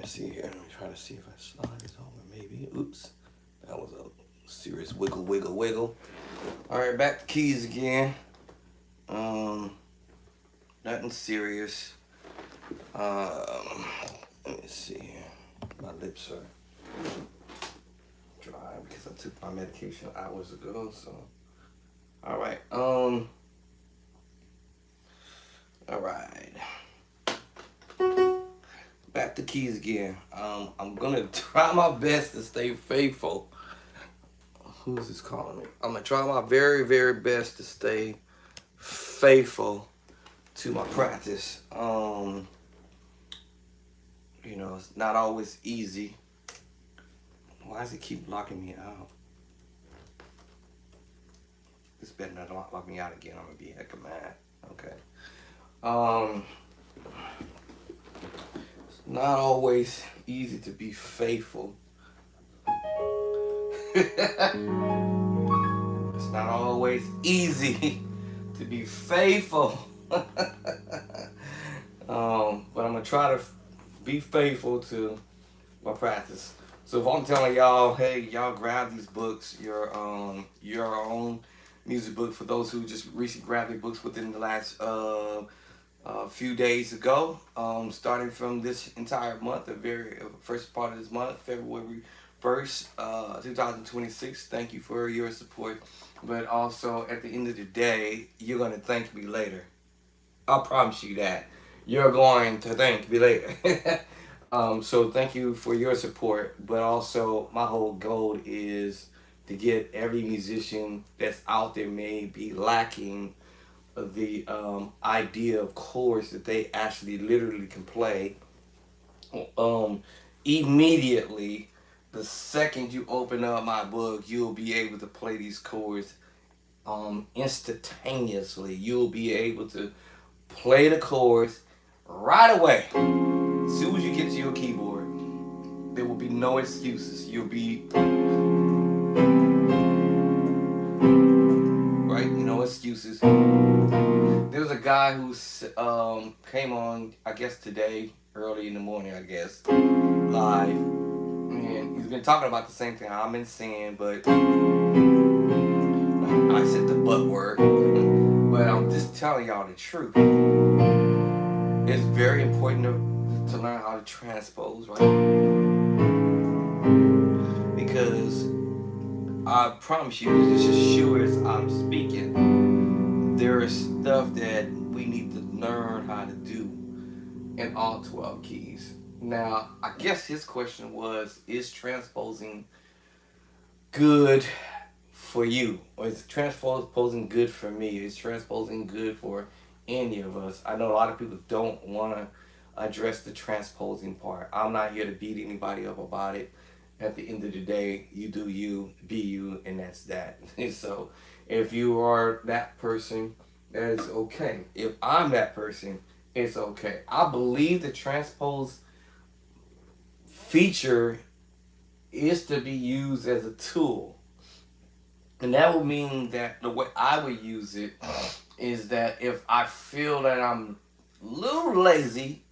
me see here. Let me try to see if I slide this over. Maybe. Oops. That was a serious wiggle, wiggle, wiggle. All right, back to keys again. Um, Nothing serious. Um, Let me see here. My lips are dry because I took my medication hours ago. So, all right. All right. Back to keys again. I'm gonna try my best to stay faithful. Who's this calling me? I'm gonna try my very, very best to stay faithful to my practice. It's not always easy. Why does it keep locking me out? This better not lock me out again. I'm gonna be hecka mad. Okay. Um, it's not always easy to be faithful. It's not always easy to be faithful. But I'm gonna try to be faithful to my practice. So if I'm telling y'all, hey, y'all grab these books, your own music book for those who just recently grabbed their books within the last few days ago, starting from this entire month, the very first part of this month, February 1st, 2026. Thank you for your support. But also, at the end of the day, you're going to thank me later. I promise you that. You're going to thank me later. So thank you for your support. But also, my whole goal is to get every musician that's out there may be lacking the idea of chords that they actually literally can play um, immediately. The second you open up my book, you'll be able to play these chords instantaneously. You'll be able to play the chords right away. As soon as you get to your keyboard, there will be no excuses. You'll be right, no excuses. There was a guy who came on, I guess today, early in the morning, I guess, live, and he's been talking about the same thing I've been saying, but I said the but word, but I'm just telling y'all the truth. It's very important to learn how to transpose, right? Because I promise you, just as sure as I'm speaking, there is stuff that we need to learn how to do in all 12 keys. Now, I guess his question was, is transposing good for you? Or is transposing good for me? Is transposing good for any of us? I know a lot of people don't want to address the transposing part. I'm not here to beat anybody up about it. At the end of the day, you do you, be you, and that's that. So if you are that person, that is okay. If I'm that person, it's okay. I believe the transpose feature is to be used as a tool. And that would mean that the way I would use it is that if I feel that I'm a little lazy,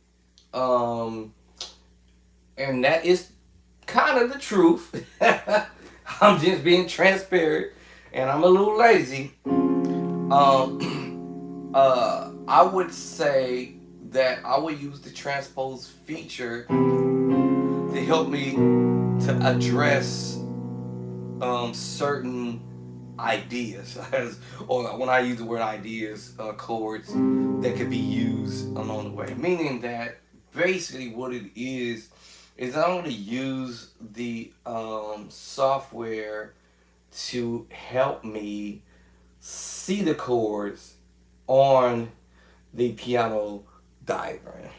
um, and that is kind of the truth, I'm just being transparent, and I'm a little lazy, I would say that I would use the transpose feature to help me to address certain ideas, or when I use the word ideas, chords that could be used along the way. Meaning that basically what it is I want to use the software to help me see the chords on the piano diagram.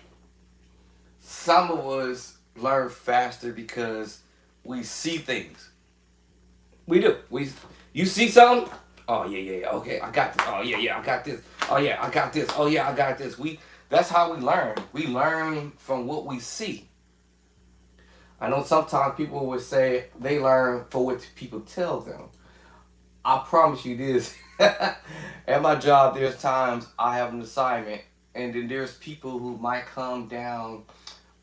Some of us learn faster because we see things. We do. You see something? Oh yeah. Okay, I got this. Oh yeah, I got this. Oh yeah, I got this. Oh yeah, I got this. That's how we learn. We learn from what we see. I know sometimes people would say they learn for what people tell them. I promise you this. At my job, there's times I have an assignment, and then there's people who might come down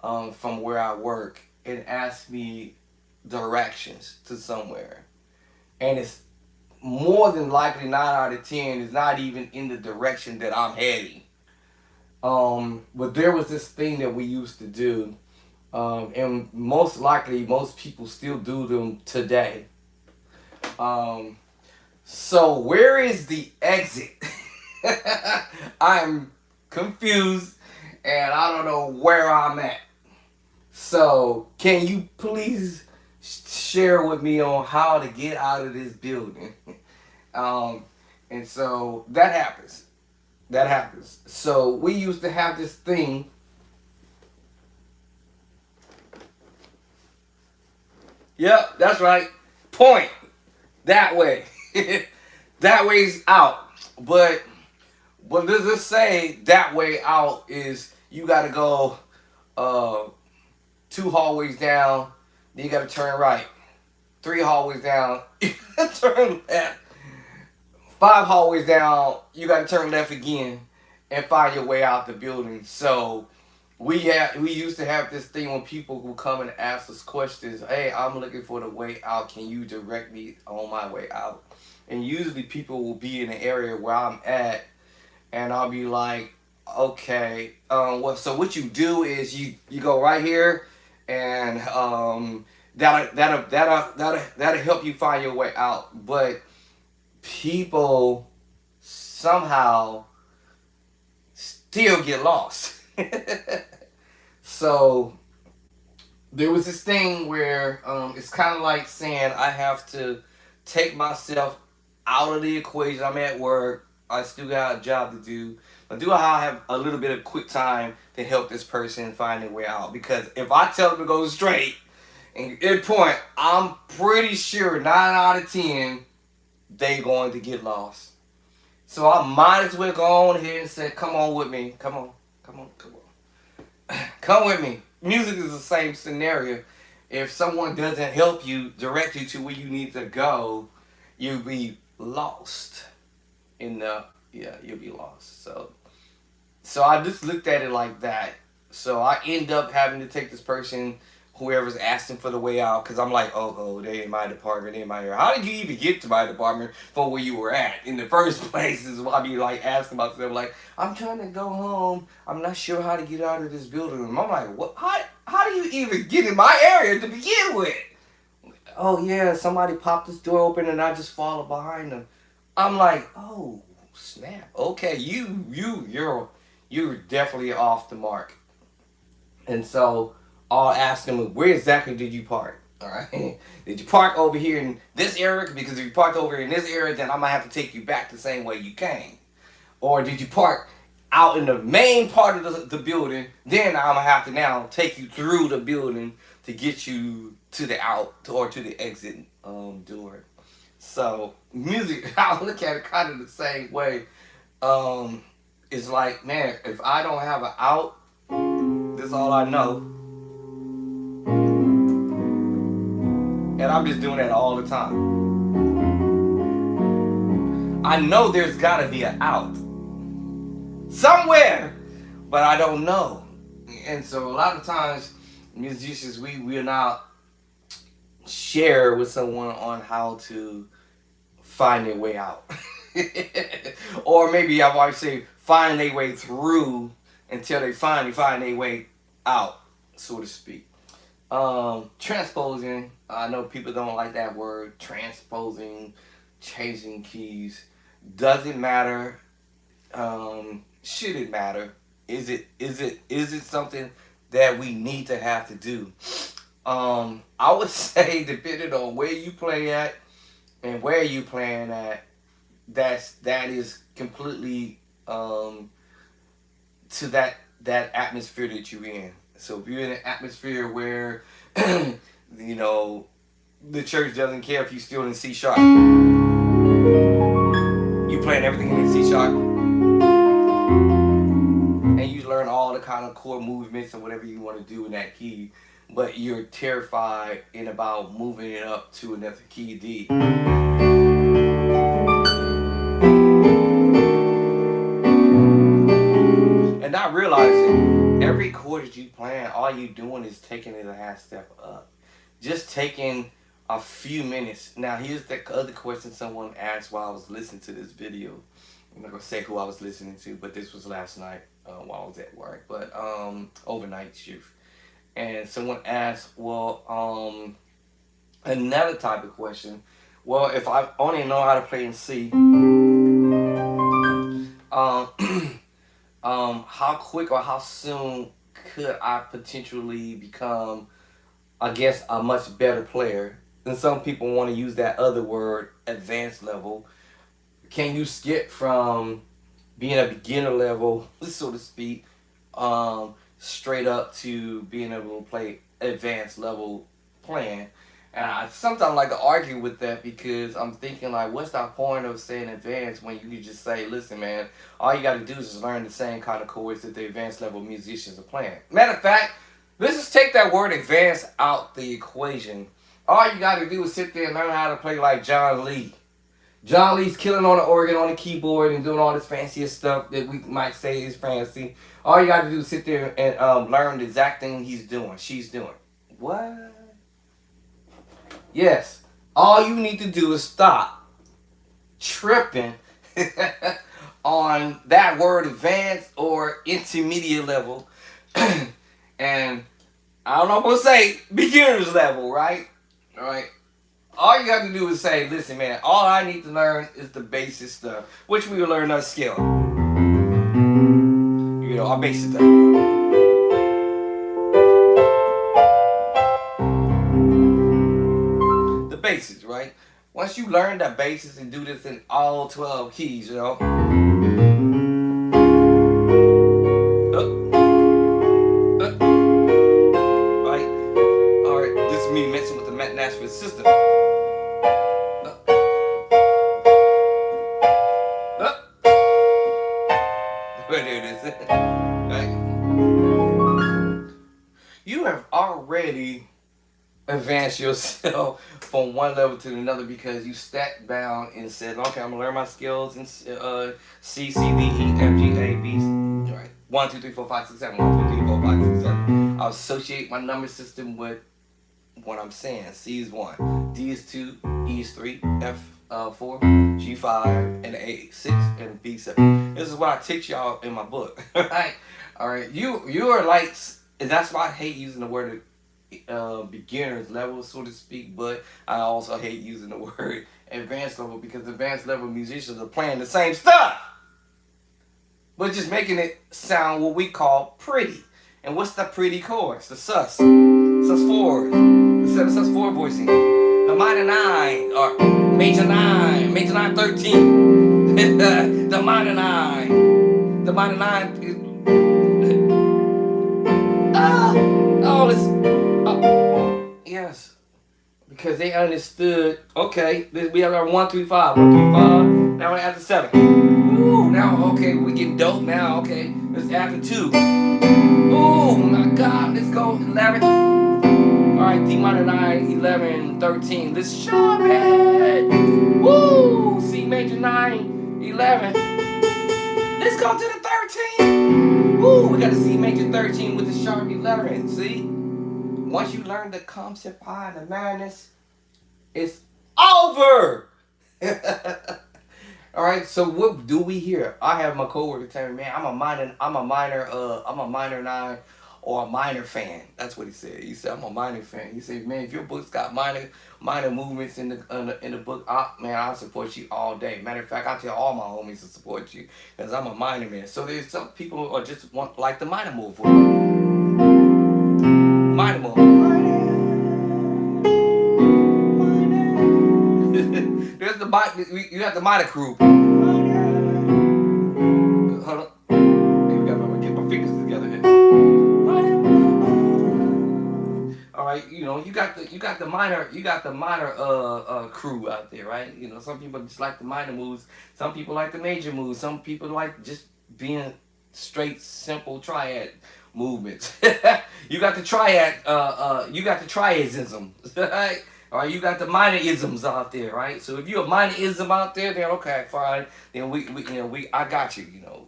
from where I work and ask me directions to somewhere, and it's more than likely 9 out of 10 is not even in the direction that I'm heading. But there was this thing that we used to do, and most likely most people still do them today. Um, so where is the exit? I'm confused and I don't know where I'm at. So can you please share with me on how to get out of this building? Um, and so that happens. That happens. So we used to have this thing. Yep, that's right. Point that way. That way's out. But does it say that way out is you got to go uh, 2 hallways down, then you got to turn right. 3 hallways down, you got to turn left. 5 hallways down, you got to turn left again and find your way out the building. So we used to have this thing when people would come and ask us questions. Hey, I'm looking for the way out. Can you direct me on my way out? And usually people will be in the area where I'm at, and I'll be like, okay, so what you do is you go right here, and that'll help you find your way out. But people somehow still get lost. So there was this thing where it's kind of like saying I have to take myself out of the equation. I'm at work. I still got a job to do. But do I have a little bit of quick time to help this person find their way out? Because if I tell them to go straight and get point, I'm pretty sure 9 out of 10 they going to get lost. So I might as well go on ahead and say, come on with me. Come on. Come on. Come on. Come with me. Music is the same scenario. If someone doesn't help you, direct you to where you need to go, you'll be lost. You'll be lost. So I just looked at it like that. So I end up having to take this person, whoever's asking for the way out, because I'm like, oh, they in my department, they in my area. How did you even get to my department from where you were at in the first place? Is why I be like asking myself, like, I'm trying to go home. I'm not sure how to get out of this building. And I'm like, what? How do you even get in my area to begin with? Oh yeah, somebody popped this door open and I just follow behind them. I'm like, oh snap. Okay, you're definitely off the mark. And so I'll ask them, where exactly did you park? All right. Did you park over here in this area? Because if you parked over in this area, then I might have to take you back the same way you came. Or did you park out in the main part of the building? Then I'm gonna have to now take you through the building to get you to the out or to the exit door. So music, I look at it kind of the same way. It's like, man, if I don't have an out, that's all I know. And I'm just doing that all the time. I know there's gotta be an out somewhere, but I don't know. And so a lot of times, musicians, we are not share with someone on how to find their way out. Or maybe I've always say find their way through until they finally find their way out, so to speak. Transposing, I know people don't like that word, transposing, changing keys. Does it matter? Should it matter? Is it something that we need to have to do? I would say depending on where you play at and where you playing at, that is completely to that atmosphere that you're in. So if you're in an atmosphere where you know the church doesn't care if you still in C sharp, you playing everything in C sharp, and you learn all the kind of chord movements and whatever you want to do in that key, but you're terrified in about moving it up to another key D. And not realizing every chord that you playing, all you doing is taking it a half step up. Just taking a few minutes. Now, here's the other question someone asked while I was listening to this video. I'm not gonna say who I was listening to, but this was last night while I was at work. But overnight shift, and someone asked, well, another type of question. Well, if I only know how to play in C, um, how quick or how soon could I potentially become, I guess, a much better player? And some people want to use that other word, advanced level. Can you skip from being a beginner level, so to speak, straight up to being able to play advanced level playing? And I sometimes like to argue with that because I'm thinking like, what's the point of saying advanced when you could just say, listen, man, all you got to do is just learn the same kind of chords that the advanced level musicians are playing. Matter of fact, let's just take that word advanced out the equation. All you got to do is sit there and learn how to play like John Lee. John Lee's killing on the organ, on the keyboard, and doing all this fanciest stuff that we might say is fancy. All you got to do is sit there and learn the exact thing he's doing, she's doing. What? Yes. All you need to do is stop tripping on that word advanced or intermediate level. And I don't know what to say, beginner's level, right? All right. All you got to do is say, listen, man, all I need to learn is the basic stuff, which we will learn our skill. You know, our basic stuff. The basics, right? Once you learn the basics and do this in all 12 keys, you know. Right? All right, this is me messing with the Matt Nashville system. There it is. Right? You have already advanced yourself from one level to another because you sat down and said, okay, I'm gonna learn my skills in C, C, D, E, F, G, A, B. Right. 1, 2, 3, 4, 5, 6, 7. 1, 2, 3, 4, 5, 6, 7. I'll associate my number system with what I'm saying. C is 1, D is 2, E is 3, F 4, G 5, and A 6, and B 7. This is what I teach y'all in my book. Right? All right. You are like, and that's why I hate using the word beginner's level, so to speak, but I also hate using the word advanced level because advanced level musicians are playing the same stuff, but just making it sound what we call pretty. And what's the pretty chords? The sus 4, the sus 4 voicing, the minor 9 or major 9, major 9 13, the minor 9, the minor 9. All this. Yes, because they understood. Okay, we have our 1, 3, 5, 1, 3, 5. Now we're at the 7. Ooh, now okay, we getting dope now. Okay, let's add the 2. Oh my God, let's go 11. All right, D minor 9, 11, 13. Let's sharp it. Woo, C major 9, 11. Let's go to the 13. Woo, we got a C major 13 with the sharp 11. See. Once you learn the concept behind the madness, it's over. All right. So what do we hear? I have my coworker tell me, man, I'm a minor 9 or a minor fan. That's what he said. He said, I'm a minor fan. He said, man, if your book's got minor movements in the book, I'll support you all day. Matter of fact, I'll tell all my homies to support you because I'm a minor man. So there's some people who are just want like the minor move. Minor move. There's the you got the minor crew. Hold on. Maybe I gotta get my fingers together here. All right, you know, you got the minor crew out there, right? You know, some people just like the minor moves, some people like the major moves, some people like just being straight, simple triad movements. You got the triad, you got the triadism, right? All right, you got the minor isms out there, right? So if you're a minor ism out there, then okay, fine. Then I got you. You know,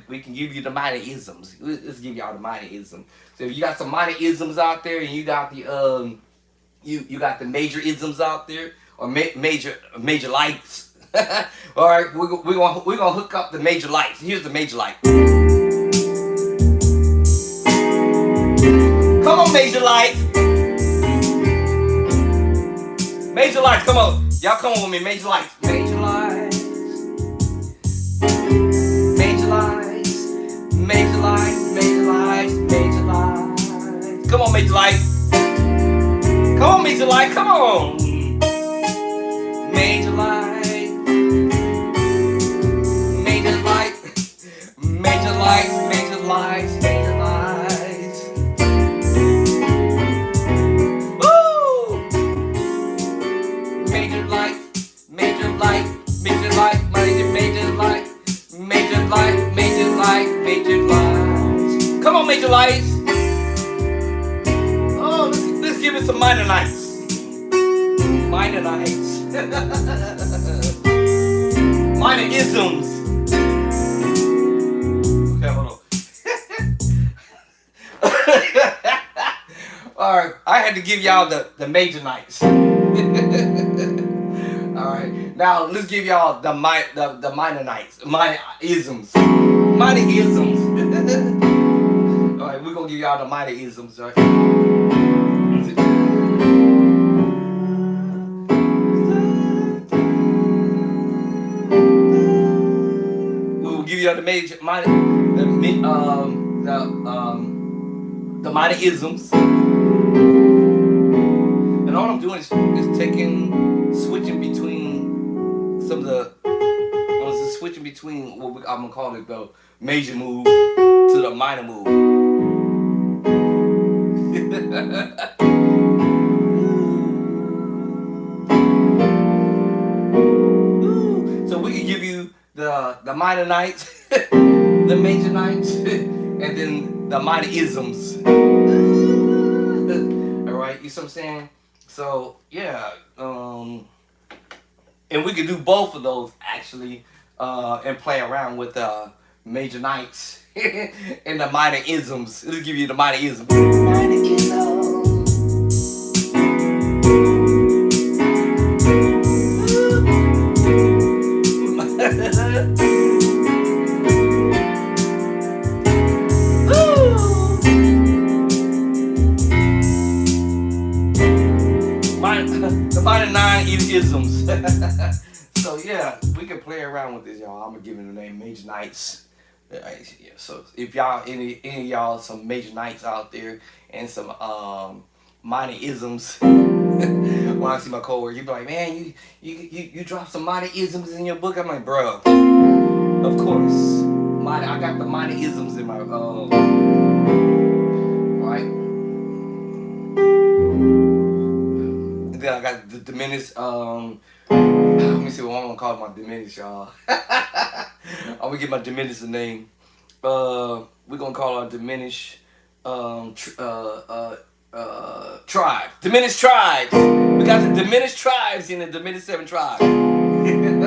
we can give you the minor isms. Let's give y'all the minor ism. So if you got some minor isms out there, and you got the you got the major isms out there, or major lights. All right, we're gonna hook up the major lights. Here's the major light. Come on, major lights. Major lights, come on. Y'all come on with me, major lights. Major lights. Major lights. Major lights, major lights, major lights. Come on, major lights. Come on, major light, come on. Major light. Major light. Major lights, major lights, major lights. Woo! Major light, major light, major light, major light, major light, major light, major lights. Come on, major lights. Oh, let's give it some minor lights. Minor lights. Minor isms. Okay, hold on. Alright, I had to give y'all the major nights. Alright, now let's give y'all the minor nights. Minor isms. Minor isms. Alright, we're gonna give y'all the minor isms, right? Give you the major minor, the minor isms, and all I'm doing is switching between some of the, switching between what I'm gonna call it the major move to the minor move. So we can give you the minor nights, the major nights, and then the minor isms. Alright, you see what I'm saying? So yeah, and we could do both of those actually, and play around with the major nights and the minor isms. Let's give you the minor isms. Minor isms. The minor 9 isms. So yeah, we can play around with this, y'all. I'm gonna give it the name Major Nights. Yeah, so if y'all any of y'all some major nights out there and some minor isms, when I see my coworker, you be like, man, you dropped some minor isms in your book. I'm like, bro, of course, I got the minor isms in my right. And then I got the diminished let me see what I'm gonna call my diminished, y'all. I'm gonna give my diminished a name. We're gonna call our diminished tribe. Diminished tribes. We got the diminished tribes in the diminished 7 tribes. And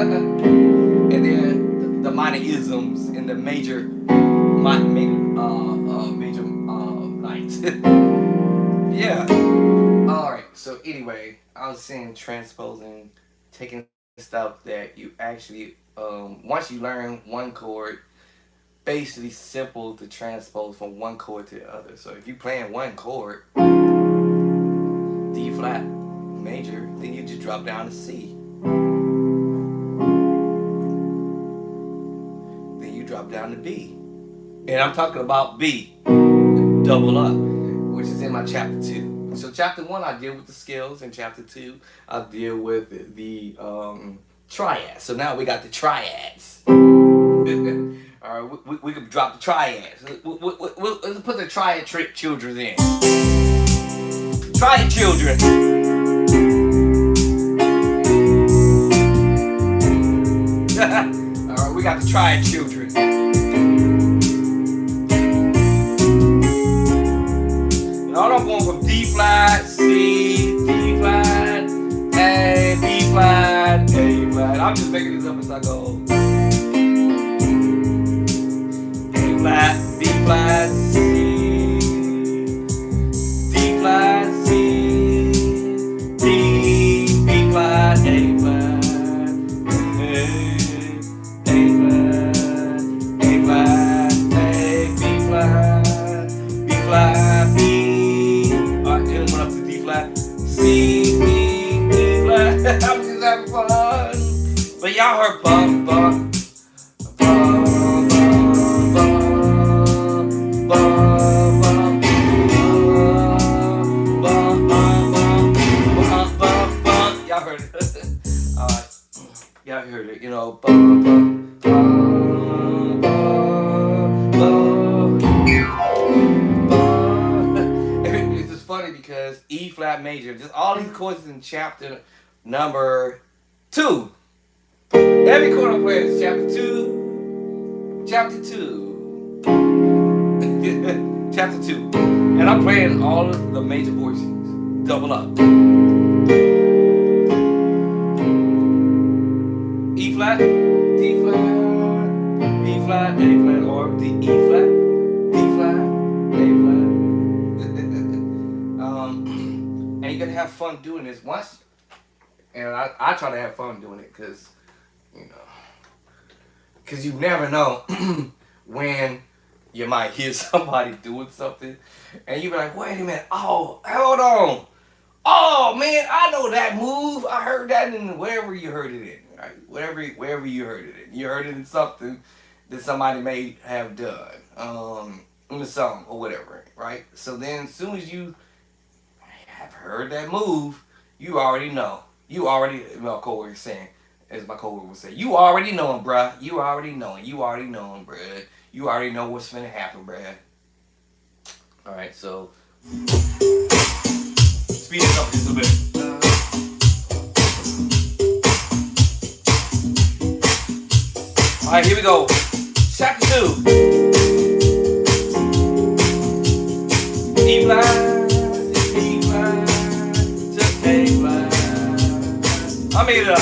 then the minor isms in the major nights. Yeah. Alright, so anyway, I was saying transposing, taking stuff that you actually once you learn one chord, basically simple to transpose from one chord to the other. So if you playing one chord, D flat major, then you just drop down to C. Then you drop down to B. And I'm talking about B, double up, which is in my chapter 2. So chapter 1 I deal with the scales, and chapter 2 I deal with the triads. So now we got the triads. Alright, we can drop the triads. Let's put the triad children in. Triad children. Alright, we got the triad children. And all I'm going from D flat, C, D flat, A, B flat, A flat. I'm just making this up as I go. flat, C, D flat, C, D, B flat, A flat, A flat, A flat, A, B flat, B flat, B. Alright, then went up to D flat, C, B, D flat. I'm just having fun. But y'all heard bum, bum, bum, bum, bum, bum, bum, bum, bum. Y'all heard it. Alright. Y'all heard it, you know. Bum, bum, bum, bum, bum. It's just funny because E flat major, just all these chords in chapter number 2. Every chord I'm playing is chapter 2. Chapter 2. Chapter 2. And I'm playing all of the major voicings. Double up. E flat, D flat, B flat, A flat, or the E flat, D flat, A flat. And you're gonna have fun doing this once. And I try to have fun doing it because, you know, because you never know when you might hear somebody doing something and you be like, wait a minute, oh, hold on. Oh man, I know that move. I heard that in wherever you heard it in, right? Wherever you heard it in. You heard it in something that somebody may have done, in the song or whatever, right? So then as soon as you have heard that move, you already know. You already, my coworker was saying, as my coworker would say, you already know him, bruh. You already know him. You already know him, bruh. You already know what's finna happen, bruh. Alright, so speed it up just a bit. Alright, here we go. Chapter 2. E flat, E flat, just A flat. I made it up.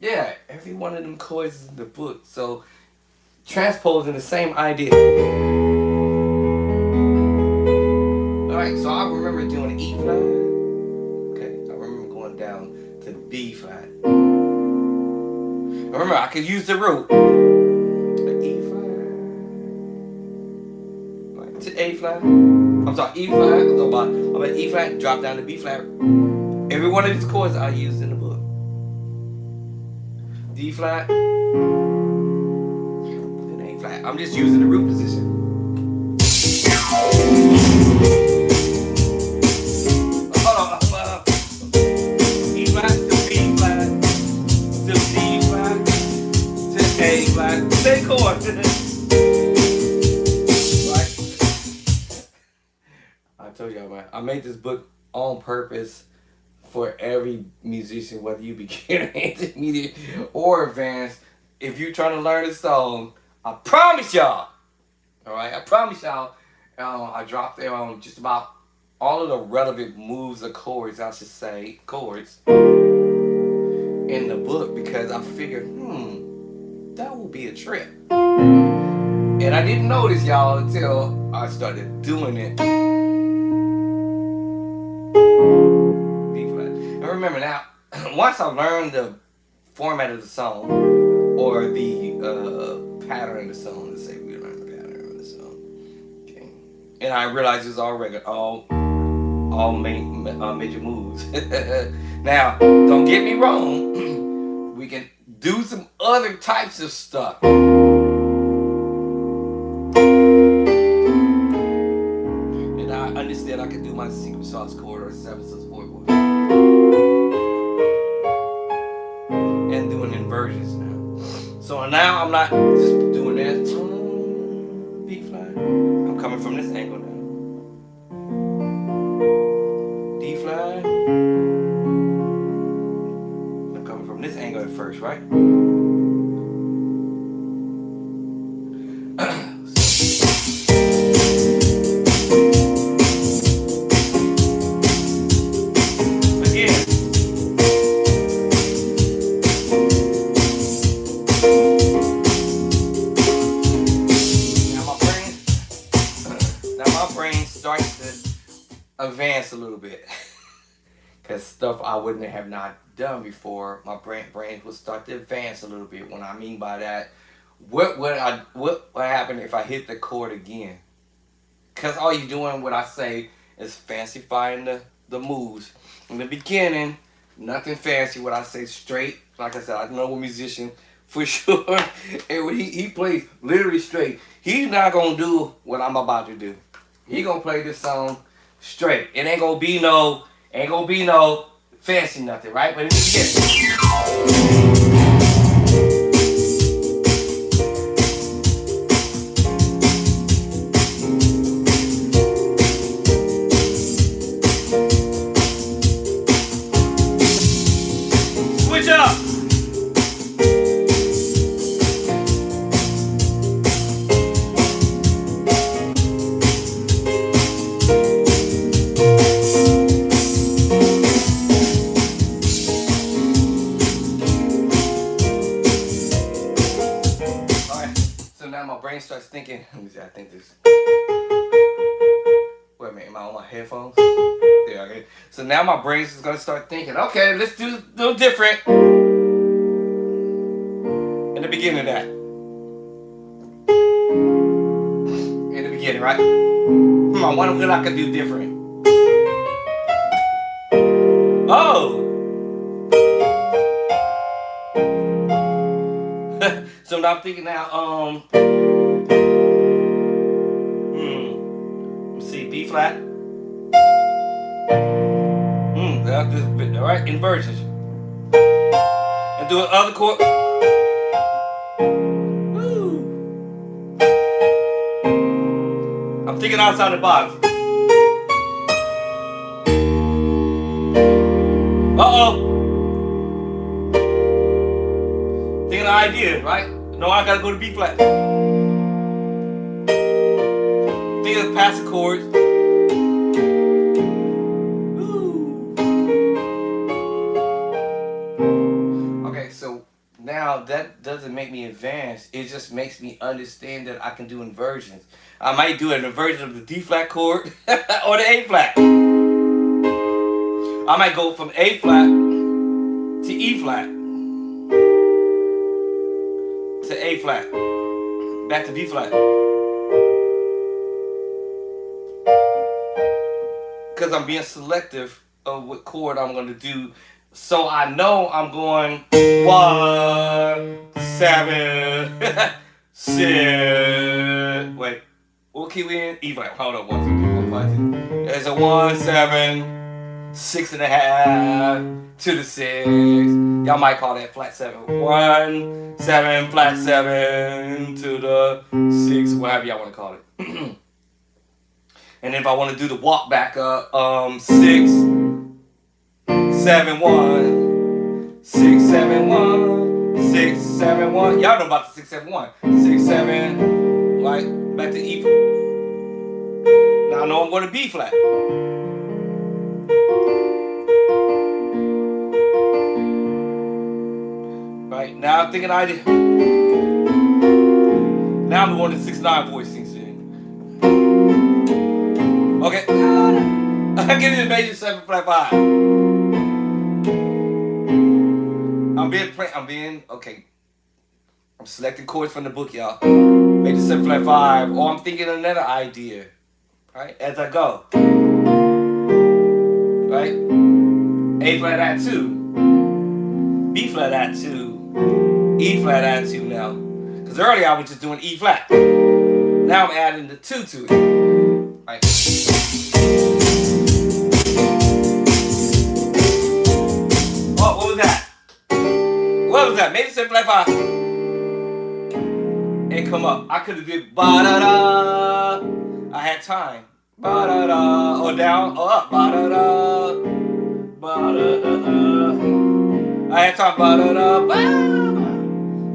Yeah, every one of them chords is in the book. So transposing the same idea. Alright, so I remember doing E flat. Okay, I remember going down to B flat. Remember, I could use the root. The E flat. Right, to A flat. I'm sorry, E flat. I'm at E flat, drop down to B flat. Every one of these chords I used in the book. D flat, then A flat. I'm just using the root position. Hold on. A flat, same chord. Right? I told y'all, man. I made this book on purpose for every musician, whether you beginner, intermediate, or advanced. If you're trying to learn a song, I promise y'all. All right, I promise y'all. I dropped there on just about all of the relevant moves or chords, I should say, chords in the book because I figured, that will be a trip. And I didn't notice y'all until I started doing it. B flat. And remember now, once I learned the format of the song or the pattern of the song, let's say we learned the pattern of the song, okay, and I realized it's all regular, all major moves. Now, don't get me wrong, we can do some other types of stuff. And I understand I can do my secret sauce chord or 7/4 chord. And doing inversions now. So now I'm not just doing this. B flat. I'm coming from this angle now. D flat. I'm coming from this angle at first, right? Advance a little bit because stuff I wouldn't have not done before, my brain will start to advance a little bit. When I mean by that, what would happen if I hit the chord again? Because all you're doing, what I say, is fancifying the moves. In the beginning, nothing fancy. What I say, straight. Like I said, I know a musician for sure, and when he plays literally straight, he's not gonna do what I'm about to do. He gonna play this song straight. It ain't gonna be no fancy nothing, right? But it's switch up. Starts thinking, let me see, I think this. Wait a minute, am I on my headphones? Yeah, okay. So now my brain is gonna start thinking, okay, let's do a little different. In the beginning of that. In the beginning, right? I wonder what I could do different. Oh! So now I'm thinking now, C, B flat. Alright, inversions. And do another chord. Woo. I'm thinking outside the box. Uh-oh. Thinking of ideas, right? No, I gotta go to B flat. Thinking of passive chords. Now that doesn't make me advance. It just makes me understand that I can do inversions. I might do an inversion of the D flat chord or the A flat. I might go from A flat to E flat to A flat back to D flat. Because I'm being selective of what chord I'm going to do. So I know I'm going 1, 7, 6. Wait, what key we in? E flat. Hold up, 1, 2, 3, 4, 5, 6. There's a 1, 7, 6.5, to the 6. Y'all might call that flat 7. 1, 7, flat 7 to the 6, whatever y'all want to call it. And if I want to do the walk back up, 6, 7, 1, 6, 7, 1, 6, 7, 1. Y'all know about the 6, 7, 1. 6, 7, like back to E. Now I know I'm going to B flat. Right, now I'm thinking idea. Now I'm going to 6, 9 voicing. Okay. I give you the major 7 flat 5. Okay. I'm selecting chords from the book, y'all. Major 7 flat 5. Or I'm thinking another idea. Right? As I go. Right? A flat add 2. B flat add 2. E flat add 2 now. Because earlier I was just doing E flat. Now I'm adding the 2 to it. Right? Oh, what was that? What was that? Major 7 flat 5. And come up. I could have did ba-da-da. I had time. Ba-da-da. Or down or up. Ba-da-da. Ba-da-da. I had time. Ba-da-da. Ba-da-da.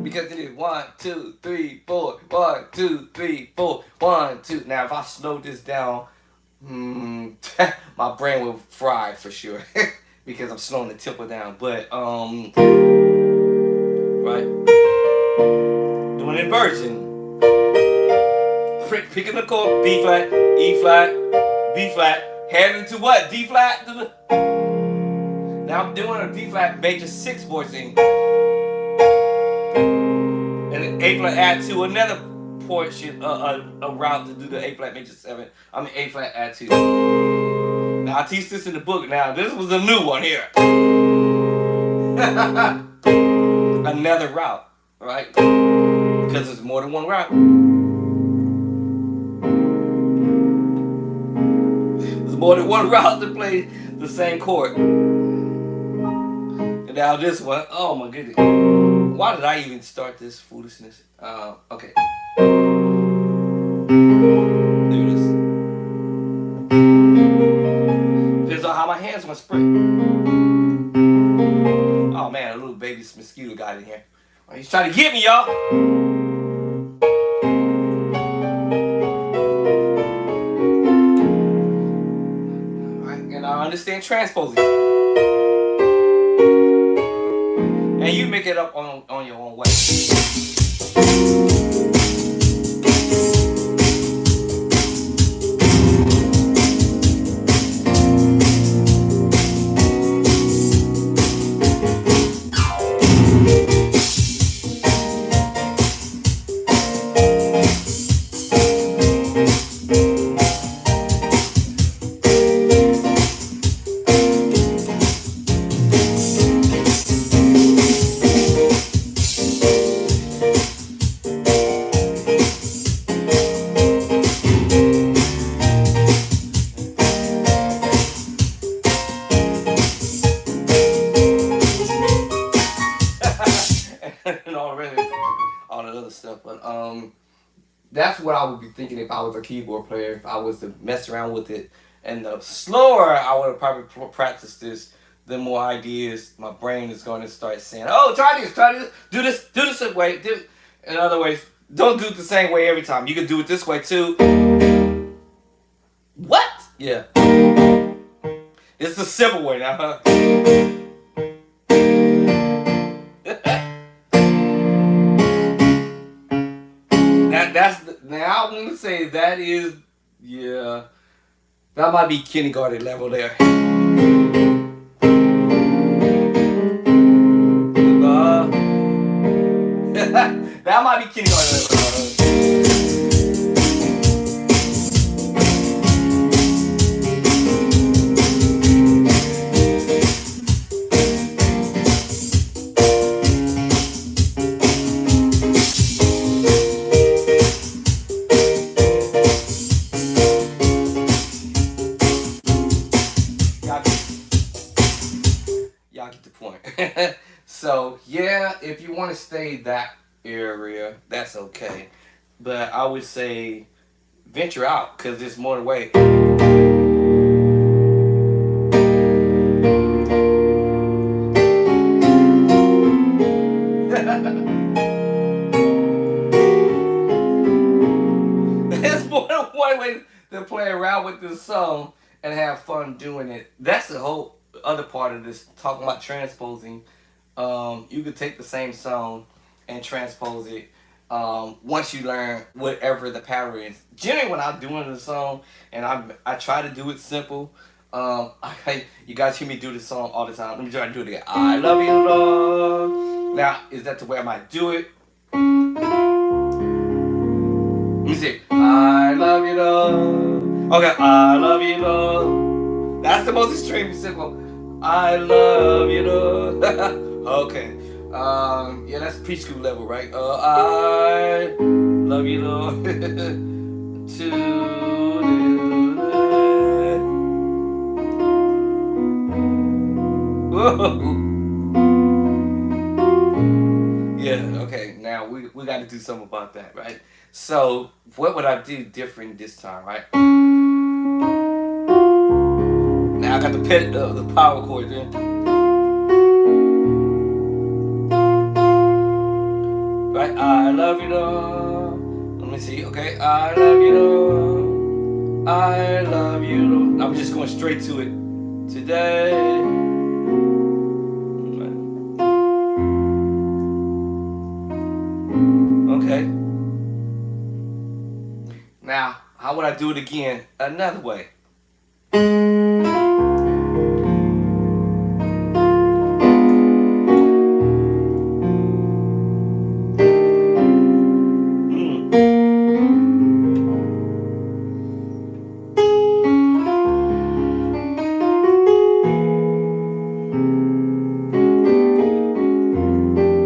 Because it is 1, 2, 3, 4. 1, 2, 3, 4. 1, 2. Now if I slow this down, my brain will fry for sure. Because I'm slowing the tempo down. But right. Doing inversion. Picking the chord, B flat, E flat, B flat, heading to what? D flat. Now I'm doing a D flat major 6 voicing. And then A flat add 2, another portion, a route to do the A flat major 7. I mean A flat add 2. Now I teach this in the book. Now this was a new one here. Another route, right? Because there's more than one route. There's more than one route to play the same chord. And now this one, oh my goodness. Why did I even start this foolishness? Okay. Do this. Depends on how my hands want to spray. Oh man, a little baby mosquito got in here. He's trying to get me, y'all. Alright, and I understand transposing. And you make it up on your own way. And all that other stuff, but that's what I would be thinking if I was a keyboard player, if I was to mess around with it. And the slower I would have probably practiced this, the more ideas my brain is going to start saying, oh, try this, do this way, in other ways. Don't do it the same way every time. You can do it this way too. What? Yeah. It's the simple way now, huh? Now I'm gonna say that is, yeah, that might be kindergarten level there. That might be kindergarten level. Y'all get that area, that's okay. But I would say venture out because there's more to way. There's more than one way to play around with this song and have fun doing it. That's the whole other part of this, talking about transposing. You could take the same song and transpose it once you learn whatever the pattern is. Generally, when I'm doing the song and I try to do it simple, you guys hear me do this song all the time. Let me try to do it again. I love you, Lord. Now, is that the way I might do it? Let me see. I love you, Lord. Okay, I love you, Lord. That's the most extremely simple. I love you, Lord. Okay. Yeah, that's preschool level, right? I love you, Lord. To whoa. Yeah, okay. Now we got to do something about that, right? So, what would I do different this time, right? Now I got the power chord in. Right? I love you, Lord. Let me see. Okay. I love you, Lord. I love you, Lord. I'm just going straight to it. Today. Okay. Now, how would I do it again? Another way.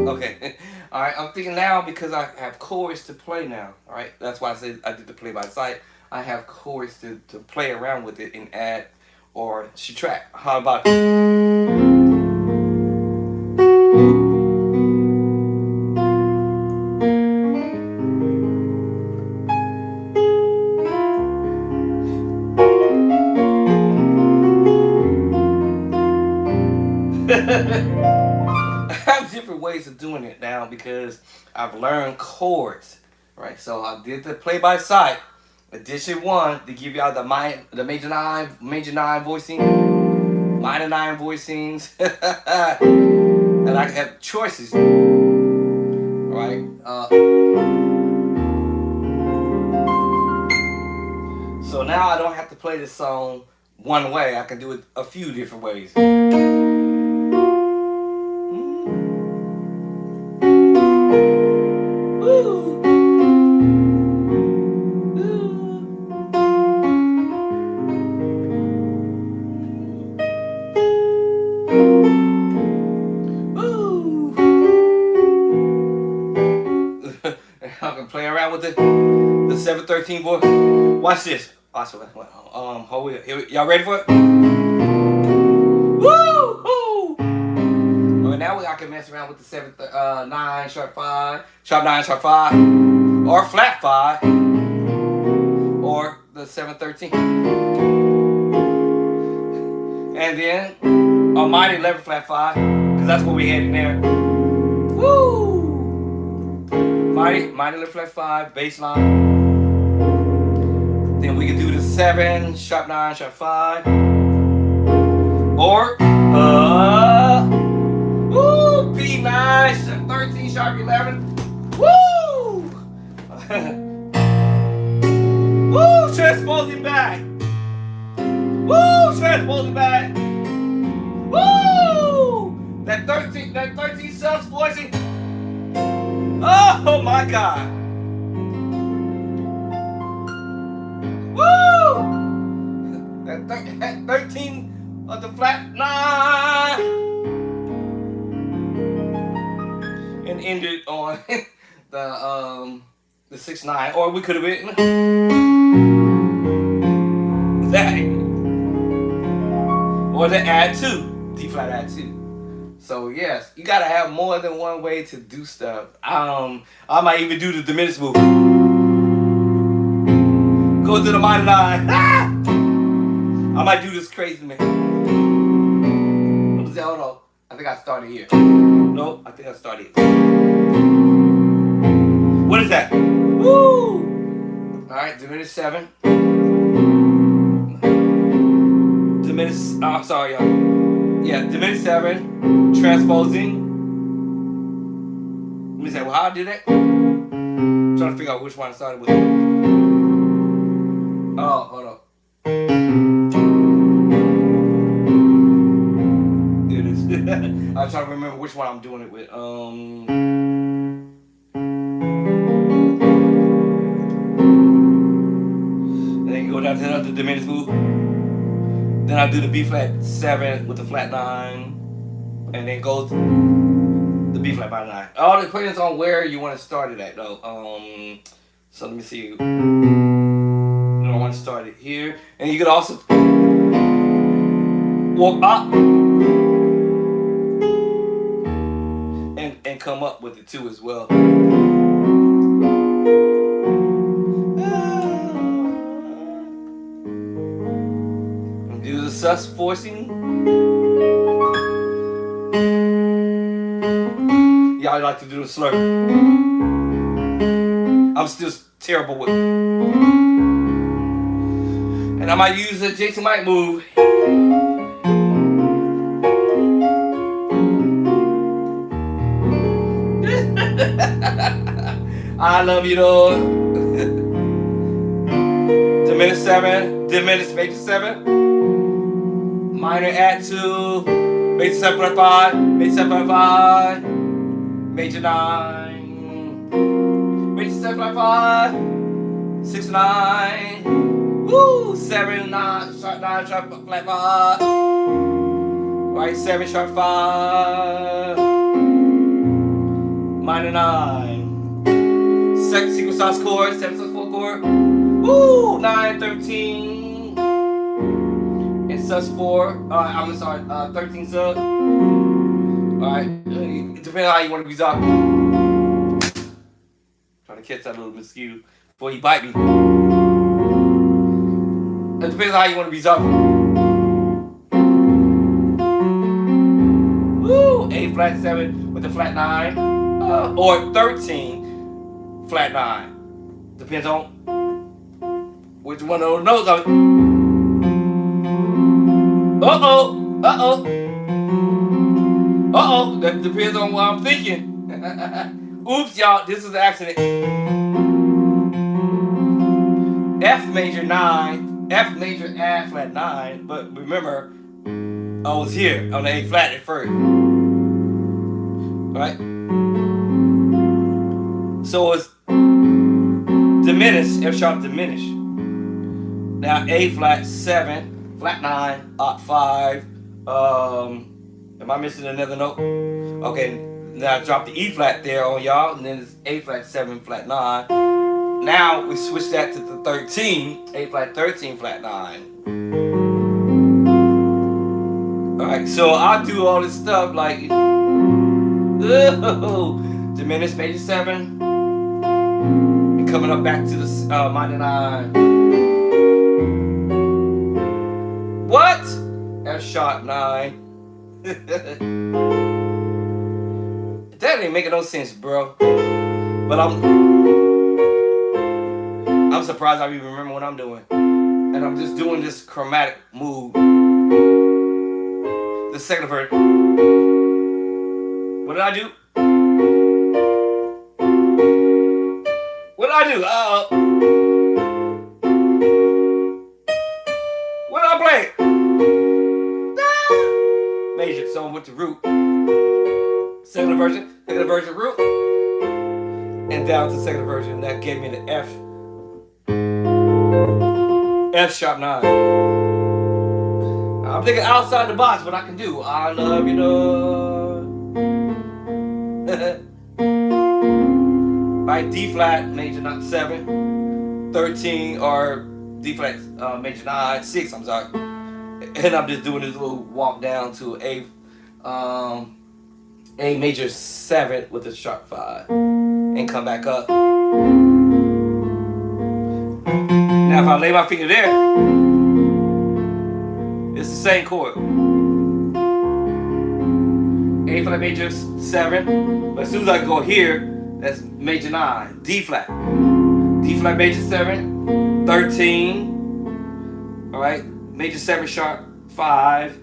Okay. All right. I'm thinking now because I have chords to play now. All right. That's why I said I did the play by sight. I have chords to play around with it and add or subtract. How about I have different ways of doing it now because I've learned chords, right? So I did the play by sight, edition one to give y'all the major nine voicing, minor nine voicings, and I have choices, right? So now I don't have to play this song one way. I can do it a few different ways. I can play around with the 713 voice. Watch this. Watch it. Hold it. Y'all ready for it? Woo! Alright, now I can mess around with the 9 sharp 5, sharp 9 sharp 5, or flat 5, or the 713, and then a mighty 11 flat 5, because that's what we had in there. Woo! Mighty 11 flat 5, bass line. Then we can do the 7 sharp 9 sharp 5, or P9 sharp 13 sharp 11. Woo! Woo! Transposing back. Woo! Transposing back. Woo! That 13 subs voicing. Oh my God. Woo! That 13 of the flat 9. And ended on the 6/9, or we could have been that, or the add 2, D flat add 2. So yes, you gotta have more than one way to do stuff. I might even do the diminished move. Go to the minor nine. I might do this crazy man. Hold on. I think I started here. Nope, I think I started here. What is that? Woo! Alright, diminished 7. Diminished, sorry, y'all. Yeah, diminished 7. Transposing. Let me say, well, how I did that? I'm trying to figure out which one I started with. Oh, hold on. Here it is. I'm trying to remember which one I'm doing it with. And then go down to the diminished move. Then I do the B flat 7 with the flat 9, and then go the B flat minor 9. All depends on where you want to start it at, though. So let me see. I want to start it here, and you could also walk up and come up with it too as well. Do the sus forcing. Y'all like to do the slur. I'm still terrible with it. And I might use the Jason Mike move. I love you though. Diminished 7, diminished major 7, minor add 2, major 7.5, major 7.5, major 9, major 7.5, 6 9, woo, 7 9, sharp 9, sharp flat 5, right 7 sharp 5, minor 9. Second sequence sus chord, 7 sus 4 chord. Woo! 9, 13. And sus 4. I'm sorry, 13 sub. Alright. It depends on how you want to be talking. Trying to catch that little mosquito before he bite me. It depends on how you want to be talking. Woo! A flat 7 with the flat 9. Or 13. Flat 9. Depends on which one of those notes of it. Uh-oh. Uh-oh. Uh-oh. That depends on what I'm thinking. Oops, y'all. This is an accident. F major 9. F major add flat 9. But remember, I was here on the A flat at first. Right? So it's diminished, F sharp diminished. Now A flat 7, flat 9, op 5. Am I missing another note? Okay, now I drop the E flat there on y'all, and then it's A flat 7, flat 9. Now we switch that to the 13, A flat 13, flat 9. Alright, so I'll do all this stuff like diminished major 7. Coming up back to the minor 9. What? F sharp 9. That ain't making no sense, bro. But I'm surprised I even remember what I'm doing. And I'm just doing this chromatic move. The second verse. What did I do? What did I do? What did I play? Major, so I'm with the root. Second version root. And down to second version. That gave me the F. F sharp 9. I'm thinking outside the box, what I can do. I love you, though. Right, D flat, major 7, 13, or D flat, major 9, 6, I'm sorry. And I'm just doing this little walk down to A, A major 7 with a sharp 5, and come back up. Now if I lay my finger there, it's the same chord. A flat major 7, but as soon as I go here, that's major 9, D flat. D flat major 7, 13, all right, major 7 sharp 5.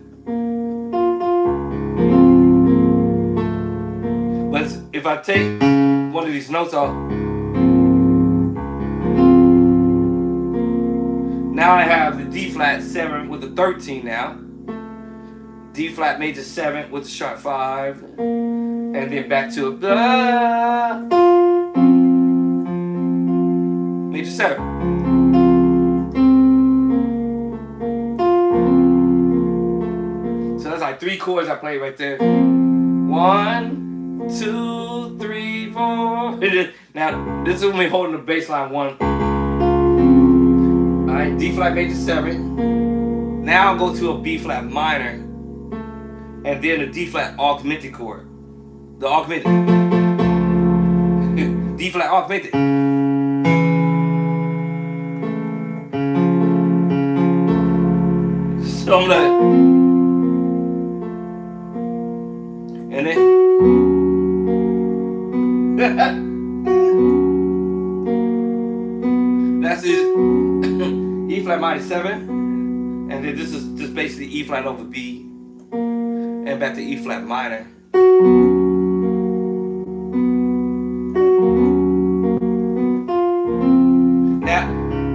But if I take one of these notes off, now I have the D flat 7 with the 13 now. D flat major 7 with the sharp 5, and then back to a major 7. So that's like 3 chords I played right there. 1, 2, 3, 4. Now this is when we're holding the bass line 1. All right, D flat major 7. Now I'll go to a B flat minor, and then a D flat augmented chord. The augmented. D flat augmented. So I'm like, and then that's it. E flat minor 7, and then this is just basically E flat over B, and back to E flat minor.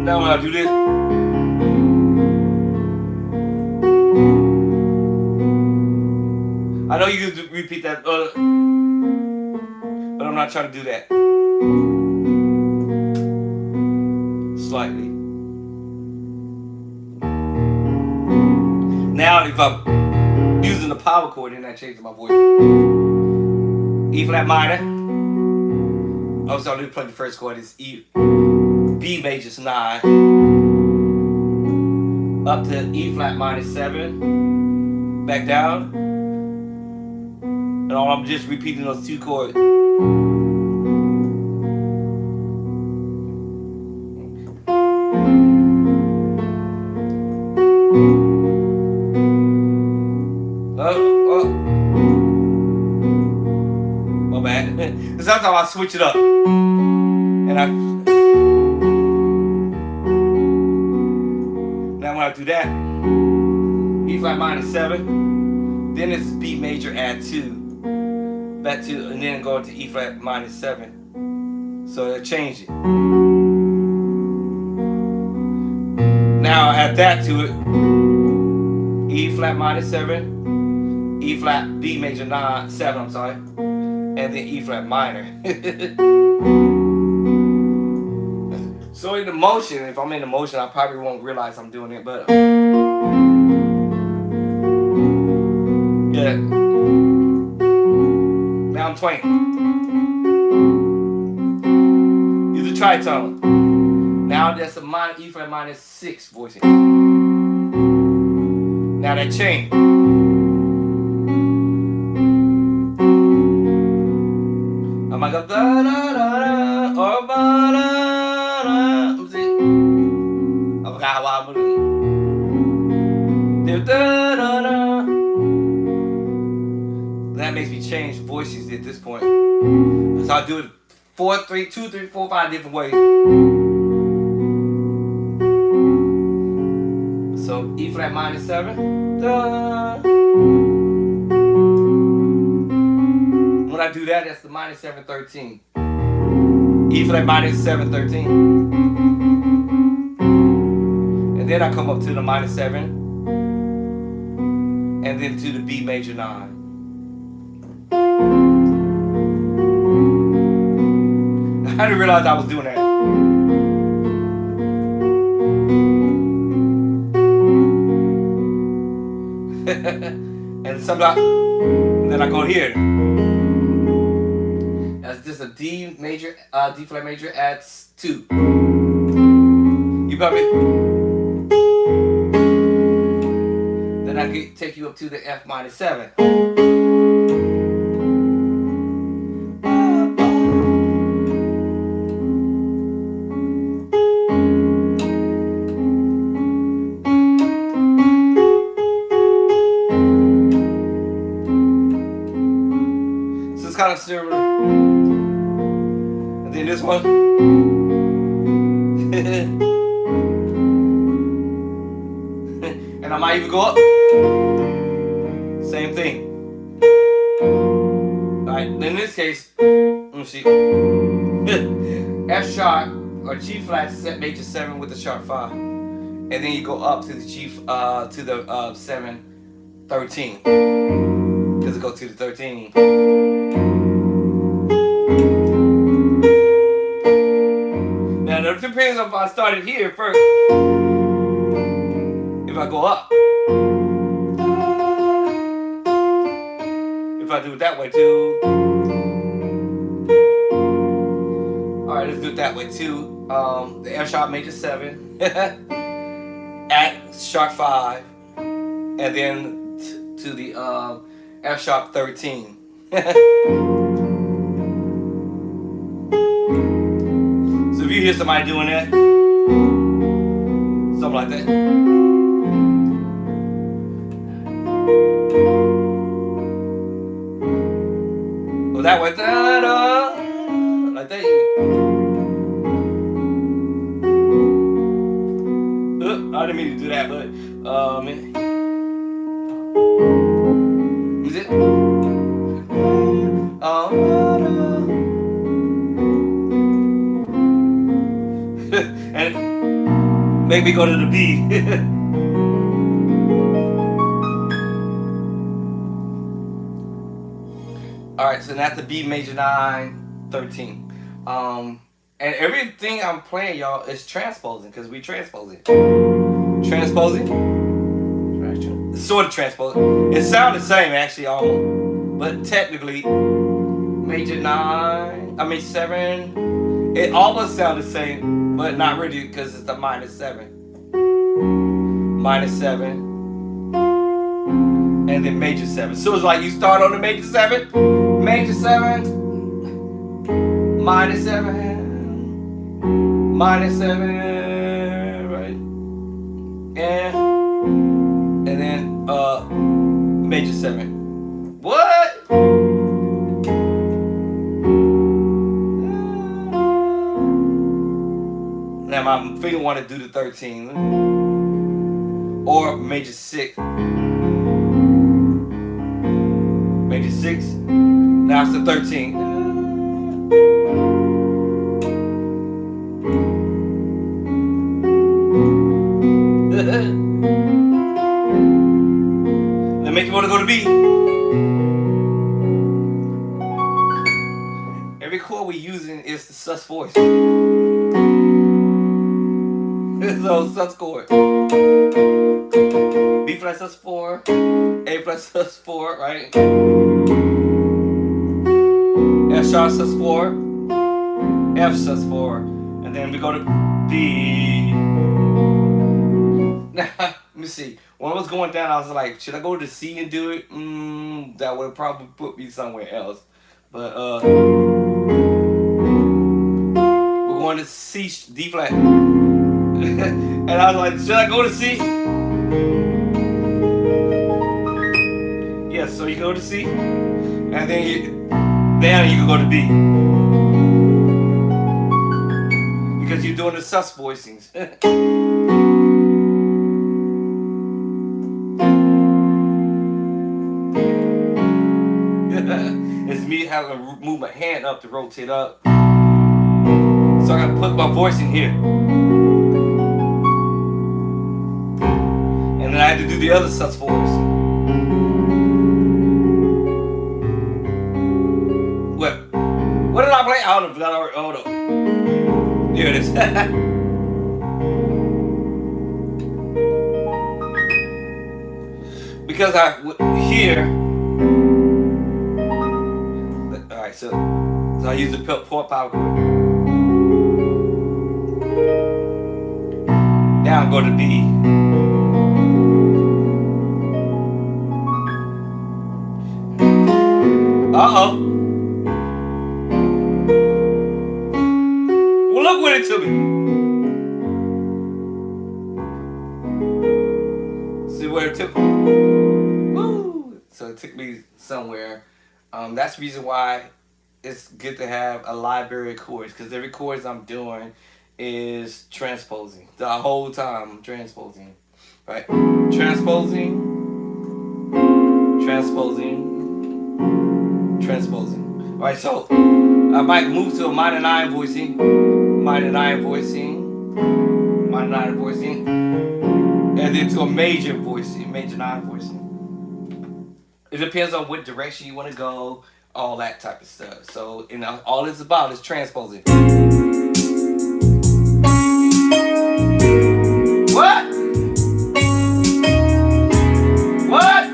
Now when I do this, I know you can repeat that, but I'm not trying to do that. Slightly. Now if I'm using the power chord, then that changes my voice. E flat minor. Oh, so I'm going to play the first chord. It's B major 9. Up to E flat minor 7. Back down. And all I'm just repeating those 2 chords. My bad. Sometimes I switch it up. And now when I do that, E flat minor 7, then it's B major add 2. Back to, and then go to E flat minor 7. So it'll change it. Now add that to it. E flat minor 7, E flat B major 7, I'm sorry, and then E flat minor. So in the motion, if I'm in the motion, I probably won't realize I'm doing it, but yeah. Now I'm twanging. Use a tritone. Now that's a minor E flat minor 6 voicing. Now that change. I'm like a da da da da or ba da da. I forgot how I'm doing. Da da da. That makes me change voices at this point. So I do it 4, 3, 2, 3, 4, 5 different ways. So E flat minor 7. Da. When I do that, that's the minor 7, 13. E flat minor 7, 13. And then I come up to the minor 7. And then to the B major 9. I didn't realize I was doing that. And sometimes, then I go here. That's just a D major, D flat major adds 2. You got me? Then I take you up to the F minor 7. considerably. And then this one. And I might even go up. Same thing. Alright, in this case, let me see. F sharp or G flat set major 7 with the sharp 5. And then you go up to the G to the 7 13. Because it goes to the 13. Now it depends on if I started here first. If I go up. If I do it that way too. Alright, let's do it that way too. The F sharp major 7 at sharp 5, and then to the F sharp 13. So if you hear somebody doing that, something like that. Go that way, like that. I didn't mean to do that, but is it? And make me go to the B. All right, so that's the B major 9 13. And everything I'm playing, y'all, is transposing because we transposing. Transposing. Sort of transposing. It sounds the same actually, almost, but technically, major 9. I mean 7. It almost sounds the same, but not really because it's the minus 7. Minus 7. And then major 7. So it's like you start on the major 7, major 7, minus 7. Minus 7, right? And then major 7. What? Now my finger want to do the 13 or major 6. Major 6. Now it's the 13. That make you want to go to B. Every chord we're using is the sus voice. So sus chord. B flat sus 4, A flat sus 4, right? F sharp sus 4, F sus 4, and then we go to B. Now, let me see. When I was going down, I was like, should I go to C and do it? That would probably put me somewhere else. But we're going to C, D flat. And I was like, should I go to C? Yes, so you go to C, and then you can go to B. Because you're doing the sus voicings. It's me having to move my hand up to rotate up. So I gotta put my voice in here. And then I had to do the other sus voice. What did I play? I don't know. Hold up. Here it is. Because here. Alright, so I use the fourth power chord. Now I'm going to B. Uh-oh. Well, look what it took me. See where it took me? Woo! So it took me somewhere. That's the reason why it's good to have a library of chords because every chords I'm doing is transposing the whole time. I'm transposing, right? Transposing, transposing, transposing. Right. So I might move to a minor nine voicing, minor nine voicing, minor nine voicing, and then to a major voicing, major nine voicing. It depends on what direction you want to go, all that type of stuff. So, all it's about is transposing. What? What?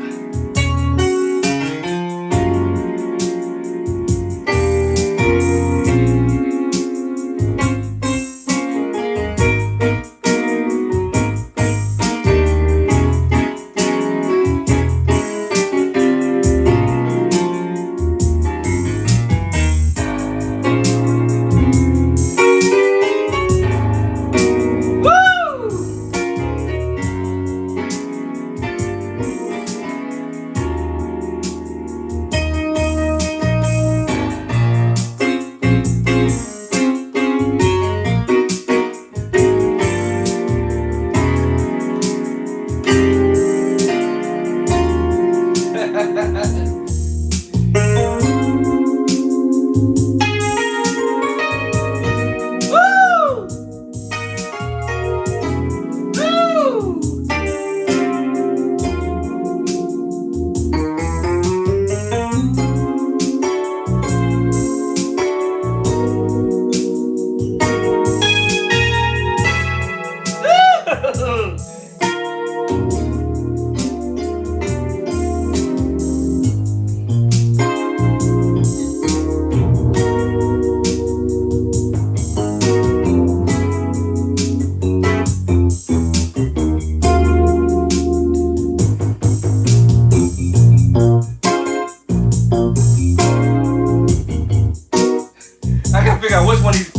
I gotta figure out which one he's.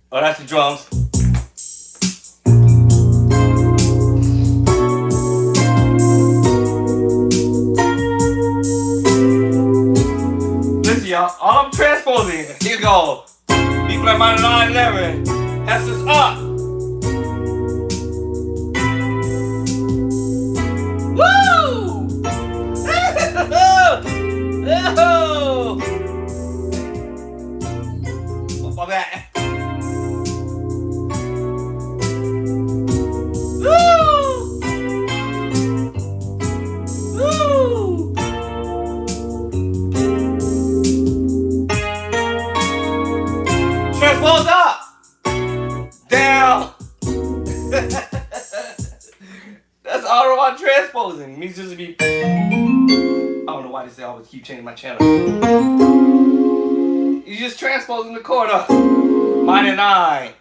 Oh, that's the drums. Listen, y'all. All I'm transposing. Here you go. B flat minor 9 11. That's just up. Woo! Oh! My bad. Woo! Woo! Transpose up, down. That's all about transposing. It means just to be. I don't know why they always keep changing my channel. You just transposing the chord up. Minor 9.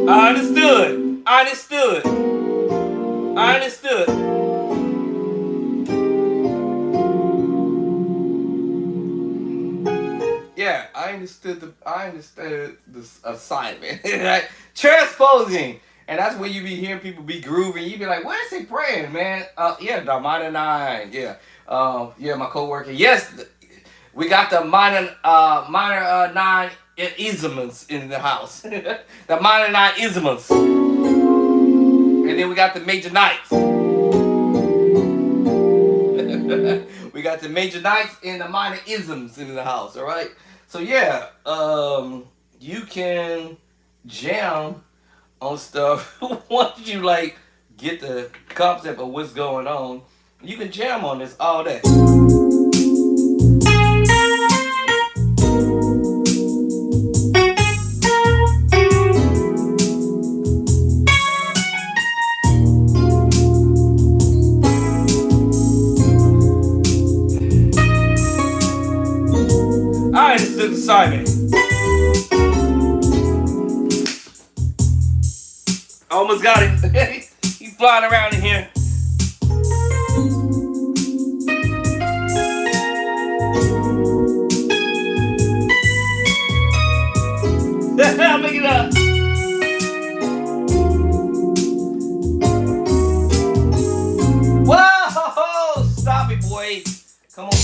I understood. I understood. I understood. Yeah, I understood the assignment. Right? Transposing. And that's when you be hearing people be grooving. You be like, "What is he praying, man?" Yeah, the minor 9. Yeah, yeah, my coworker. Yes, we got the minor 9 isms in the house. The minor 9 isms, and then we got the major ninths. We got the major ninths and the minor isms in the house. All right. So yeah, you can jam on stuff once you like get the concept of what's going on. You can jam on this all day. Alright, it's the assignment. Almost got it. He's flying around in here. I'll make it up. What? Come on, boy.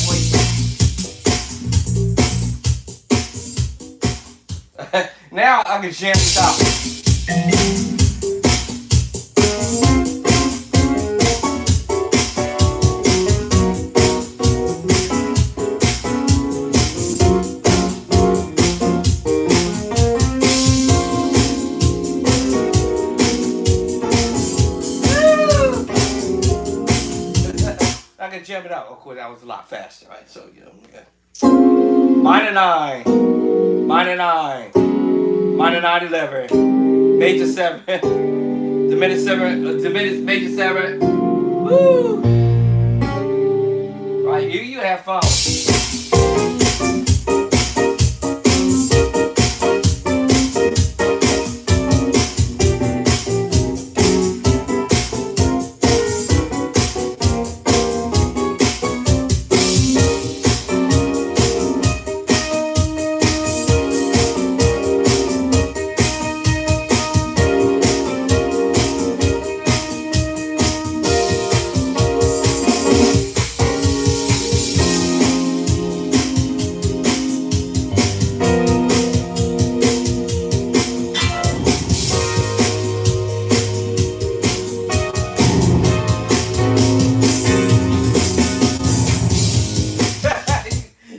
Now I can jam this out. I can jam it out. Of course, that was a lot faster, right? So, yeah. Minor 9, minor 9, minor 9 11, major 7, diminished 7, diminished major 7. Woo! Right, you have fun.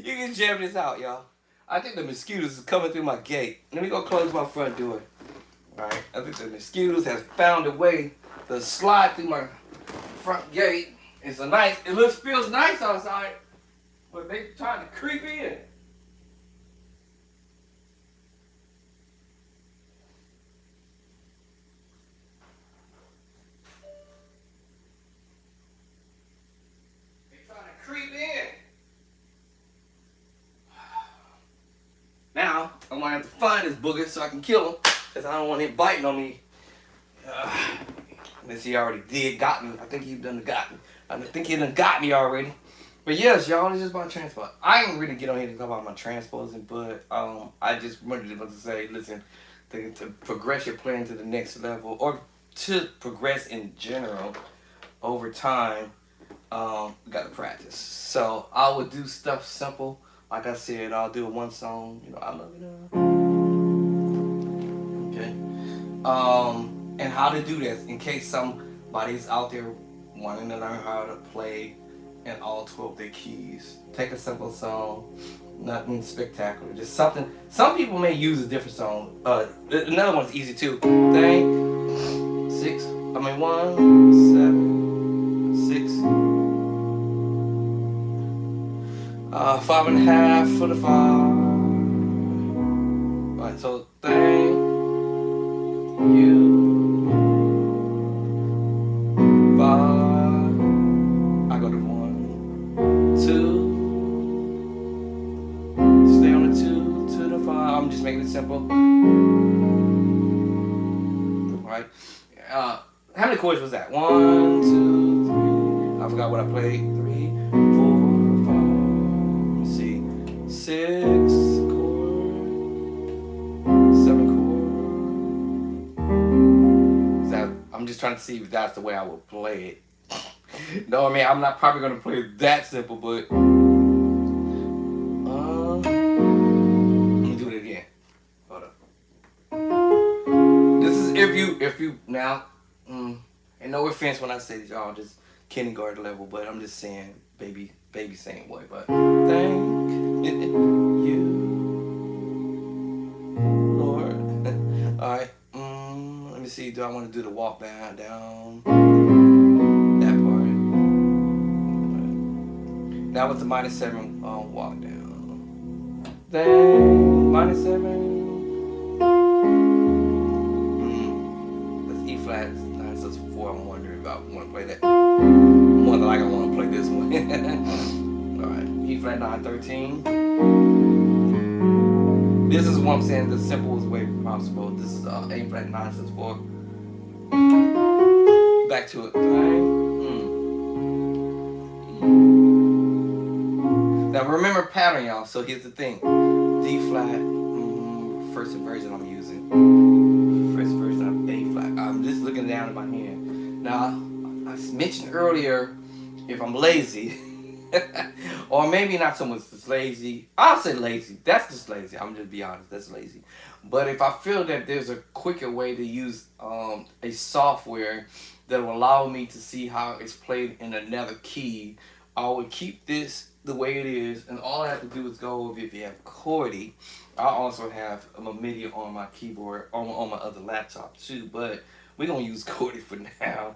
You can jam this out, y'all. I think the mosquitoes is coming through my gate. Let me go close my front door. Alright, I think the mosquitoes has found a way to slide through my front gate. It's a nice, feels nice outside, but they trying to creep in. They trying to creep in. Now, I'm gonna have to find this booger so I can kill him, because I don't want him biting on me. Unless he already got me. I think he done got me. I think he done got me already. But yes, y'all, it's just about transport. I ain't really get on here to talk about my transporting, but I just wanted to say, listen, to progress your plan to the next level, or to progress in general over time, you gotta practice. So I would do stuff simple. Like I said, I'll do one song, I love you now. Okay. And how to do this in case somebody's out there wanting to learn how to play in all 12 of their keys. Take a simple song, nothing spectacular, just something. Some people may use a different song. Another one's easy too. Thing, 6. 1, 7, 6. 5.5 for the 5. Alright, so thank you. 5. I go to 1, 2. Stay on the 2 to the 5. I'm just making it simple. Alright. How many chords was that? 1, 2, 3. I forgot what I played. 3, 4, 5. Let's see. 6 chord. 7 chord. Is that? I'm just trying to see if that's the way I would play it. No, I mean, I'm not probably gonna play it that simple, but let me do it again. Hold up. This is if you now, and no offense when I say this, y'all just kindergarten level, but I'm just saying baby same way. But thank you, Lord. All right. Let me see. Do I want to do the walk down? That part. That was the -7 walk down. Then -7. That's E flat. 9 says 4. I'm wondering if I want to play that. More than like I want to play this one. All right. E flat 9 13. This is what I'm saying. The simplest way possible. This is A flat 9 says 4. Back to it. Now remember pattern, y'all. So here's the thing. D flat, first version I'm using. First version of A flat. I'm just looking down at my hand. Now, I mentioned earlier, if I'm lazy, or maybe not so much just lazy. I'll say lazy. That's just lazy. I'm just be honest. That's lazy. But if I feel that there's a quicker way to use a software that will allow me to see how it's played in another key, I would keep this the way it is, and all I have to do is go over. If you have Chordy, I also have a MIDI on my keyboard on my other laptop too. But we're gonna use Chordy for now.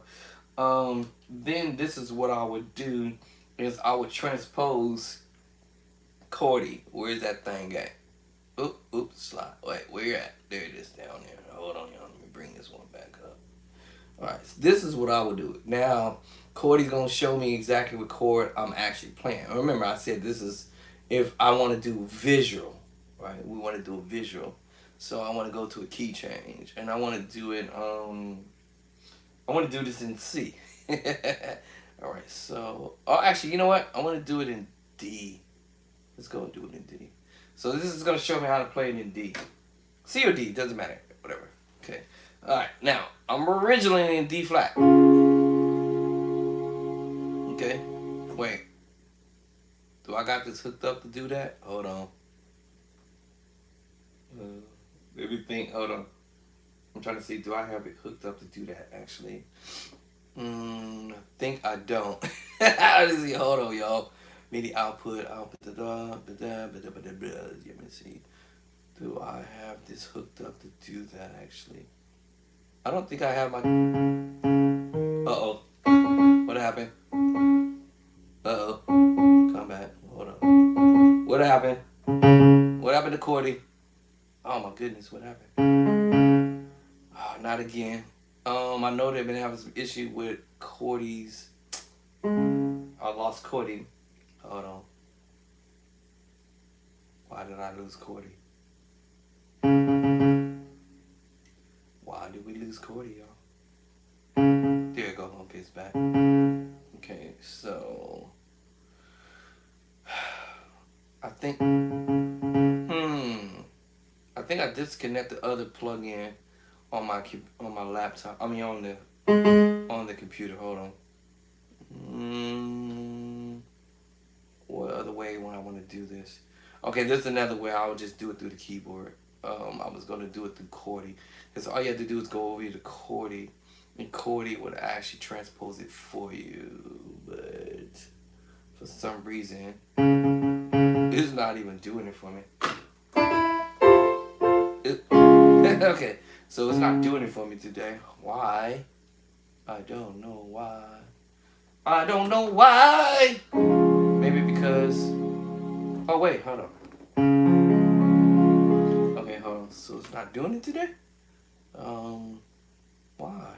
Then this is what I would do is I would transpose Chordy. Where's that thing at? Oops, slide. Wait, where you at? There it is down there. Hold on, y'all. Let me bring this one back up. Alright, so this is what I would do. Now, Chordy's gonna show me exactly what chord I'm actually playing. Remember, I said this is if I want to do visual, right? We want to do a visual. So I want to go to a key change, and I want to do it. I want to do this in C. All right, so actually, you know what? I want to do it in D. Let's go and do it in D. So this is gonna show me how to play it in D. C or D, doesn't matter. Whatever. Okay. All right. Now I'm originally in D flat. Okay. Wait. Do I got this hooked up to do that? Hold on. Let me think. Hold on. I'm trying to see. Do I have it hooked up to do that? Actually, I think I don't. Let me see. Hold on, y'all. MIDI output. Let me see. Do I have this hooked up to do that? Actually, I don't think I have my. Uh-oh. What happened? Uh-oh. Come back. Hold on. What happened? What happened to Chordy? Oh my goodness, what happened? Oh, not again. I know they've been having some issue with Chordy's. I lost Chordy. Hold on. Why did I lose Chordy? Why did we lose Chordy, y'all? There you go. Okay, it's back. Okay, so I think I think I disconnected the other plug-in on my laptop. I mean on the computer. Hold on. What other way when I want to do this? Okay, there's another way. I would just do it through the keyboard. I was gonna do it through Chordy, because all you have to do is go over to Chordy, and Chordy would actually transpose it for you. But for some reason, it's not even doing it for me. Okay, so it's not doing it for me today. Why? I don't know why. I don't know why. Maybe because. Oh wait, hold on. Okay, hold on. So it's not doing it today. Why?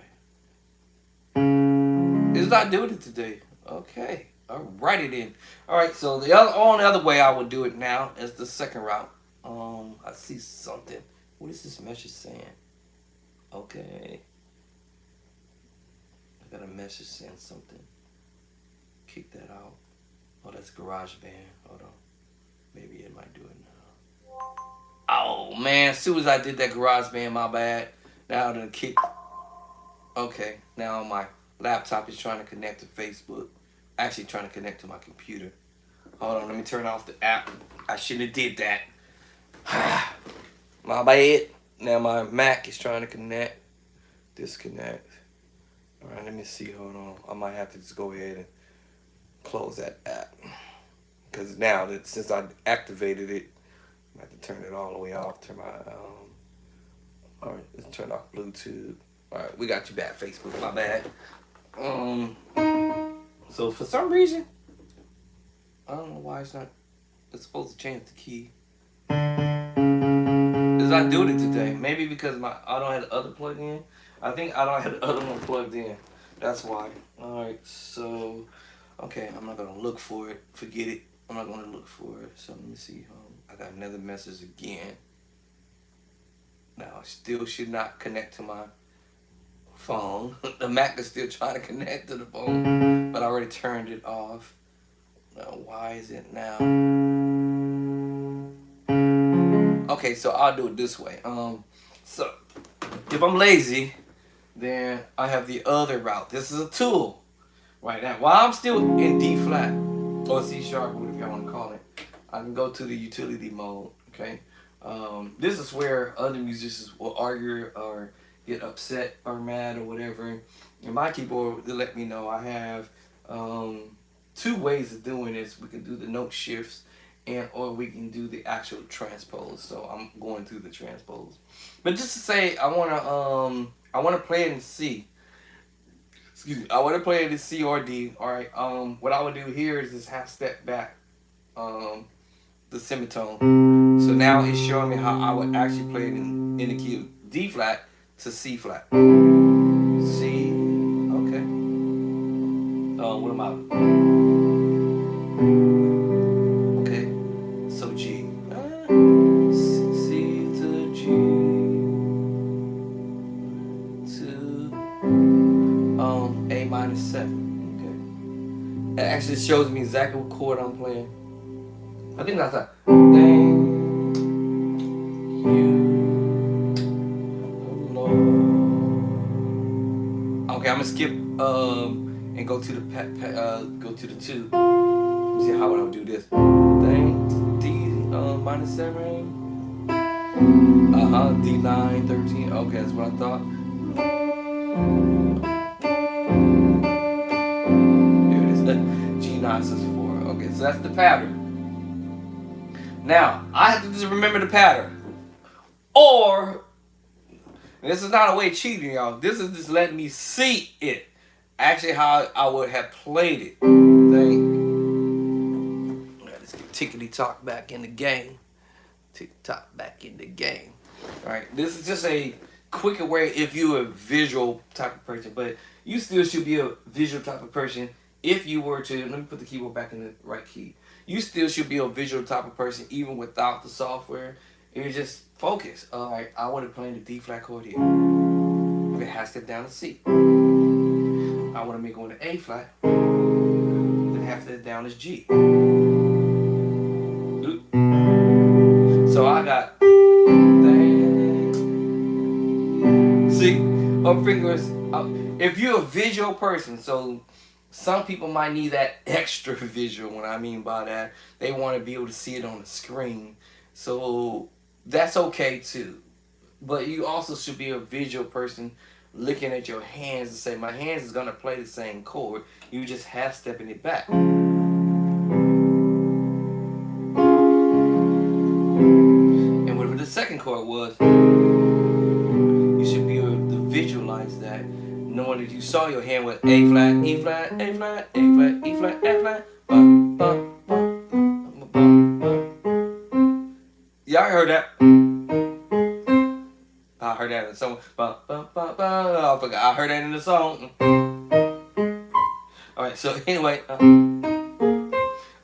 It's not doing it today. Okay. Alrighty then. Alright, so the only other way I would do it now is the second route. I see something. What is this message saying? Okay. I got a message saying something. Kick that out. Oh, that's GarageBand. Hold on. Maybe it might do it now. Oh man, as soon as I did that GarageBand, my bad. Now the kick. Okay, now my laptop is trying to connect to Facebook. Actually trying to connect to my computer. Hold on, let me turn off the app. I shouldn't have did that. My bad. Now my Mac is trying to connect. Disconnect. Alright, let me see. Hold on. I might have to just go ahead and close that app. Because now that since I activated it, I have to turn it all the way off. Turn my alright, let's turn off Bluetooth. Alright, we got you back, Facebook, my bad. So for some reason, I don't know why it's supposed to change the key. It's not doing it today. Maybe because I don't have the other plug in. I think I don't have the other one plugged in. That's why. Alright, so okay, I'm not gonna look for it. Forget it. I'm not gonna look for it. So let me see. I got another message again. Now I still should not connect to my phone. The Mac is still trying to connect to the phone, but I already turned it off. Now why is it now? Okay, so I'll do it this way. So if I'm lazy, then I have the other route. This is a tool right now. While I'm still in D flat or C sharp, whatever y'all want to call it. I can go to the utility mode. Okay. This is where other musicians will argue or get upset or mad or whatever. And my keyboard, they let me know I have two ways of doing this. We can do the note shifts, and or we can do the actual transpose. So I'm going through the transpose. But just to say, I wanna play it in C. Excuse me. I wanna play it in C or D. All right. What I would do here is just half step back. The semitone. So now it's showing me how I would actually play it in the key of D flat to C flat. C. Okay. What am I? Okay. So G. C to G to A minor 7. Okay. It actually shows me exactly what chord I'm playing. I think that's a thank you, Lord. Okay, I'm gonna skip and go to the go to the 2. Let me see how I would do this. Thank D minor 7. D9 13. Okay, that's what I thought. Here it is. G9 says 4. Okay, so that's the pattern. Now, I have to just remember the pattern. Or, this is not a way of cheating, y'all. This is just letting me see it. Actually, how I would have played it. Let's get Tickety Talk back in the game. Tick Tock back in the game. Alright, this is just a quicker way if you're a visual type of person. But you still should be a visual type of person if you were to, let me put the keyboard back in the right key. You still should be a visual type of person even without the software. If you just focus. Alright, I want to play the D flat chord here. If it has to down to C. I want to make it on the A flat. Then half step down is G. So I got see, our fingers. If you're a visual person, so some people might need that extra visual. What I mean by that, they want to be able to see it on the screen. So that's okay too. But you also should be a visual person looking at your hands and say, my hands is going to play the same chord. You just half stepping it back. And whatever the second chord was, you should be able to visualize that, knowing that you saw your hand with A flat, E flat, A flat, A flat, E flat, A flat. Yeah, I heard that. I heard that in the song. I heard that in the song. Alright, so anyway.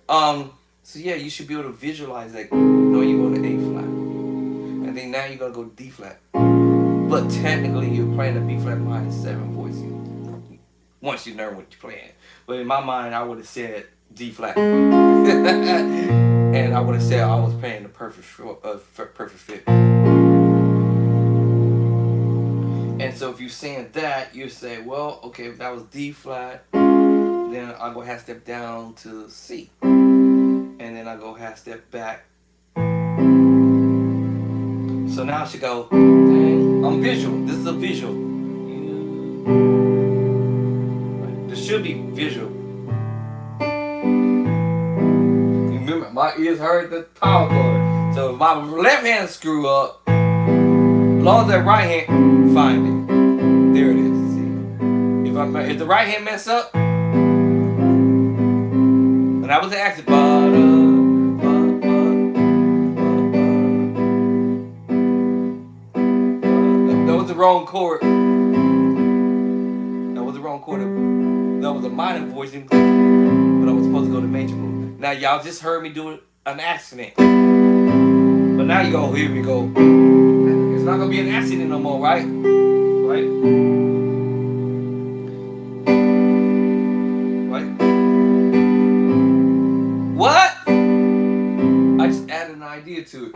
So yeah, you should be able to visualize that. Knowing you go to A flat. And then now you're going to go to D flat. But technically, you're playing a B flat minor 7 voicing. Once you learn what you're playing. But in my mind, I would have said D flat. And I would have said I was playing the perfect fit. And so if you're saying that, you say, well, okay, if that was D flat, then I'll go half step down to C. And then I'll go half step back. So now I should go, I'm visual. This is a visual. This should be visual. Remember, my ears heard the power chord. So if my left hand screw up, as long as that right hand find it. There it is. See? If the right hand mess up, and I was the accident. That was the wrong chord. That was the wrong chord. That was a minor voicing, but I was supposed to go to major move. Now y'all just heard me do an accident. But now you go, here we go. It's not gonna be an accident no more, right? Right? Right? What? I just added an idea to it.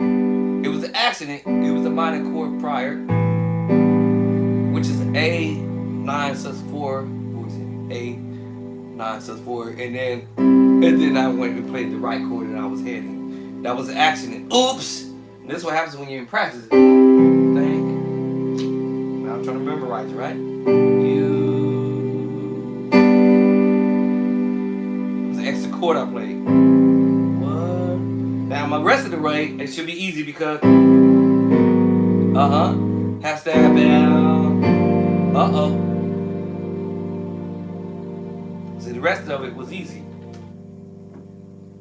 It was an accident. It was a minor chord prior, which is A9 sus 4. What was it? A9 sus 4, and then And then I went and played the right chord and I was heading. That was an accident. Oops! And this is what happens when you're in practice. Dang. Now I'm trying to memorize it, right? You. It was an extra chord I played. What? Now my rest of the rate, it should be easy because half step down. See, the rest of it was easy.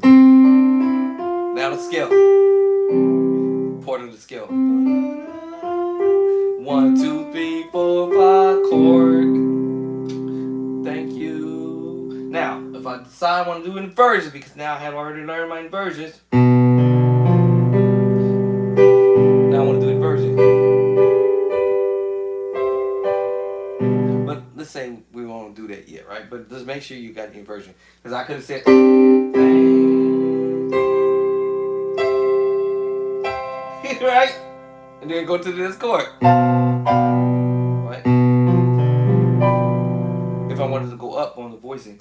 Now the scale. Part of the scale. 1, 2, 3, 4, 5 chord. Thank you. Now, if I decide I want to do inversions, because now I have already learned my inversions. Now I want to do inversion. But let's say we won't do that yet, right? But just make sure you got the inversion. Because I could have said, right? And then go to this chord. Right? If I wanted to go up on the voicing.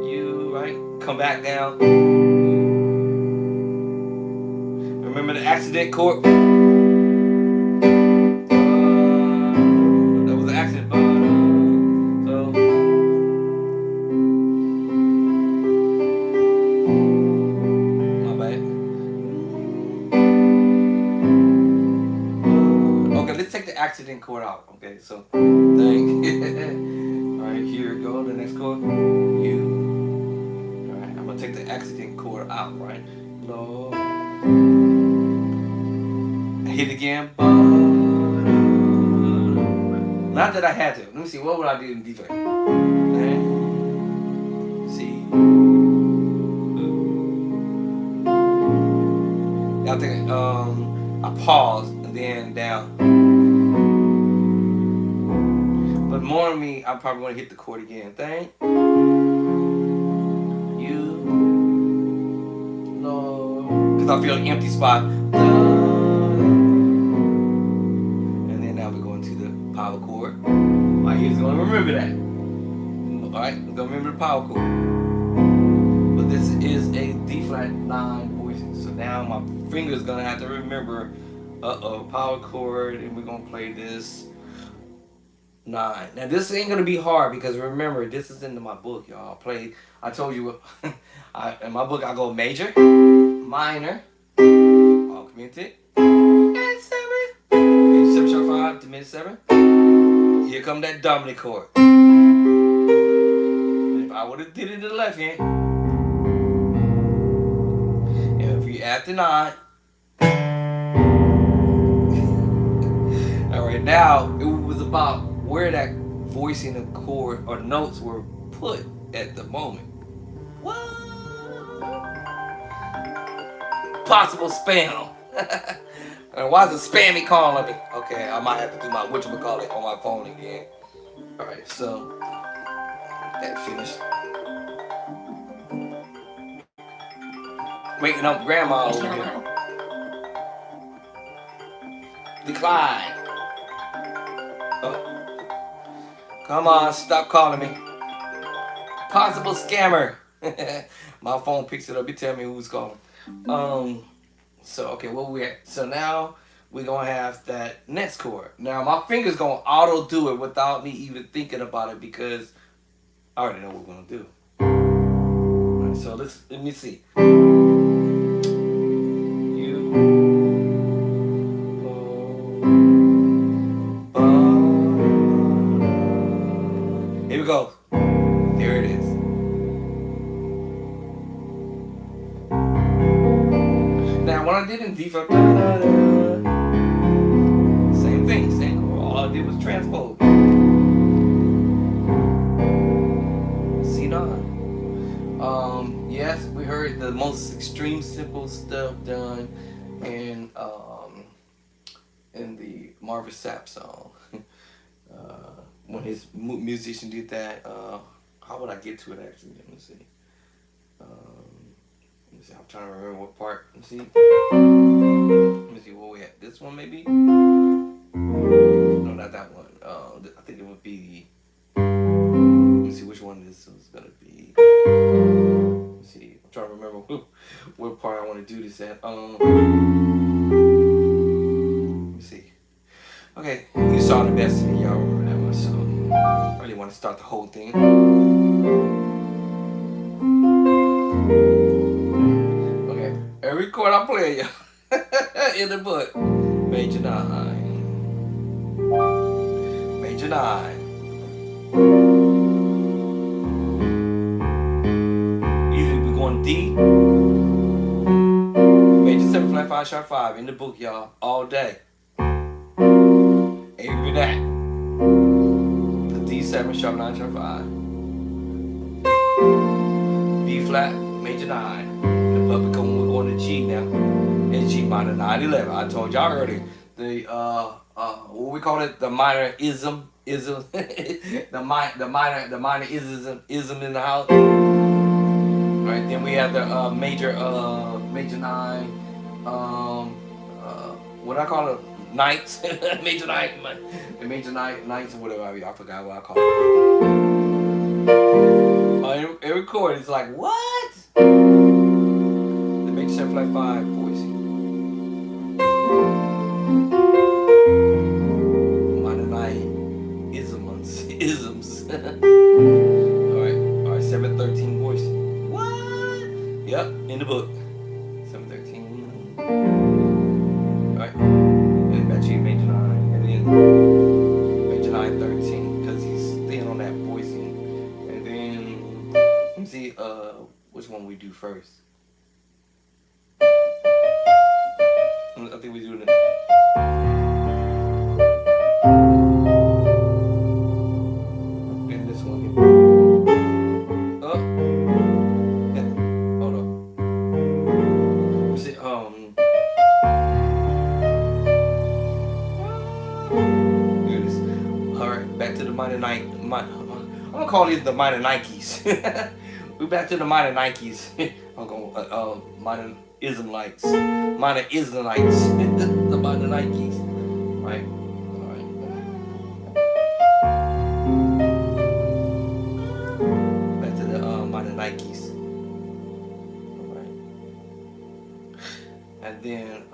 You, right? Come back down. Remember the accident chord? That was an accident. So. My bad. Okay, let's take the accident chord out. Okay, so. Alright, here we go. The next chord. You. Alright, I'm going to take the accident chord out, right? Low. Hit again. Not that I had to. Let me see. What would I do in D flat? C. I think I pause and then down. But more than me, I'm probably going to hit the chord again. Thank you, Lord. Because I feel an empty spot. And then now we're going to the power chord. My ears are going to remember that. Alright, we're going to remember the power chord. But this is a D flat 9 voicing. So now my finger's going to have to remember power chord, and we're going to play this 9. Now this ain't going to be hard because remember, this is in my book, y'all. I told you, in my book I go major, minor, augmented, and 7, 7 sharp 5, diminished 7. Here come that dominant chord. And if I would have did it in the left hand, and if you add the 9, all right, now it was about where that voicing of chord or notes were put at the moment. What? Possible spam. And why is it spammy calling me? Okay, I might have to do my whatchamacallit on my phone again. Alright, so that finished. Waking up grandma over here. Decline. Oh. Come on, stop calling me. Possible scammer. My phone picks it up. It tell me who's calling. So okay, where we at? So now we're gonna have that next chord. Now my finger's gonna auto do it without me even thinking about it because I already know what we're gonna do. Alright, so let me see. Here we go. There it is. Now, when I did in D flat, same thing, same chord. All I did was transpose. C9. Yes, we heard the most extreme simple stuff done in the Marvin Sapp song. When his musician did that, how would I get to it actually? Let me see. I'm trying to remember what part. Let me see. Let me see where we at. This one maybe? No, not that one. I think it would be me see which one this is gonna be. Let's see. I'm trying to remember what part I want to do this at. Let me see. Okay, you saw the best of me. Y'all remember that one, so I really want to start the whole thing. Okay, every chord I play, y'all, in the book, major 9, major 9. Either we're going D, major 7 flat 5 sharp 5 in the book, y'all, all day. Every day. The D7 sharp 9 sharp 5. B flat, major 9. The puppet going, we're going to G now. It's G minor 9 11. I told y'all earlier. The what we call it, the minor ism the minor ism in the house. Right, then we have the major 9, what I call it, ninths, major ninth, the major ninths or whatever. I forgot what I call it. Every chord is like, what? The major 7 flat 5 voice. Minor 9 isms. All right, 7 13 voice. What? Yep, in the book. 7 13. All right, and back to you, major 9, and then major 9 13, because he's staying on that voicing. And then let me see which one we do first. I think we do it. In this one here. Oh, yeah. Hold on. Let me see. Here it is. All right, back to the minor night. I'm gonna call these the minor Nikes. We're back to the minor Nikes. I'm going minor Ismlites. Minor Israelites. The minor Nikes. Right? Alright. Back to the minor Nikes. Alright. And then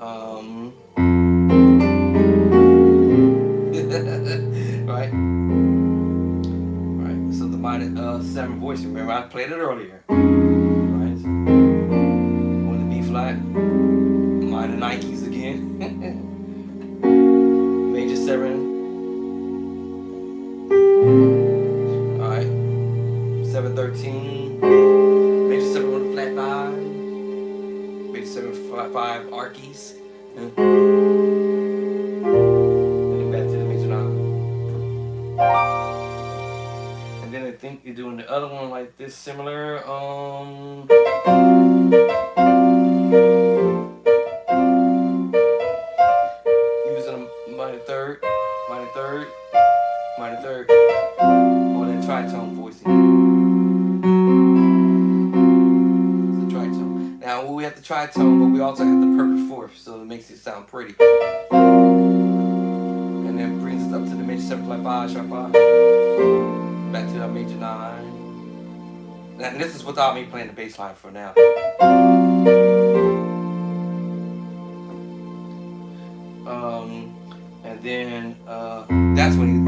right? Alright, so the minor 7 voice. Remember I played it earlier. Right? On the B flat. Minor Nikes again. Major 7. Alright. 7 13. Major 7 on the flat 5. Major 7 5 archies. And then back to the major 9. And then I think you're doing the other one like this, similar. Using a minor third, or then tritone voicing. It's a tritone. Now we have the tritone, but we also have the perfect fourth, so it makes it sound pretty. And then brings us up to the major 7 flat 5 sharp 5. Back to our major 9. And this is without me playing the bass line for now. And then that's when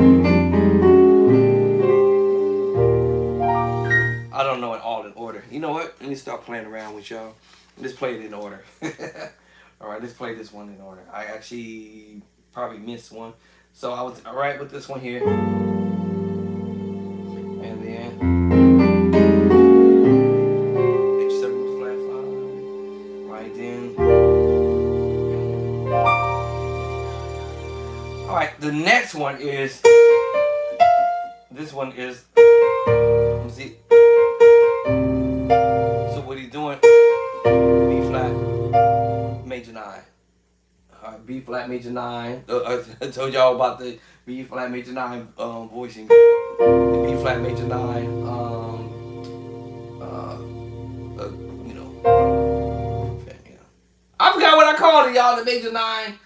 I don't know it all in order. You know what? Let me start playing around with y'all. Let's play it in order. Alright, let's play this one in order. I actually probably missed one. So I was alright with this one here. And then H7 flat 5. Right then. Alright, the next one is, this one is, let me see. So what he's doing, B flat, major 9. Alright, B flat, major 9. I told y'all about the B flat, major 9 voicing. The B flat, major 9, you know. I forgot what I called it, y'all, the major 9.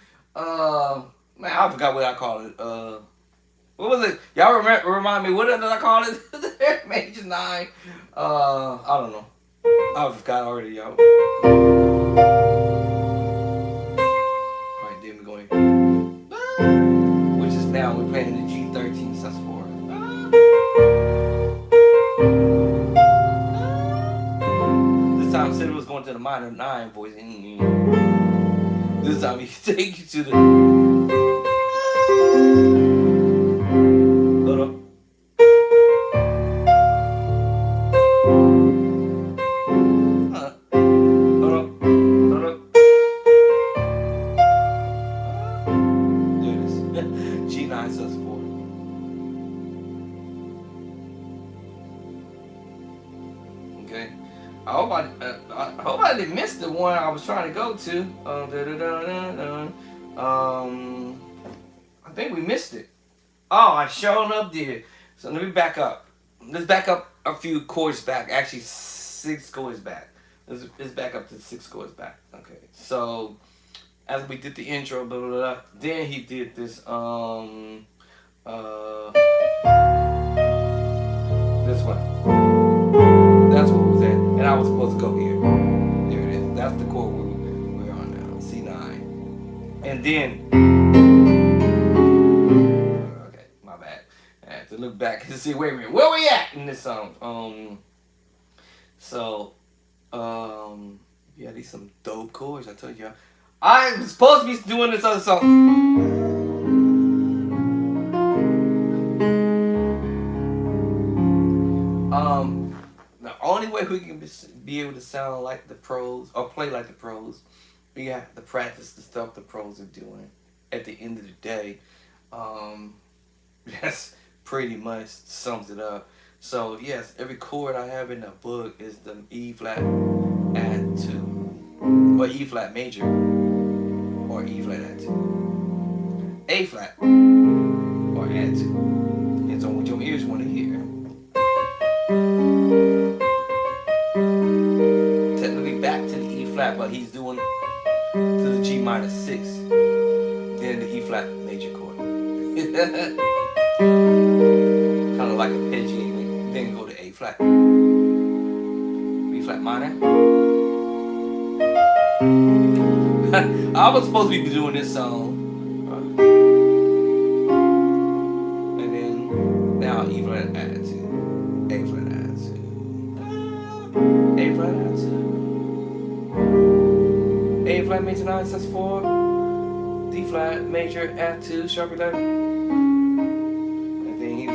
Man, I forgot what I called it. What was it? Y'all remind me, what did I call it? Major 9. I don't know. I forgot already, y'all. Alright, then we're going. Which is now we're playing the G13 sus4. This time Sid was going to the minor 9 voice. This time he take you to the. Hold up. Hold up. Hold up. There it is. G9 sus4. Okay. I hope I didn't miss the one I was trying to go to. I think we missed it. Oh, I showed up there. So let me back up. Let's back up a few chords back. Actually, 6 chords back. Let's back up to 6 chords back. Okay. So as we did the intro, blah blah blah. Then he did this. This one. That's what was at. And I was supposed to go here. There it is. That's the chord we're on now. C9. And then. Okay, my bad. I have to look back and see, wait a minute, where we at in this song? Yeah, these some dope chords, I told you. I'm supposed to be doing this other song. The only way we can be able to sound like the pros or play like the pros, we have to practice the stuff the pros are doing. At the end of the day, that's pretty much sums it up. So yes, every chord I have in the book is the E flat add 2, or E flat major, or E flat add 2, A flat, or add 2. It's on what your ears want to hear. Technically back to the E flat, but he's doing to the G minor 6, then the E flat major chord. Kind of like a arpeggio, then go to A flat, B flat minor. I was supposed to be doing this song, and then now E flat add 2, A flat add 2, A flat add 2, A flat major 9 sus4, D flat major add 2 sharp 11, and then he.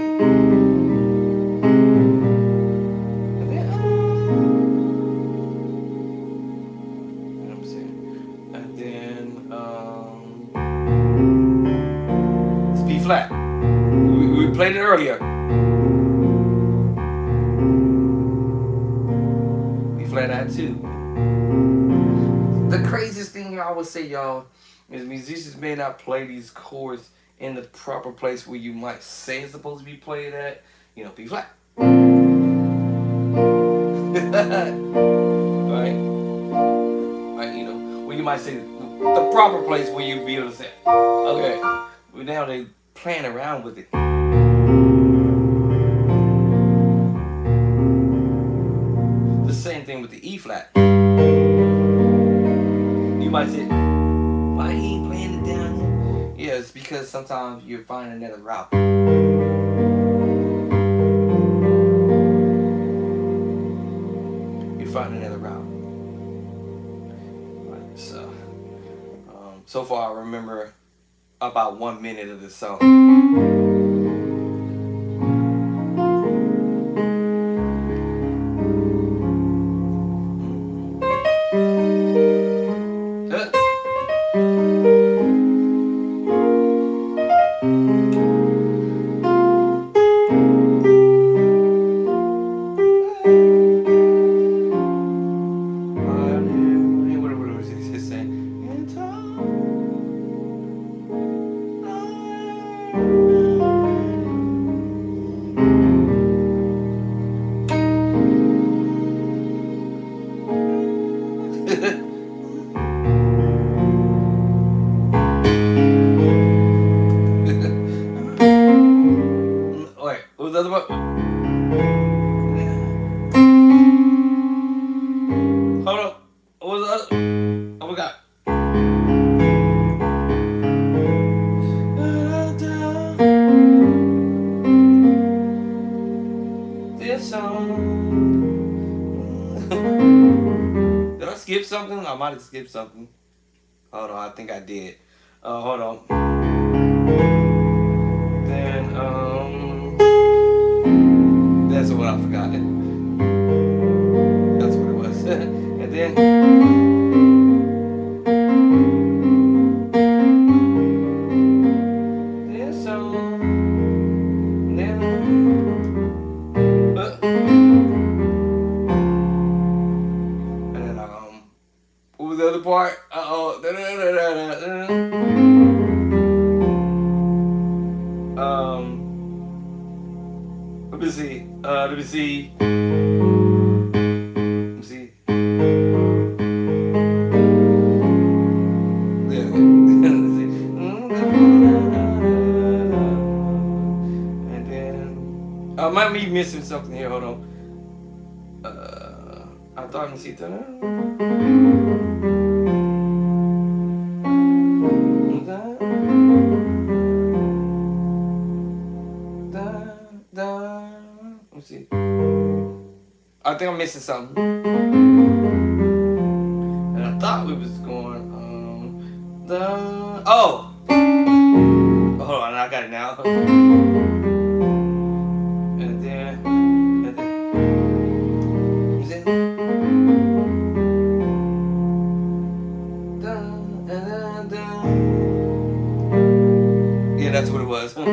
Flat. We played it earlier. B flat add 2. The craziest thing I would say, y'all, is musicians may not play these chords in the proper place where you might say it's supposed to be played at. You know, B flat. Right? Right, you know, where you might say the proper place where you be able to say, okay, well now they playing around with it. The same thing with the E flat. You might say, why he ain't playing it down here? Yeah, it's because sometimes you find another route. You find another route. Right, so far I remember about 1 minute of this song. Wait, what was the other one? skip something? I might have skipped something. Hold on, I think I did. Hold on. Then that's what I forgot. That's what it was. And then so then and then what was the other part? Let me see. Let me see. Let me see. Yeah. Let's see. And then I might be missing something here. Hold on. I thought I can see that. Let me see. I think I'm missing something. And I thought we was going oh! Hold on, I got it now. And then is it? Yeah, that's what it was. And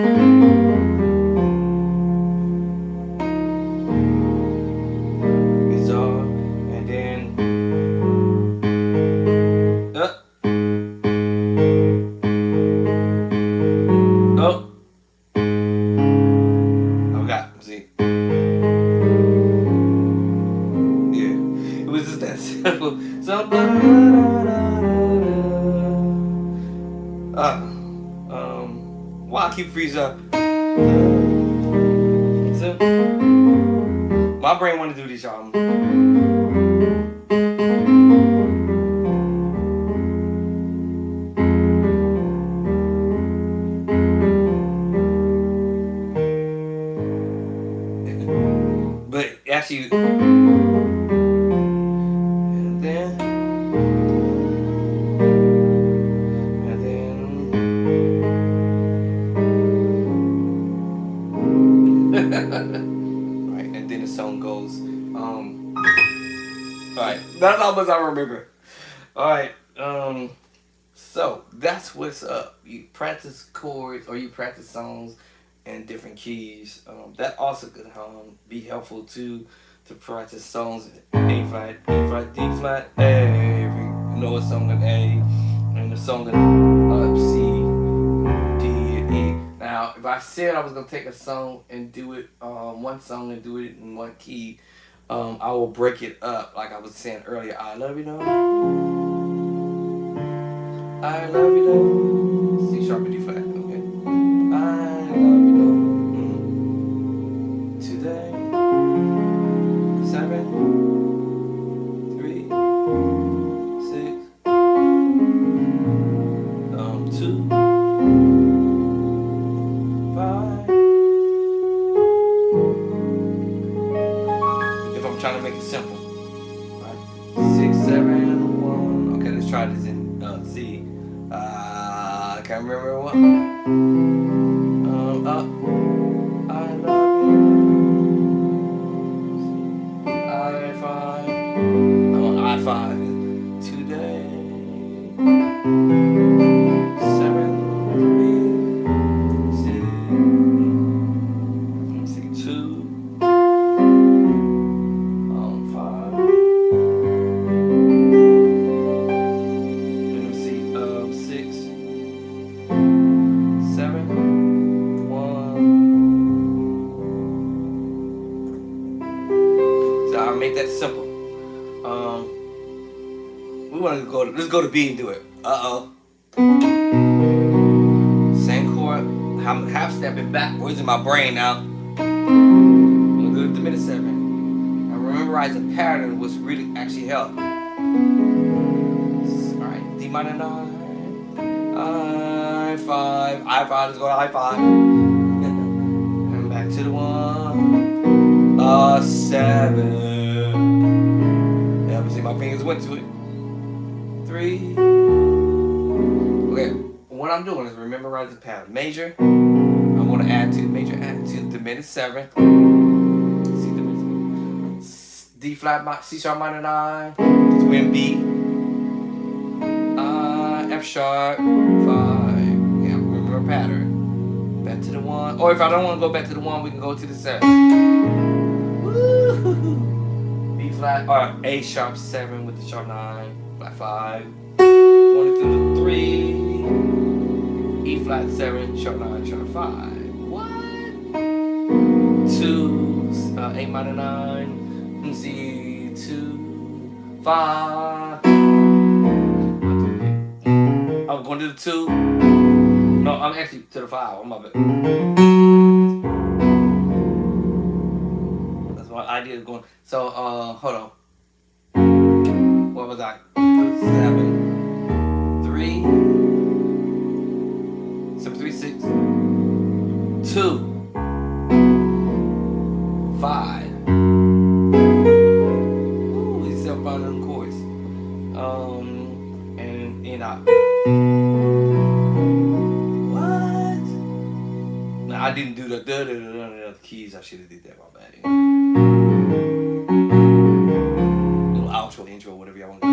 then oh, okay, see. Yeah, it was just that simple. So, why I keep freezing up? So, my brain want to do this, y'all. But actually, and then right, and then the song goes. Alright, that's how much I remember. Alright, so that's what's up. You practice chords or you practice songs in different keys. That also could be helpful too, to practice songs in A flat, B flat, D flat, A. If you know a song in A, and a song in C, D, E. Now, if I said I was gonna take a song and do it, one song and do it in one key, I will break it up like I was saying earlier. I love you though. I love you though. C sharp and D flat. Okay. I love you though. Today. 7, 3, 6, 2, 5. If I'm trying to make it simple, right? 6, 7, 1. Okay, let's try this in C. I can't remember what. Up. I love you. I5. I'm on I5 today. 7, 3, 6. Let's see, 2. 5. Let me see, 6, 7, 1. So I'll make that simple. We want to go. Let's go to B and do it. Same chord. I'm half stepping backwards in my brain now. I'm gonna go to the minute 7. And memorizing pattern was really actually helped. Alright, D minor 9. I5. I5, let's go to I5. And back to the 1. 7. Yeah, see my fingers went to it. 3. Okay, what I'm doing is remembering the pattern. Major, I'm going to add to major, add to diminished 7. C diminished. D flat, C sharp minor 9. It's when B. F sharp 5. Yeah, remember pattern. Back to the 1. Or if I don't want to go back to the 1, we can go to the 7. Woo! B flat or A sharp 7 with the sharp 9. Flat 5. 1 through the 3. E flat 7, sharp 9, sharp 5. What? 2, A minor 9. C 2, 5. I'm going to the 2. No, I'm actually to the 5. I'm up it. That's my idea of going. So, hold on. What was I? 7, 3, 7, 3, 6, 2, 5. Ooh, these 7 finding chords. And I. What? No, I didn't do the keys. I should have did that. My bad. Little outro, intro, whatever y'all want to do.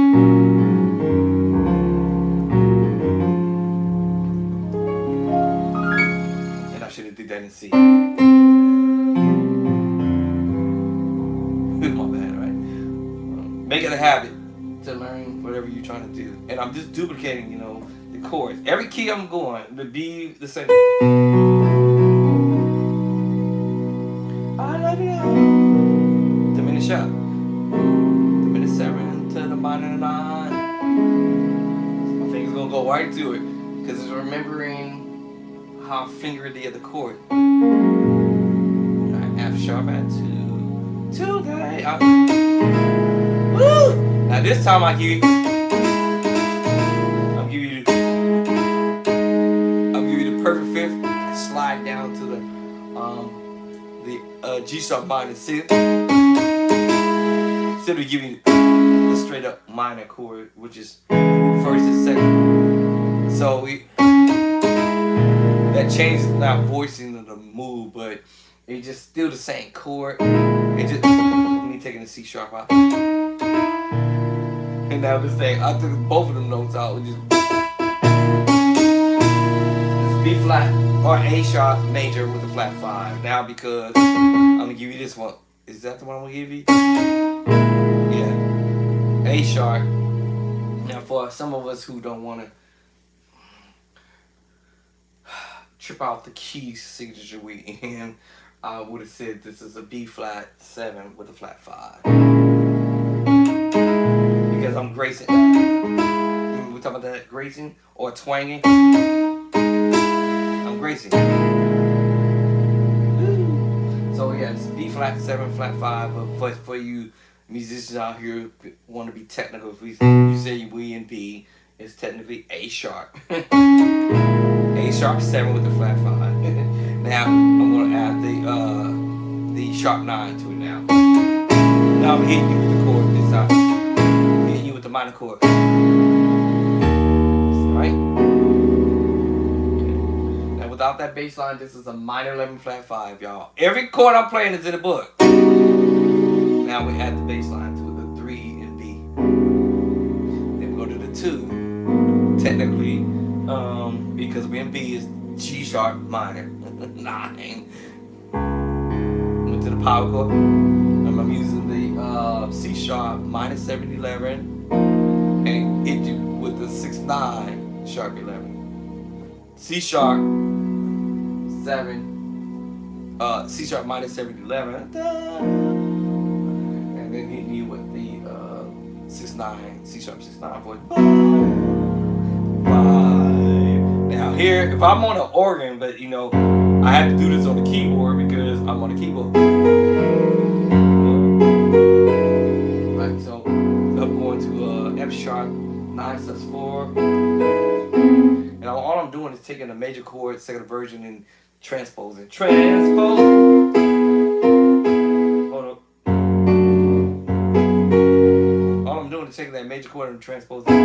And I should have did that in C. My bad, right? Make it a habit to learn whatever you're trying to do. And I'm just duplicating, the chords. Every key I'm going, the B, the same. I love you. Diminished up. Diminished 7 to the minor 9. So my finger's gonna go right to it. Because it's remembering how I fingered the other chord. Alright, F sharp at 2. 2 day. Woo! Now this time I'll give you the perfect 5th. Slide down to the G sharp minor 6. Instead of giving you the straight up minor chord, which is 1st and 2nd. So that changes not voicing of the move, but it's just still the same chord. It just me taking the C sharp out. And now this thing, I took both of them notes out with just B flat or A sharp major with the flat 5. Now because I'm gonna give you this one. Is that the one I'm gonna give you? Yeah. A sharp. Now for some of us who don't wanna trip out the key signature we in, I would have said this is a B flat 7 with a flat 5. Because I'm gracing. We're talking about that gracing or twanging. I'm gracing. So yeah, it's B flat 7, flat 5. But for you musicians out here who want to be technical, if you say we in B, it's technically A sharp. A sharp 7 with the flat 5. Now I'm gonna add the sharp 9 to it now. Now I'm hitting you with the chord this time. Hitting you with the minor chord. Right? Now without that bass line, this is a minor 11 flat 5, y'all. Every chord I'm playing is in the book. Now we add the bass line to the 3 and B. Then we go to the 2. Technically, because we in B is G sharp minor 9. Went to the power chord. I'm using the C sharp minor 7 11 and hit you with the 6 9 sharp 11. C sharp 7, C sharp minor 7 11, and then hitting you with the 6 9 C sharp 6 9 voice. 5. Now here, if I'm on an organ, but I have to do this on the keyboard because I'm on the keyboard. Right, so I'm going to F sharp 9 sus 4. And all I'm doing is taking a major chord, second version, and transposing. Transpose. Hold up. All I'm doing want to take that major chord and transpose it. We're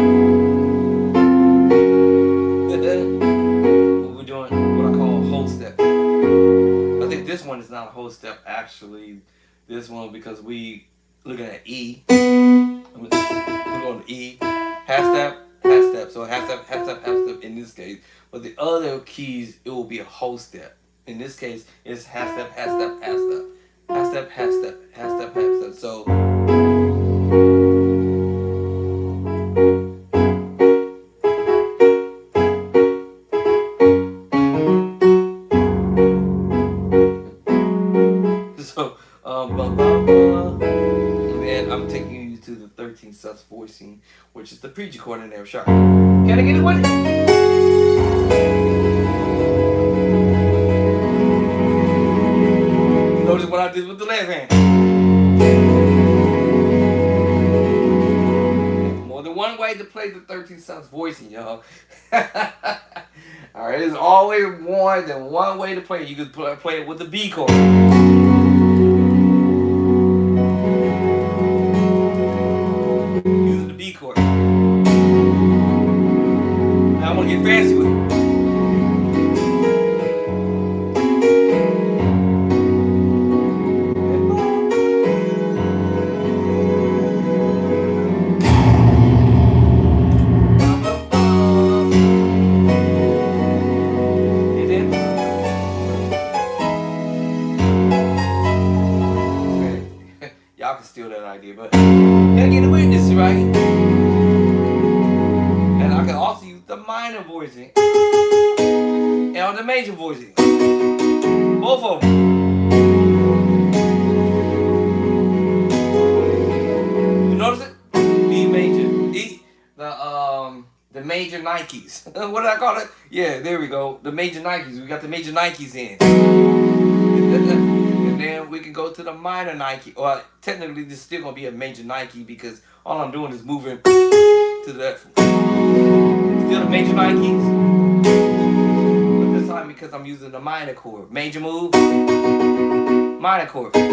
doing what I call a whole step. I think this one is not a whole step actually. This one because we looking at E. We're going to E, half step, half step. So half step, half step, half step in this case. But the other keys, it will be a whole step. In this case, it's half step, half step, half step, half step, half step, half step, half step. So. So, and then I'm taking you to the 13th sus voicing, which is the preacher chord in F sharp. Can I get it with it? Notice what I did with the left hand. More than one way to play the 13th sus voicing, y'all. Alright, there's always more than one way to play it. You could play it with the B chord. Using the B chord. Now I'm going to get fancy with it. Y'all can steal that idea, but gotta get a witness, right? And I can also use the minor voicing and the major voicing. Both of them. You notice it? B major. E the major Nikes. What did I call it? Yeah, there we go. The major Nikes. We got the major Nikes in. And then we can go to the minor Nike. Or technically this is still gonna be a major Nike because all I'm doing is moving to that. Still the major Nikes. But this time because I'm using the minor chord. Major move, minor chord. And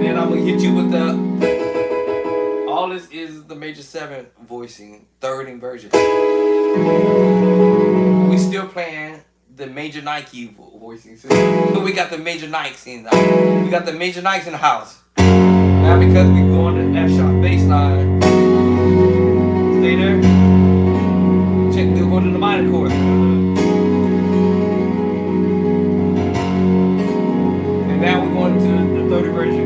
then I'm gonna hit you with the. All this is the major 7 voicing, third inversion. We still playing the major Nike voicing. So we got the major Nikes in the house. We got the major Nikes in the house. Now because we go on the F sharp bass line, stay there. Check, we'll go to the minor chord. And now we're going to the third inversion.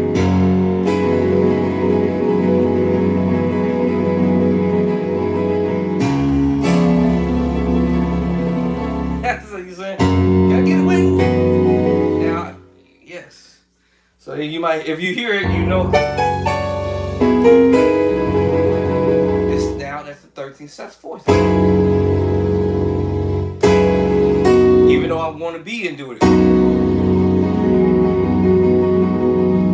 So you saying, gotta get away. Now, yes. So you might, if you hear it, you know. This now that's the 13th sus voice. Even though I want to be and do it.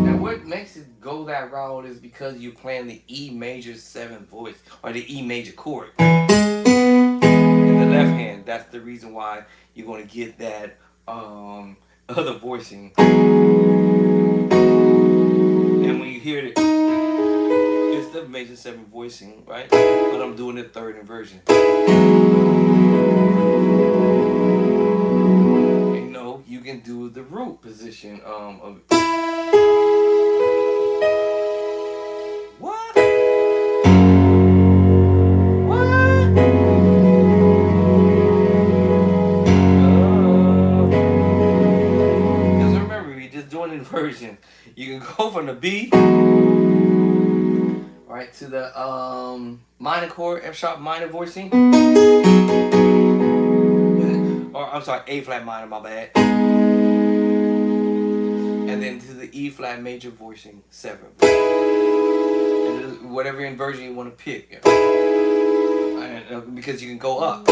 Now, what makes it go that route is because you're playing the E major 7 voice or the E major chord. In the left hand, that's the reason why you're going to get that other voicing. And when you hear it, it's the major 7 voicing, right? But I'm doing the third inversion. You know, you can do the root position of it. Inversion. You can go from the B right to the minor chord, F sharp minor voicing, or I'm sorry, A flat minor, my bad, and then to the E flat major voicing 7, and whatever inversion you want to pick, because you can go up.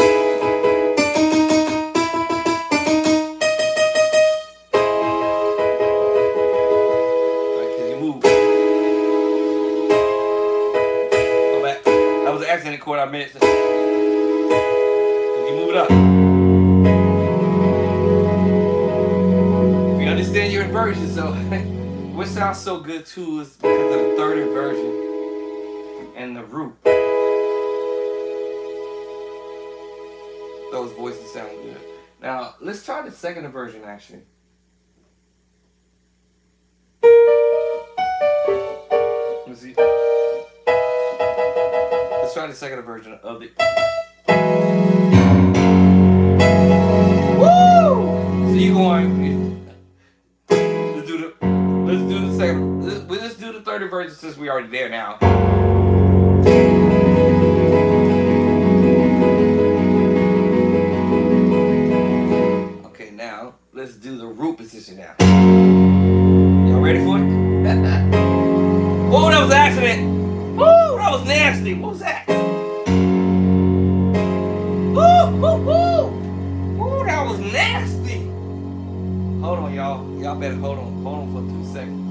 Accident chord I missed. You move it up. If you understand your inversion, so What sounds so good too is because of the third inversion and the root. Those voices sound good. Now let's try the second inversion actually. Let's see. Let's try the second version of it. Woo! So you going? Let's do the second. Let's do the third version since we already there now. Okay, now let's do the root position now. Y'all ready for it? Oh, that was an accident. Woo, that was nasty. What was that? Woo, that was nasty. Hold on, y'all. Y'all better hold on. Hold on for 2 seconds.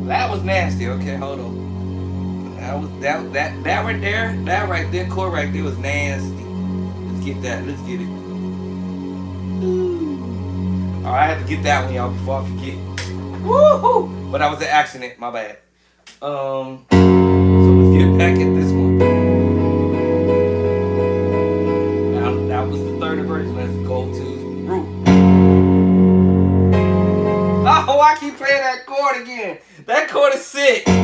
That was nasty. Okay, hold on. That was that right there. That right there, chord right there was nasty. Let's get that. Let's get it. All right, I have to get that one, y'all, before I forget. Woohoo! But that was an accident. My bad. So let's get back at this one. Now that was the third version. Let's go to root. Oh, I keep playing that chord again. That chord is sick. Let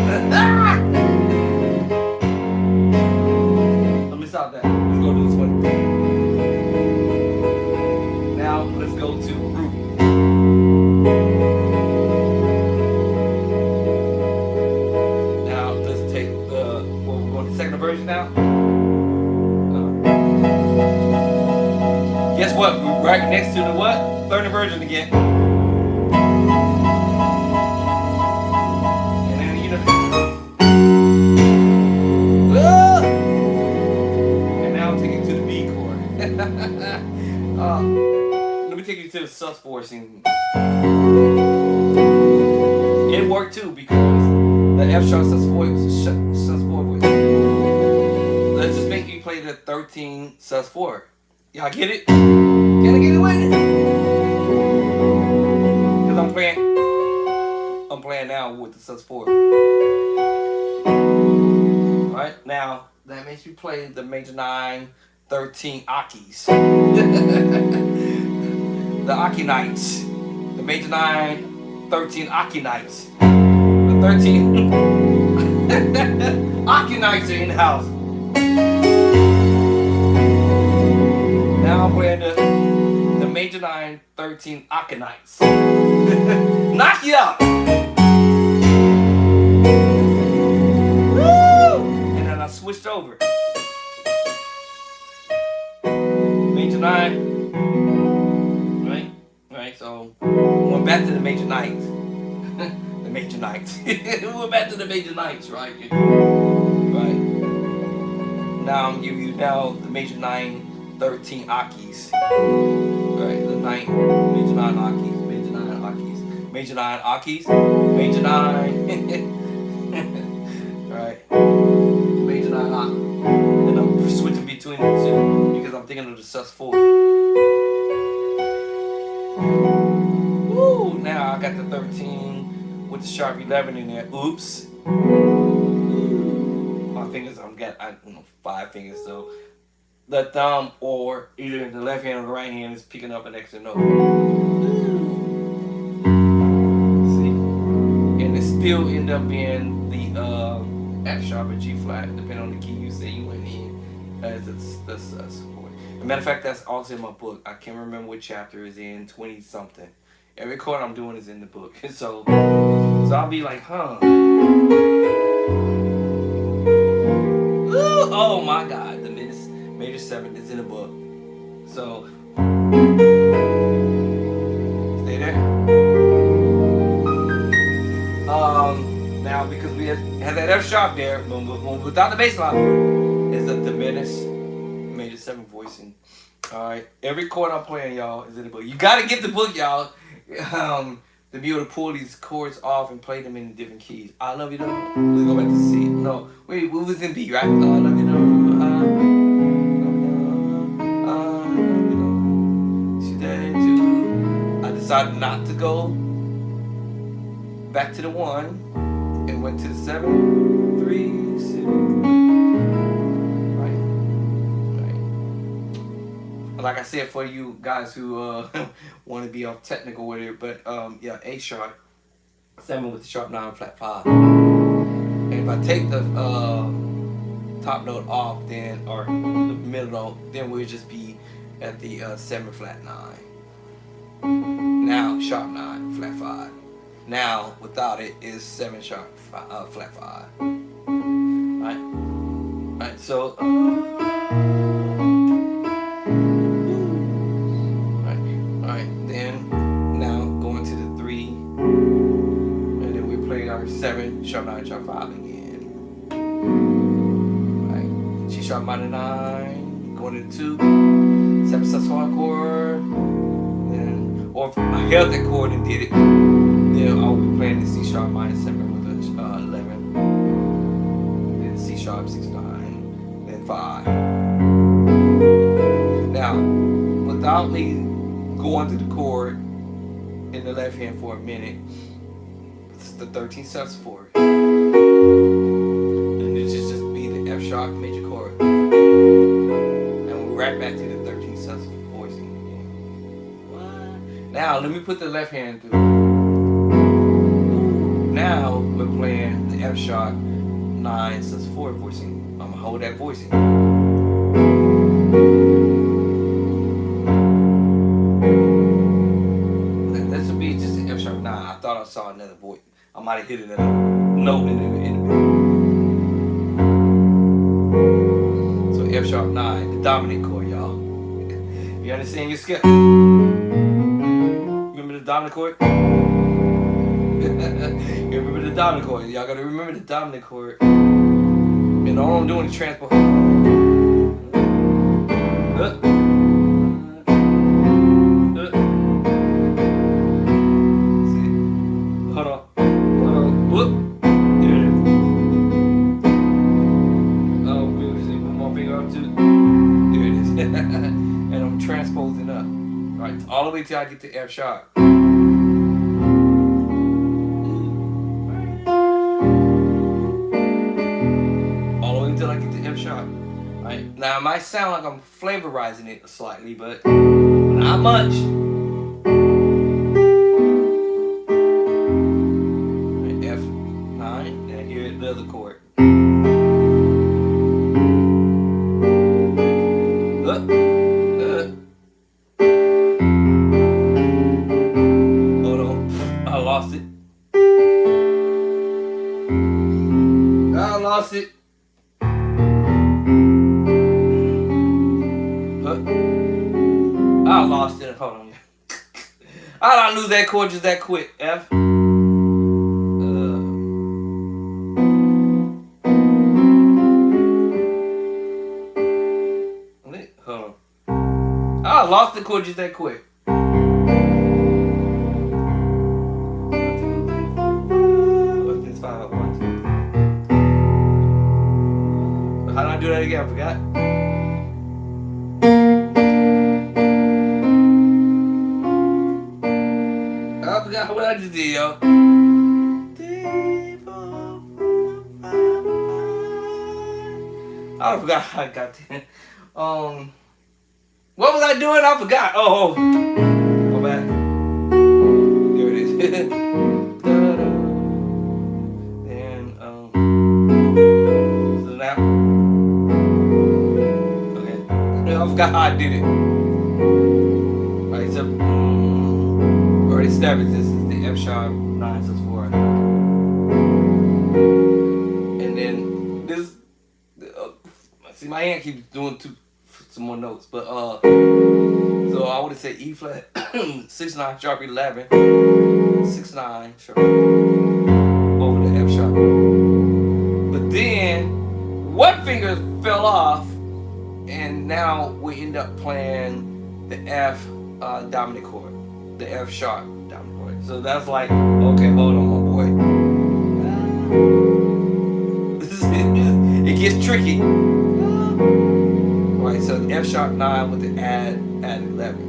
me stop that. Let's go to this one. Now let's go to root. Now let's take the we're going to the second version now. Guess what? We're right next to the what? Third version again. And then you know. And now I'm taking you to the B chord. Let me take you to the sus voicing. It worked too because the F sharp sus 4 voice. Let's just make you play the 13 sus 4. Y'all get it? Can I get it with it? Because I'm playing now with the sus 4. Alright, now that makes you play the major 9, 13 Akis. The Akinites. The major 9, 13 Akinites. The 13 Akinites are in the house. Now I'm playing the major 9, 13 Akinites. Knock you out! Woo! And then I switched over. Major 9. Right, so went back to the major 9s. The major 9s. We went back to the major 9s, right? Right. Now I'm giving you the major 9, 13 Akis. Right, the 9, major 9 Akis, major 9 Akis, major 9 Akis, major 9. Right, major 9 Akis. And I'm switching between the two because I'm thinking of the sus 4. Woo! Now I got the 13 with the sharp 11 in there. Oops. My fingers, I 5 fingers, so the thumb or either the left hand or the right hand is picking up an extra note. See? And it still end up being the F sharp or G flat, depending on the key you say you went in as the sus 4. As a matter of fact, that's also in my book. I can't remember what chapter is in, 20 something. Every chord I'm doing is in the book. So I'll be like, huh. Ooh, oh my God, the major 7 is in the book. So stay there. Now because we have that F sharp there, without the bass line, is a diminished major 7 voicing. Alright, every chord I'm playing, y'all, is in the book. You gotta get the book, y'all, to be able to pull these chords off and play them in different keys. I love you, though. Let's go back to C. No, wait, we was in B, right? I love you, though. I love you, though. I decided not to go back to the 1, and went to the 7, 3, 6. Right. Like I said, for you guys who want to be off technical with it, but yeah, A sharp, 7 with the sharp 9 flat 5. And if I take the top note off, then or the middle note, then we'll just be at the 7 flat 9. Now sharp 9 flat 5. Now without it is 7 sharp flat 5. Right. So. Then now going to the 3, and then we play our 7 sharp 9 sharp 5 again. Right. G sharp minor 9, going to the 2, 7 sus4 chord. Then, or if I held that chord and did it, then I'll be playing the C sharp minor 7 with the 11. Then C sharp 6 9, then 5. Now, without me going to the chord in the left hand for a minute, it's the 13 sus4, and it just be the F sharp major chord, and we're right back to the 13 sus voicing again. Now let me put the left hand through. Now we're playing the F sharp 9 sus4 voicing. I'm gonna hold that voicing. I thought I saw another voice. I might have hit another note in the middle. So F sharp 9, the dominant chord, y'all. You understand your scale? Remember the dominant chord? You remember the dominant chord? Y'all gotta remember the dominant chord. And all I'm doing is transport. And I'm transposing up, right, all the way till I get to F sharp. All the way until I get to F sharp. Right. Now it might sound like I'm flavorizing it slightly, but not much. Right, F9, then here's the other chord. Lost it. I lost it. Hold on. I don't lose that chord just that quick. F. Hold on. I lost the chord just that quick. How did I do that again? I forgot. I forgot what I just did, yo. I forgot how I got there. What was I doing? I forgot. Oh. Go back. There it is. So now. I forgot how I did it. Right, so already established this is the F sharp 9 sus4. And then this see my hand keeps doing some more notes, but so I would say E flat 6 9 sharp 11 6 9 sharp over the F sharp. But then one finger fell off. And now we end up playing the F dominant chord, the F sharp dominant chord. So that's like, okay, hold on, my boy. It gets tricky. Right, so the F sharp 9 with the add 11.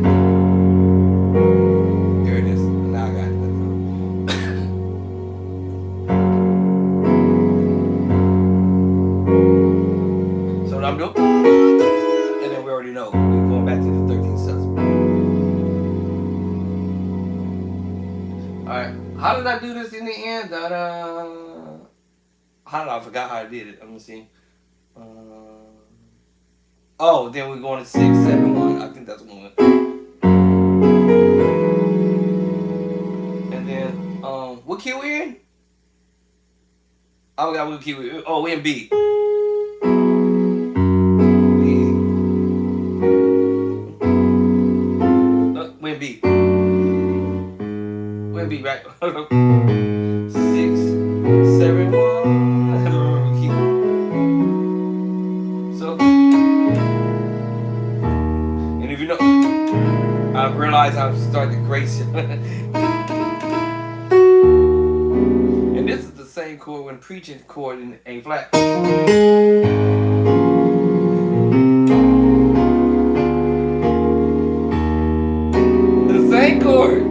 Right, How did I do this in the end? Da-da. How did I forgot how I did it? Let me see. Uh, oh, then we're going to 6, 7, 1. I think that's one. And then what key we in? I forgot what key we. Oh, we in B. We in B. We in B, right? 6, 7, 1. So, and if you know, I realize I've started to grace you. And this is the same chord when preaching chord in A flat. The same chord.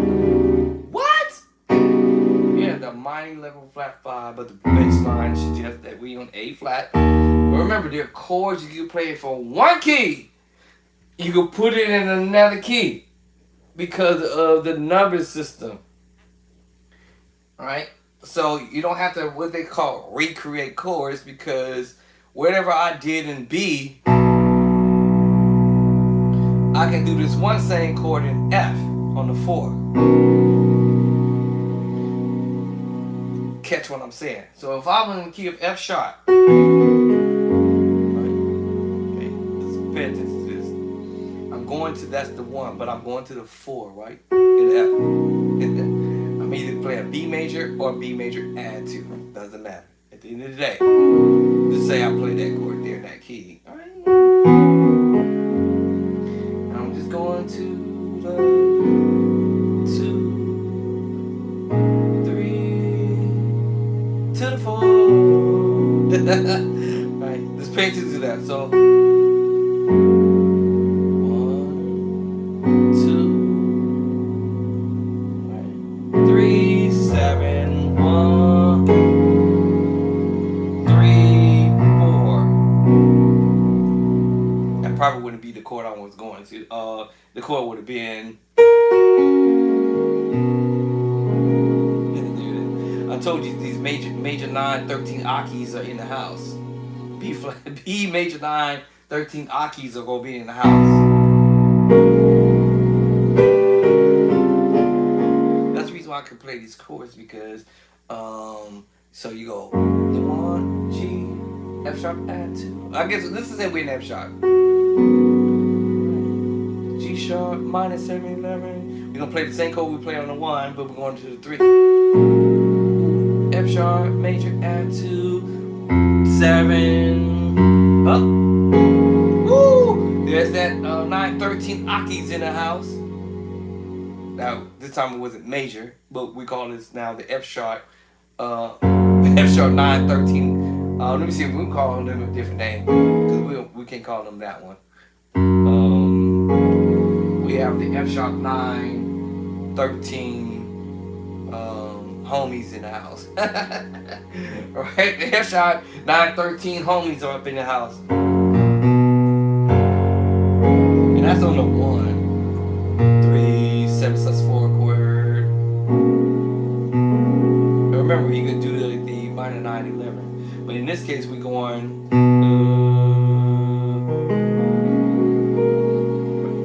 What? Yeah, the minor level flat 5, but the bass line suggests that we on A flat. But remember, there are chords you can play for one key. You can put it in another key because of the number system. Alright? So you don't have to what they call recreate chords because whatever I did in B, I can do this one same chord in F on the 4. Catch what I'm saying. So if I'm in the key of F sharp, right? Okay, let's pay attention to this. I'm going to that's the 1, but I'm going to the 4, right? In F. I'm either playing a B major or B major add 2. Doesn't matter. At the end of the day, just say I play that chord there in that key. All right. I'm just going to the 2, 3 to the 4. Right. Let's pay attention to that. So 1, 2, 3, 7, 1, 3, 4. That probably wouldn't be the chord I was going to. The chord would have been. I told you these major 9, 13 Akis are in the house. B major 9, 13 Akis are gonna be in the house. That's the reason why I can play these chords because so you go 1 G F sharp add 2. I guess this is it we're in F sharp. G sharp minus 7, 11. We're gonna play the same chord we play on the 1, but we're going to the 3. F sharp major add 2, 7 up. Woo! There's that 9, 13 Akis in the house. Now this time it wasn't major, but we call this now the F sharp F sharp 9, 13. Let me see if we can call them a different name because we can't call them that one. We have the F sharp 9, 13 homies in the house. Right? The F sharp 9, 13 homies are up in the house. And that's on the 1, 3, 7 sus 4 chord. Remember, you could do the minor 9, 11. But in this case, we're going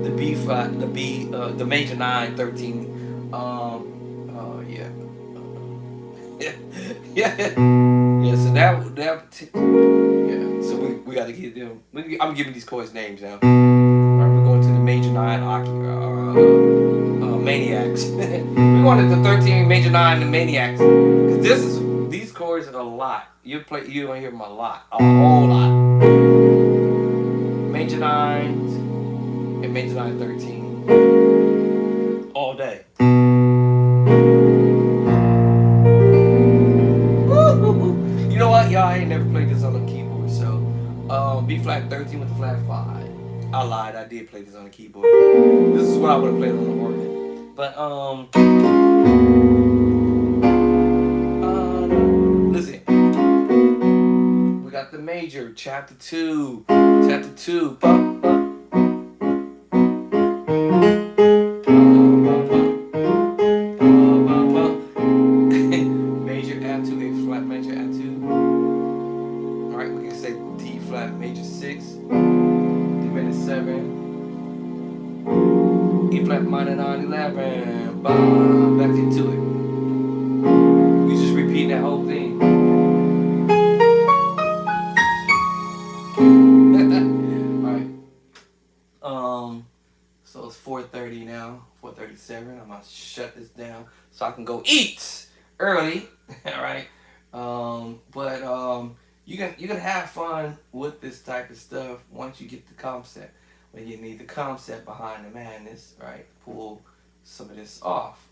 the B flat, the B, the major 9, 13. Yeah. So that yeah. So we got to get them. I'm giving these chords names now. Right, we're going to the major 9 maniacs. We're going to the 13 major 9 the maniacs. Cause these chords are a lot. You're gonna hear them a lot, a whole lot. Major 9s and major 9 13 all day. You know what, y'all? I ain't never played this on the keyboard, so B flat 13 with the flat 5. I lied, I did play this on the keyboard. This is what I would have played on the organ. But listen. We got the major, chapter 2. Chapter 2. E flat minor 9 11. Back into it. We just repeat that whole thing. Alright. So it's 4:30 now. 4:37. I'm gonna shut this down so I can go eat early. Alright. But you can have fun with this type of stuff once you get the concept. But you need the concept behind the madness, right? Pull some of this off.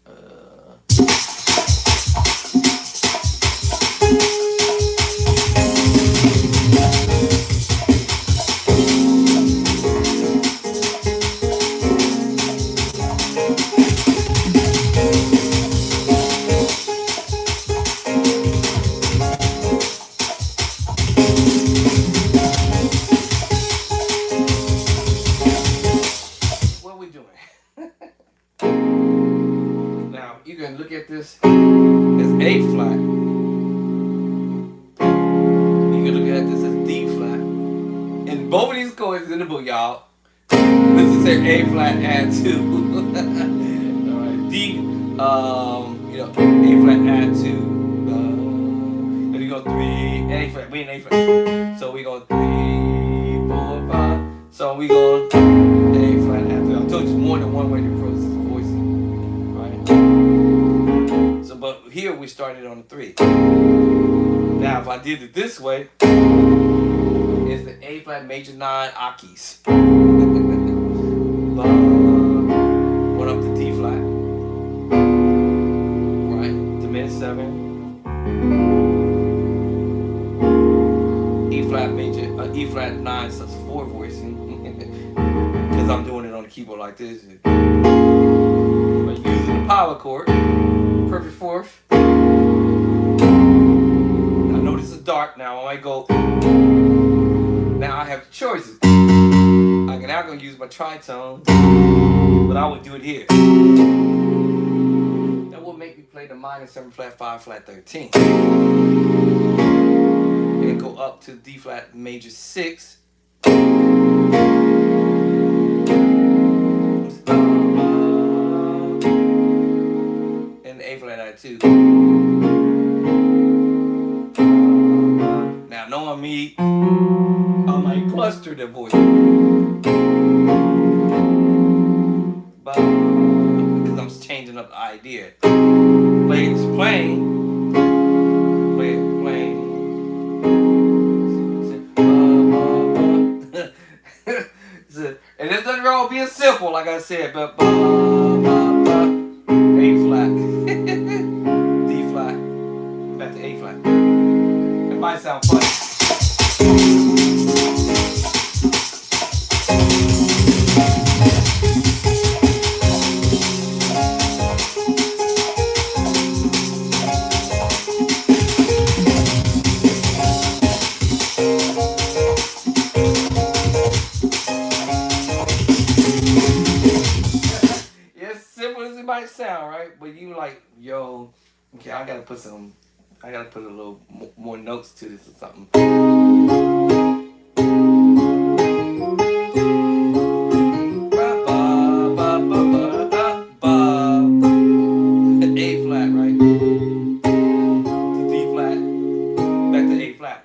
What we doing? Now you can look at this as A flat. You can look at this as D flat. And both of these chords in the book, y'all. This is A flat add 2. Alright, D, A flat add 2. Then we go 3, A flat, we in A flat. So we go 3, 4, 5. So we go A flat add 2. I told you more than one way to process voicing. Right? So, but here we started on the 3. Now, if I did it this way, it's the A flat major 9 ockies. One up to D flat, right? Diminished 7. E flat major, E flat 9, so that's 4 voicing. Because I'm doing it on the keyboard like this. But using the power chord, perfect fourth. I know this is dark now. I might go. Now I have choices. I can now go use my tritone, but I would do it here. That will make me play the minor 7 flat 5 flat 13, and go up to D flat major 6. And the A flat add 2. Now knowing me, I might cluster the voice. Because I'm changing up the idea. Play it plain. Play it plain. And there's nothing wrong with being simple, like I said, but A flat, D flat, back to A flat. It might sound funny. Might sound right, but you like, yo, okay, I gotta put a little more notes to this or something. A flat, right? D flat, back to A flat.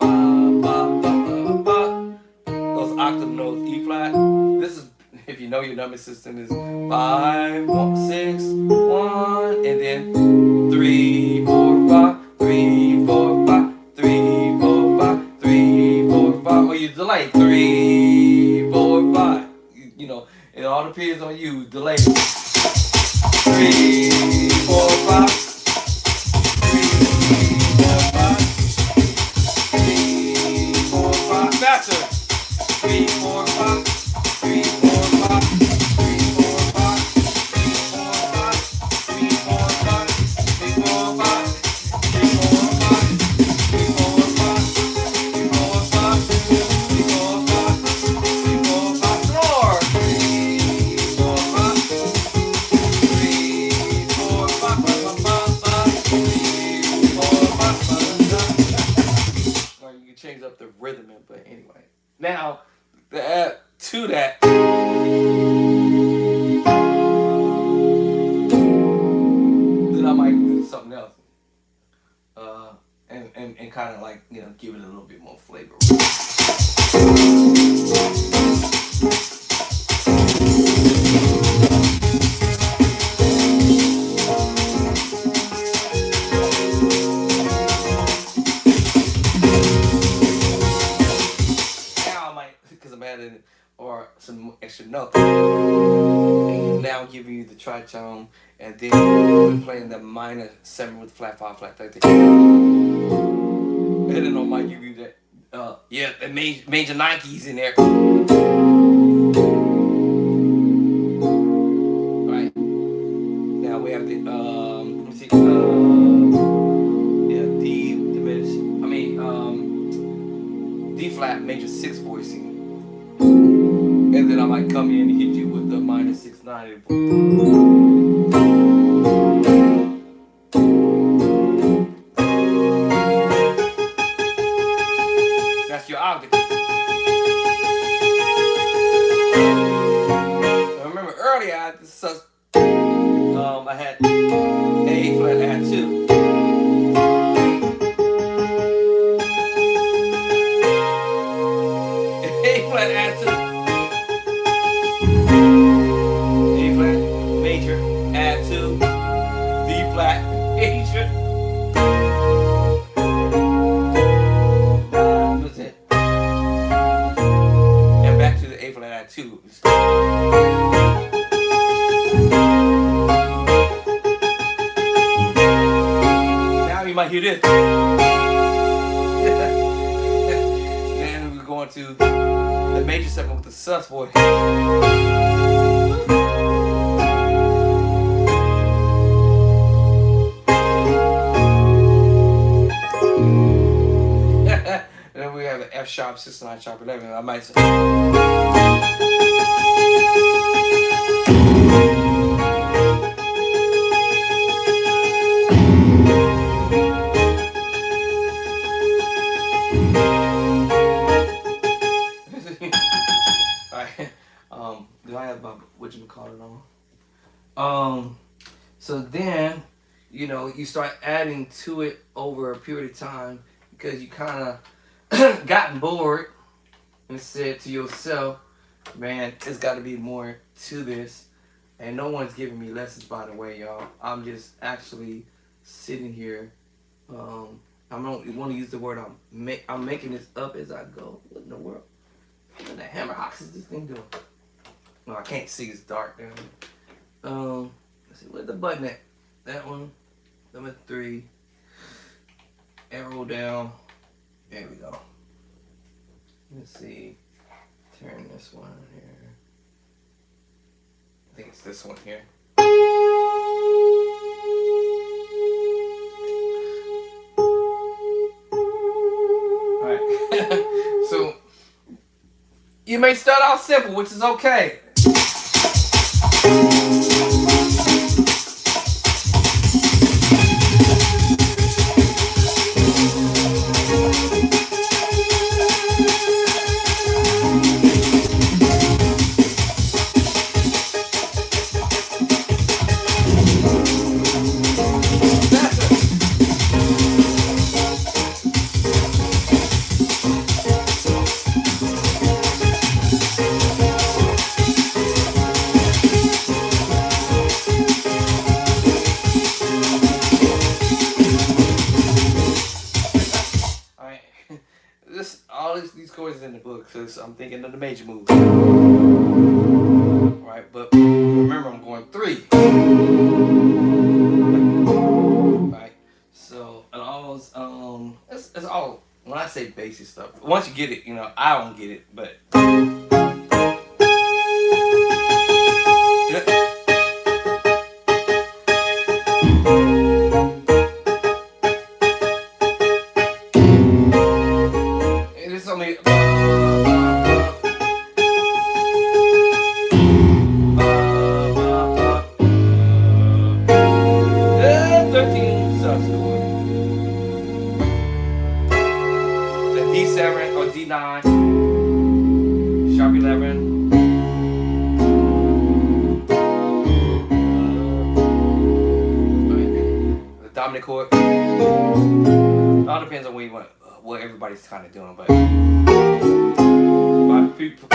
Those octave notes, E flat. This is, if you know your number system, is 5, 6, 1, and then 3, 4, 5, 3, 4, 5, 3, 4, 5, 3, 4, 5. Or you delay 3, 4, 5. You know, it all depends on you. Delay 3, 4, 5. 3, 4, 5. 3, 4, 5. Faster. 3, 4, 5. 3, 4, 5. 3, 4, 5. 3, 4, 5. 3, 4, 5. 3, 4, 5. 3, 4, 5. 3, 4, 5. 3, 4, 5. 3, 4, 5. Floor. 3, 4, 5. 3, 4, 5. little bit more flavor. Now I might, because I'm adding or some extra notes. And now giving you the tritone, and then we're playing the minor 7 with flat 5, flat 13. And then I might give you that, yeah, the major 9 keys in there. Right. Now we have the, let me see, yeah, D diminished, D flat major 6 voicing. And then I might come in and hit you with the minor 6, 9. That's your octave. Remember earlier I had this, I had A flat, I had 2. A flat, add 2. A flat major, add 2. D flat major. What's it? And back to the A flat, add 2. Now you might hear this. Then we're going to the major 7 with the sus voice. Then we have an F sharp 6, 9 sharp 11. I might say. Do I have what you call it on? So then, you start adding to it over a period of time because you kind of gotten bored and said to yourself, man, there's got to be more to this. And no one's giving me lessons, by the way, y'all. I'm just actually sitting here. I don't want to use the word I'm making this up as I go. What in the world? What the hammer hocks is this thing doing? No, I can't see. It's dark down here. Let's see. Where's the button at? That one. Number 3. Arrow down. There we go. Let's see. Turn this one here. I think it's this one here. Alright. So, you may start off simple, which is okay. These chords is in the book because I'm thinking of the major move. Right, but remember I'm going 3. Right, so and all those it's all when I say basic stuff. Once you get it, I don't get it, but. Only 13 sus chord. The D7 or D9, sharp 11. The dominant chord. It all depends on where you want it. what everybody's kind of doing, but my people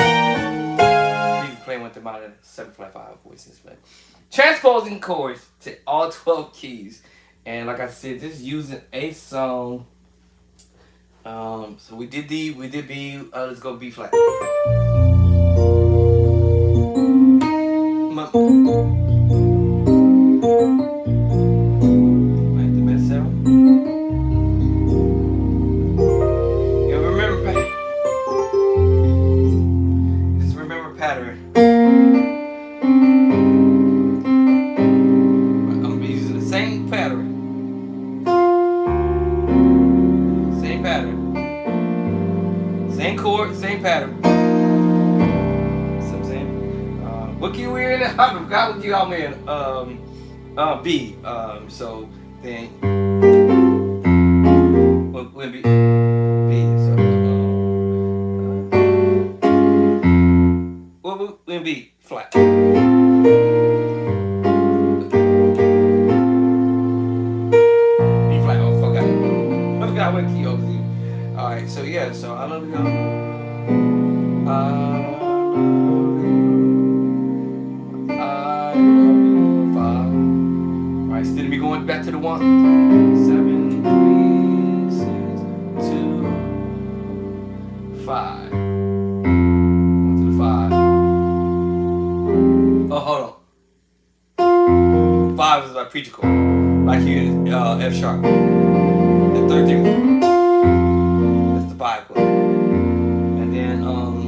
playing with the minor 7 flat 5 voices, but transposing chords to all 12 keys, and like I said, just using a song. So we did B. Let's go B flat. Same chord, same pattern. See what I'm saying? What key we in? I forgot what key I'm in. B. So then we'll be B. So we'll be flat. B flat. Oh, I forgot what key I was in. All right. So yeah. So I love you. I love you. 5. All right. Still be going back to the 1. 7, 3, 6, 2, 5. 1 to the 5. Oh, hold on. 5 is my preacher chord, like here in F sharp. The 3rd degree. That's the 5 chord. And then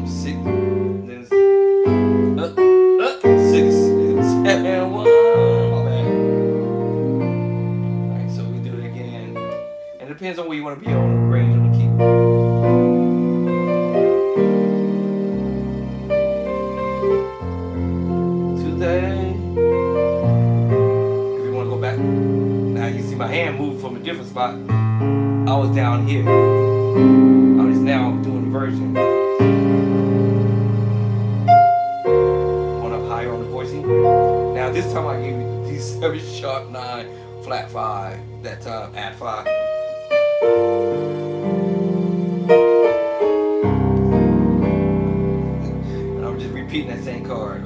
6. Then 6, 7, 1. My bad. Alright, so we do it again. And it depends on where you want to be on the range on the keyboard. My hand moved from a different spot. I was down here. I'm just now doing the version. Going up higher on the voicing. Now this time I gave you the D7 sharp 9 flat 5. That time add 5. And I'm just repeating that same chord.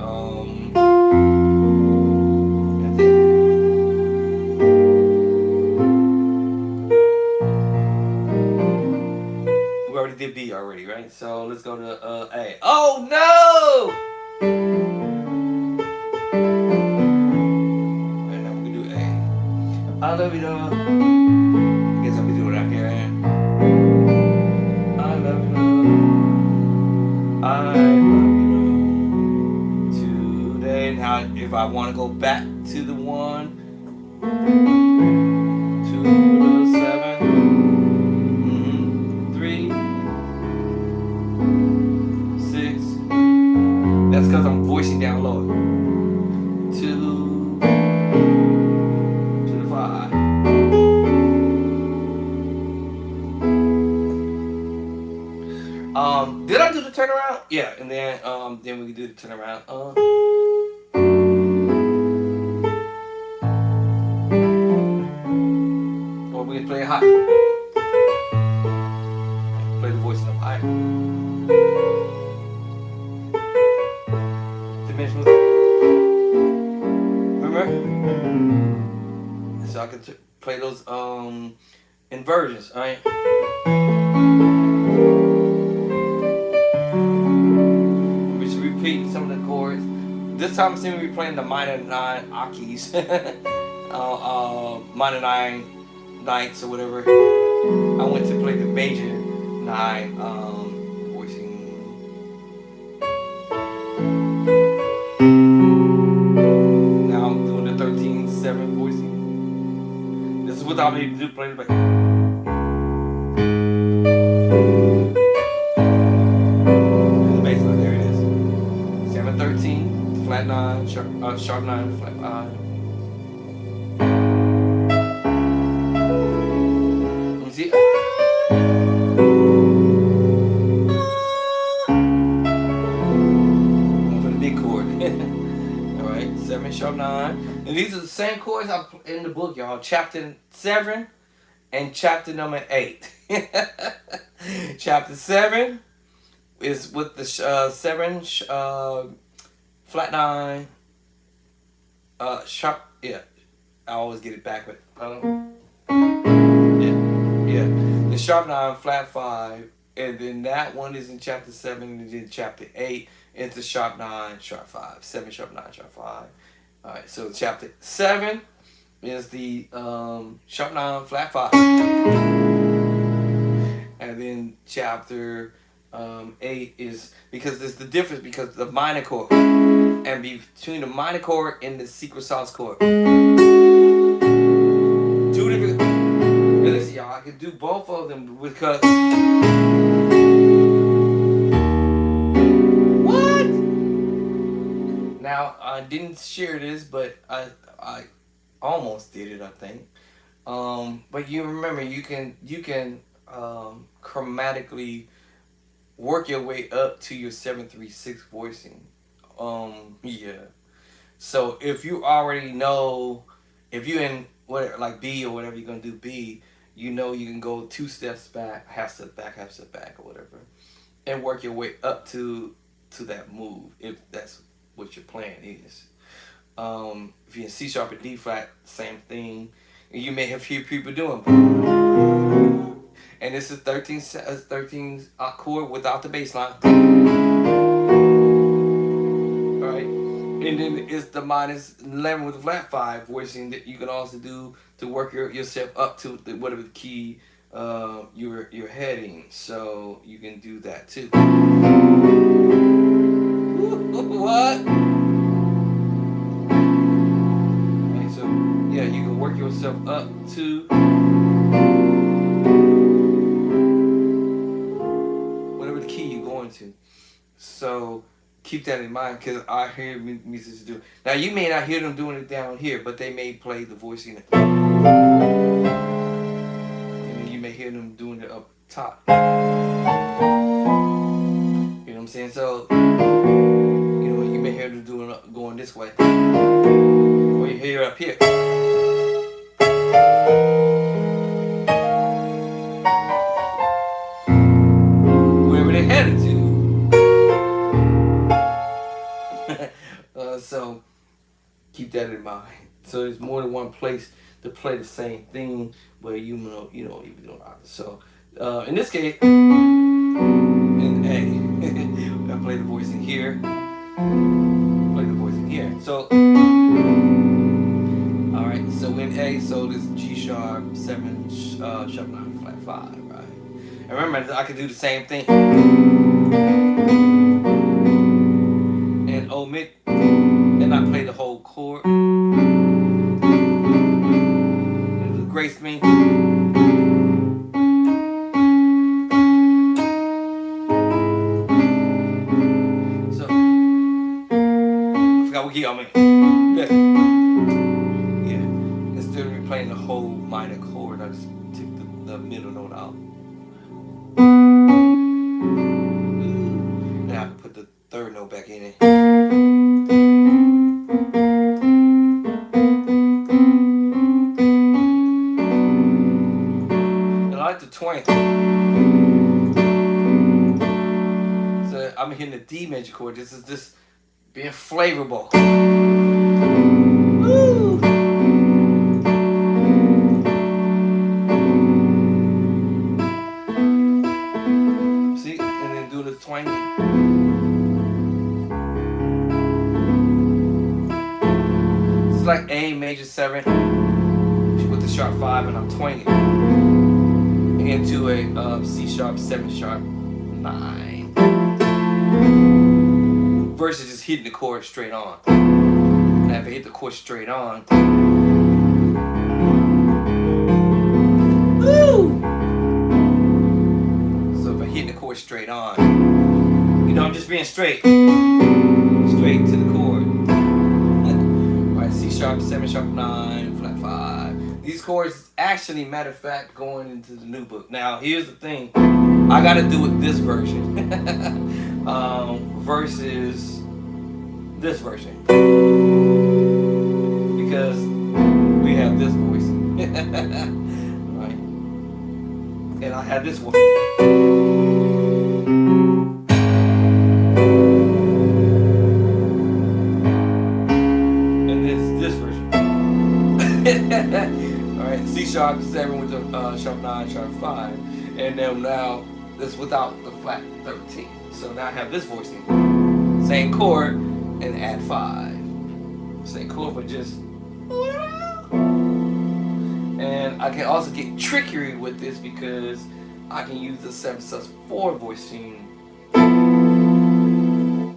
Did B already, right? So let's go to A. Oh no! Right now we can do A. I love you though. I guess I'll be doing it out here. I love you though. I love you though. Today. Now if I want to go back to the 1, to the 7, 3. That's because I'm voicing down low. 2 to the 5. Did I do the turnaround? Yeah, and then we can do the turnaround. Or we can play it high. Play the voice up high. Remember? So I can play those inversions, alright? We should repeat some of the chords. This time I'm going to be playing the minor 9 octaves. Minor 9 ninths or whatever. I went to play the major 9 voicing. Now I'm doing the 13/7 voicing. This is what I'll be do playing back. Basically, there it is. 7/13, flat 9, sharp 9, flat 5. Let me see. Alright, 7 sharp 9. And these are the same chords in the book, y'all. Chapter 7 and chapter number 8. Chapter 7 is with the 7 flat 9 sharp. Yeah, I always get it backward. Yeah. The sharp 9 flat 5, and then that one is in chapter 7, and then chapter 8 into sharp 9 sharp 5, 7 sharp 9 sharp 5. All right, so chapter 7 is the sharp 9 flat 5, and then chapter 8 is, because there's the difference, because the minor chord, and between the minor chord and the secret sauce chord, two different. And listen, y'all, I can do both of them because what? Now I didn't share this, but I almost did it, I think. But you remember, you can chromatically work your way up to your 736 voicing. Yeah. So if you already know, if you in whatever, like B or whatever you're gonna do B, you know you can go 2 steps back, half step back, half step back, or whatever, and work your way up to that move if that's what your plan is. If you're in C sharp and D flat, same thing. And you may have heard people doing, and this is 13 chord without the bass line. All right, and then it's the minus 11 with the flat 5 voicing that you can also do to work yourself up to whatever key you're heading. So you can do that too. What? Okay, so yeah, you can work yourself up to whatever the key you're going to. So keep that in mind, because I hear musicians do. Now you may not hear them doing it down here, but they may play the voicing. And then you may hear them doing it up top. You know what I'm saying? So you may hear them doing going this way, or you hear it up here. Wherever they're headed to. So keep that in mind. So there's more than one place to play the same thing where you don't even know either. So in this case, in A, I play the voice in here, play the voice in here. So all right, so in A, so this G sharp 7 sharp 9 flat 5, right? And remember, I can do the same thing and omit. And I play the whole chord. And grace me. So I forgot what key I'm in. Yeah. Instead of me playing the whole minor chord, I just took the middle note out. And I can put the third note back in it. Twang. So I'm hitting the D major chord. This is just being flavorful. Woo! See, and then do the twang. It's like A major 7 with the sharp 5, and I'm twanging into a C sharp 7 sharp 9 versus just hitting the chord straight on. And if I hit the chord straight on, woo! So if I hit the chord straight on, I'm just being straight to the chord. Right, C sharp 7 sharp 9 flat 5. These chords actually, matter of fact, going into the new book. Now, here's the thing. I got to do it this version versus this version. Because we have this voice. Right? have this one. And this version. Alright, C sharp 7 with the sharp 9, sharp 5. And then now this without the flat 13. So now I have this voicing. Same chord and add 5. Same chord, but just. And I can also get trickery with this because I can use the 7/4 voicing.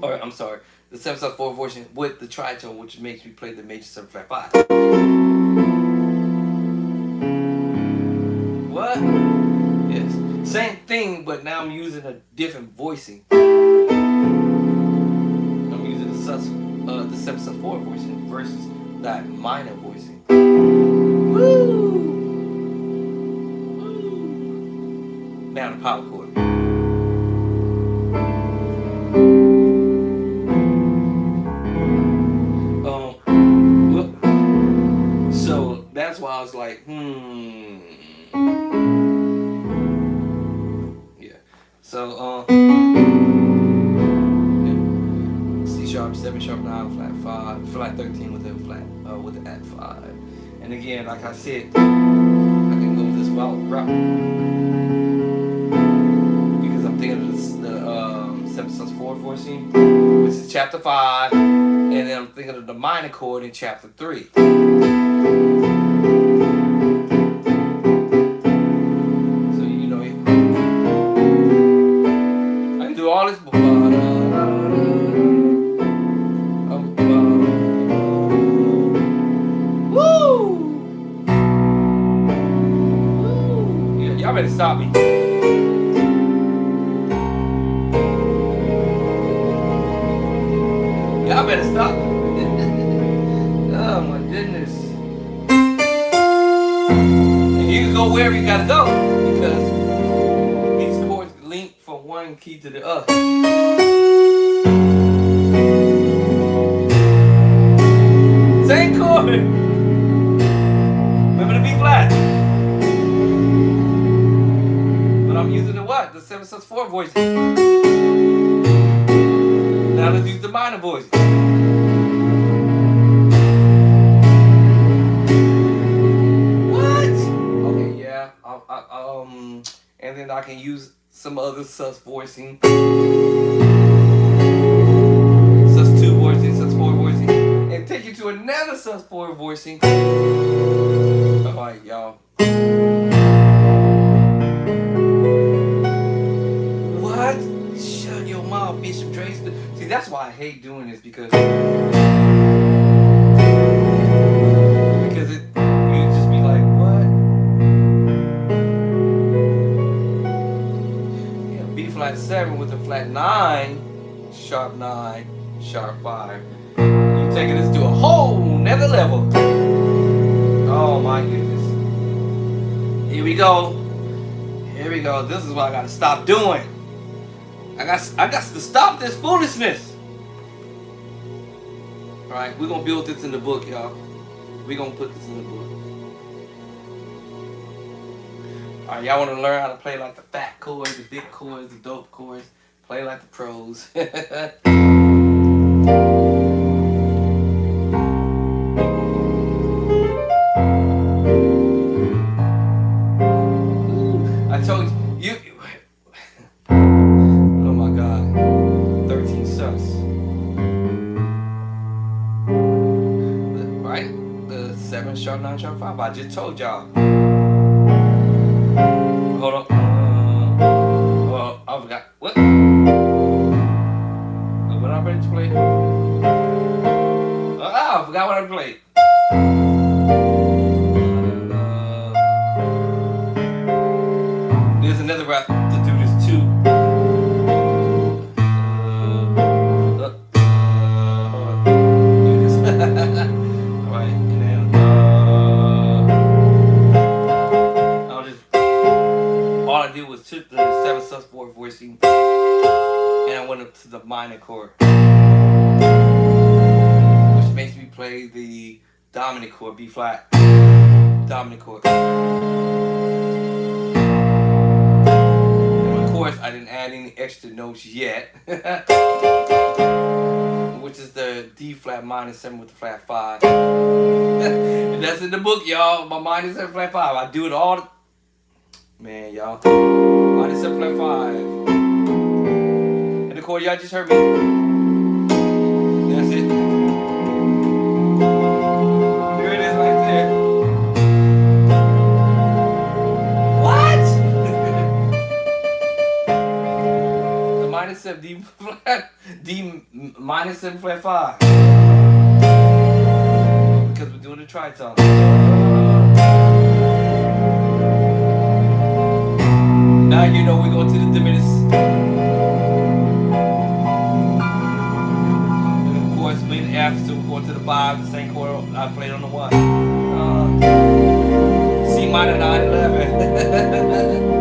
Or I'm sorry, the 7/4 voicing with the tritone, which makes me play the major 7 flat 5. What? Yes. Same thing, but now I'm using a different voicing. I'm using the 7/4 voicing versus that minor voicing. Woo! Now the power chord. So that's why I was like, yeah. So yeah. C sharp 7, sharp 9, flat 5, flat 13 with the flat with the add 5. And again, like I said, I can go this route because I'm thinking of the 7/4 voicing, which is chapter 5, and then I'm thinking of the minor chord in chapter 3. So you know, I can do all this. Y'all better stop me. Y'all better stop me. Oh my goodness. And you can go wherever you gotta go because these chords link from one key to the other. Same chord. Remember the B flat. I'm using the what? The 7/4 voicing. Now let's use the minor voicing. What? Okay, yeah. And then I can use some other sus voicing. Sus2 voicing, sus4 voicing, and take you to another sus4 voicing. Alright, y'all. Shut your mouth, Bishop Trace. See, that's why I hate doing this because it you just be like, what? Yeah, B flat 7 with a flat 9, sharp 9, sharp 5. You taking this to a whole nother level. Oh my goodness. Here we go. Here we go. This is what I gotta stop doing. I got to stop this foolishness. Alright, we're gonna build this in the book, y'all. We're gonna put this in the book. Alright, y'all wanna learn how to play like the fat chords, the big chords, the dope chords, play like the pros. I told you. Oh my God. 13 sus. Right? The 7 sharp 9 sharp 5. I just told y'all. Hold on. Well, I forgot. What? What I ready to play? I forgot what I played. There's another route to do this too. Do this. Alright, and then I'll just all I did was took the 7/4 voicing and I went up to the minor chord, which makes me play the dominant chord, B flat, dominant chord. course, I didn't add any extra notes yet, which is the D flat minor 7 with the flat 5. And that's in the book, y'all. My minor 7 flat 5. I do it all the man, y'all. Minor 7 flat 5. And the chord y'all just heard me. That's it. There it is right there. What? The minor 7 D flat D minor 7 flat 5. Because we're doing the tritone. Now you know we go to the diminished. And of course, main F, so we go to the 5, the same chord I played on the 1. C minor 9, 11.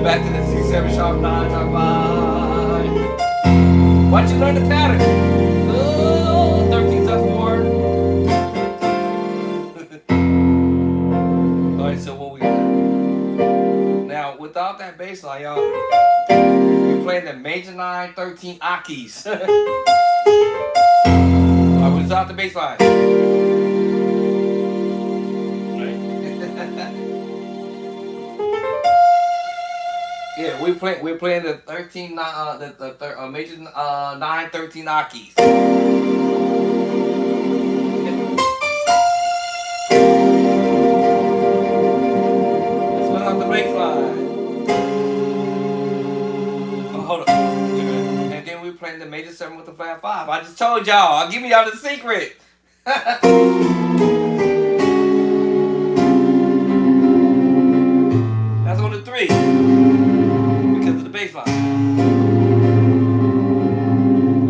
Back to the C7 sharp 9 sharp 5. Why'd you learn the pattern? 13 sus 4. Alright, so what we got? Now, without that bass line, y'all, we're playing the major 9, 13 Akis. Alright, without the bass line. Yeah, we're playing the 13 major 9 13 Akis. Let's put out the bass line. Oh, hold up. And then we're playing the major 7 with the flat 5. I just told y'all. I'll give y'all the secret. That's on the 3. Because of the bass line.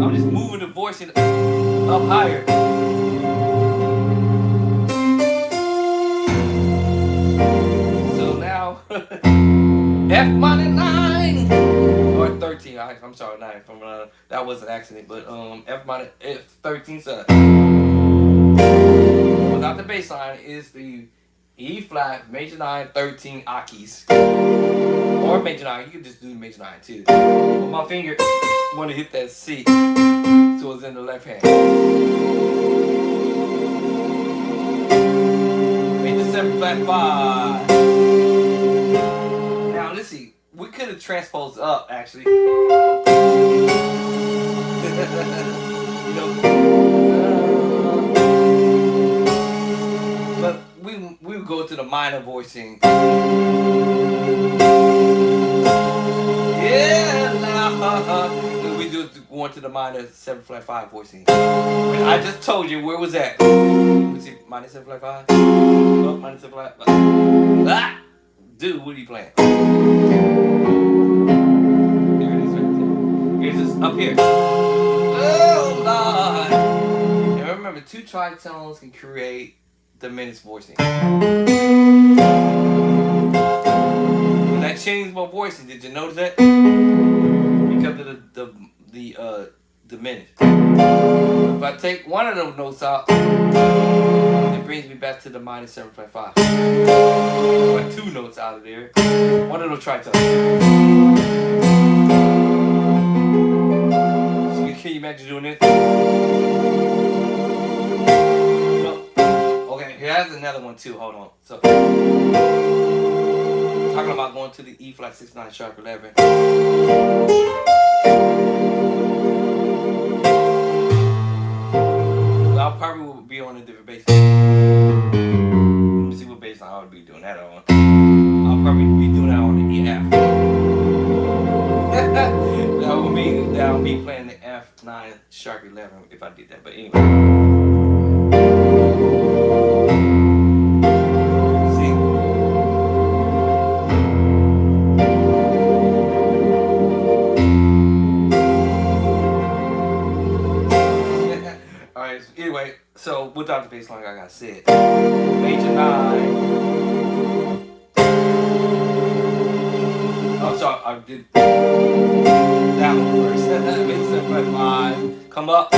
I'm just moving the voice up higher. So now, F minor 9 or 13. I'm sorry, 9. From that was an accident, but F minor F 13. So without the bass line is the E flat major 9 13 Akis. Or major 9, you can just do major 9 too. But my finger want to hit that C, so it's in the left hand. Major 7 flat 5. Now let's see, we could have transposed up actually. You know, but we would go to the minor voicing. Yeah, now we do going to the minor 7 flat 5 voicing. I just told you where was that. Let me see, minor 7 flat 5. Oh, minor 7 flat 5. Ah, dude, what are you playing? There it is right there. Here's this up here. Oh Lord! And remember, 2 tritones can create diminished voicing. That changed my voicing. Did you notice that? Because of the diminished. If I take one of those notes out, it brings me back to the minor 7 flat 5. If I 2 notes out of there, one of those tritones. So can you imagine doing this? No. Okay, here's another one too. Hold on. So. Talking about going to the E flat 6 9 sharp 11. I'll probably will be on a different bass line. Let me see what bass line I would be doing that on. I'll probably be doing that on the E F. that would be playing the F 9 sharp 11 if I did that. But anyway. Anyway, so without the bass line, like I said, major 9. Oh, sorry, I did that one first. Major 7 flat 5. Come up.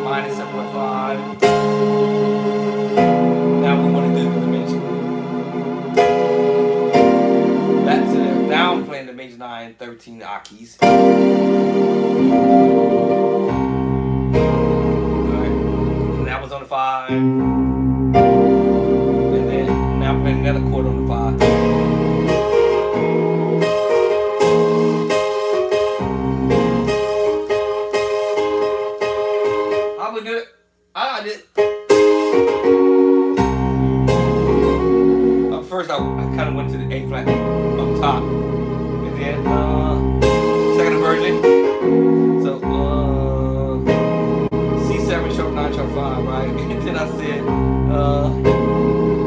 Minor 7 flat 5. Now we want to do the diminished. 5 keys. Alright. And that was on the 5. And then now I'm playing another chord on the 5. I would do it. I did. First I kind of went to the A flat up top. And then second inversion. So C7 sharp 9 sharp 5, right? And then I said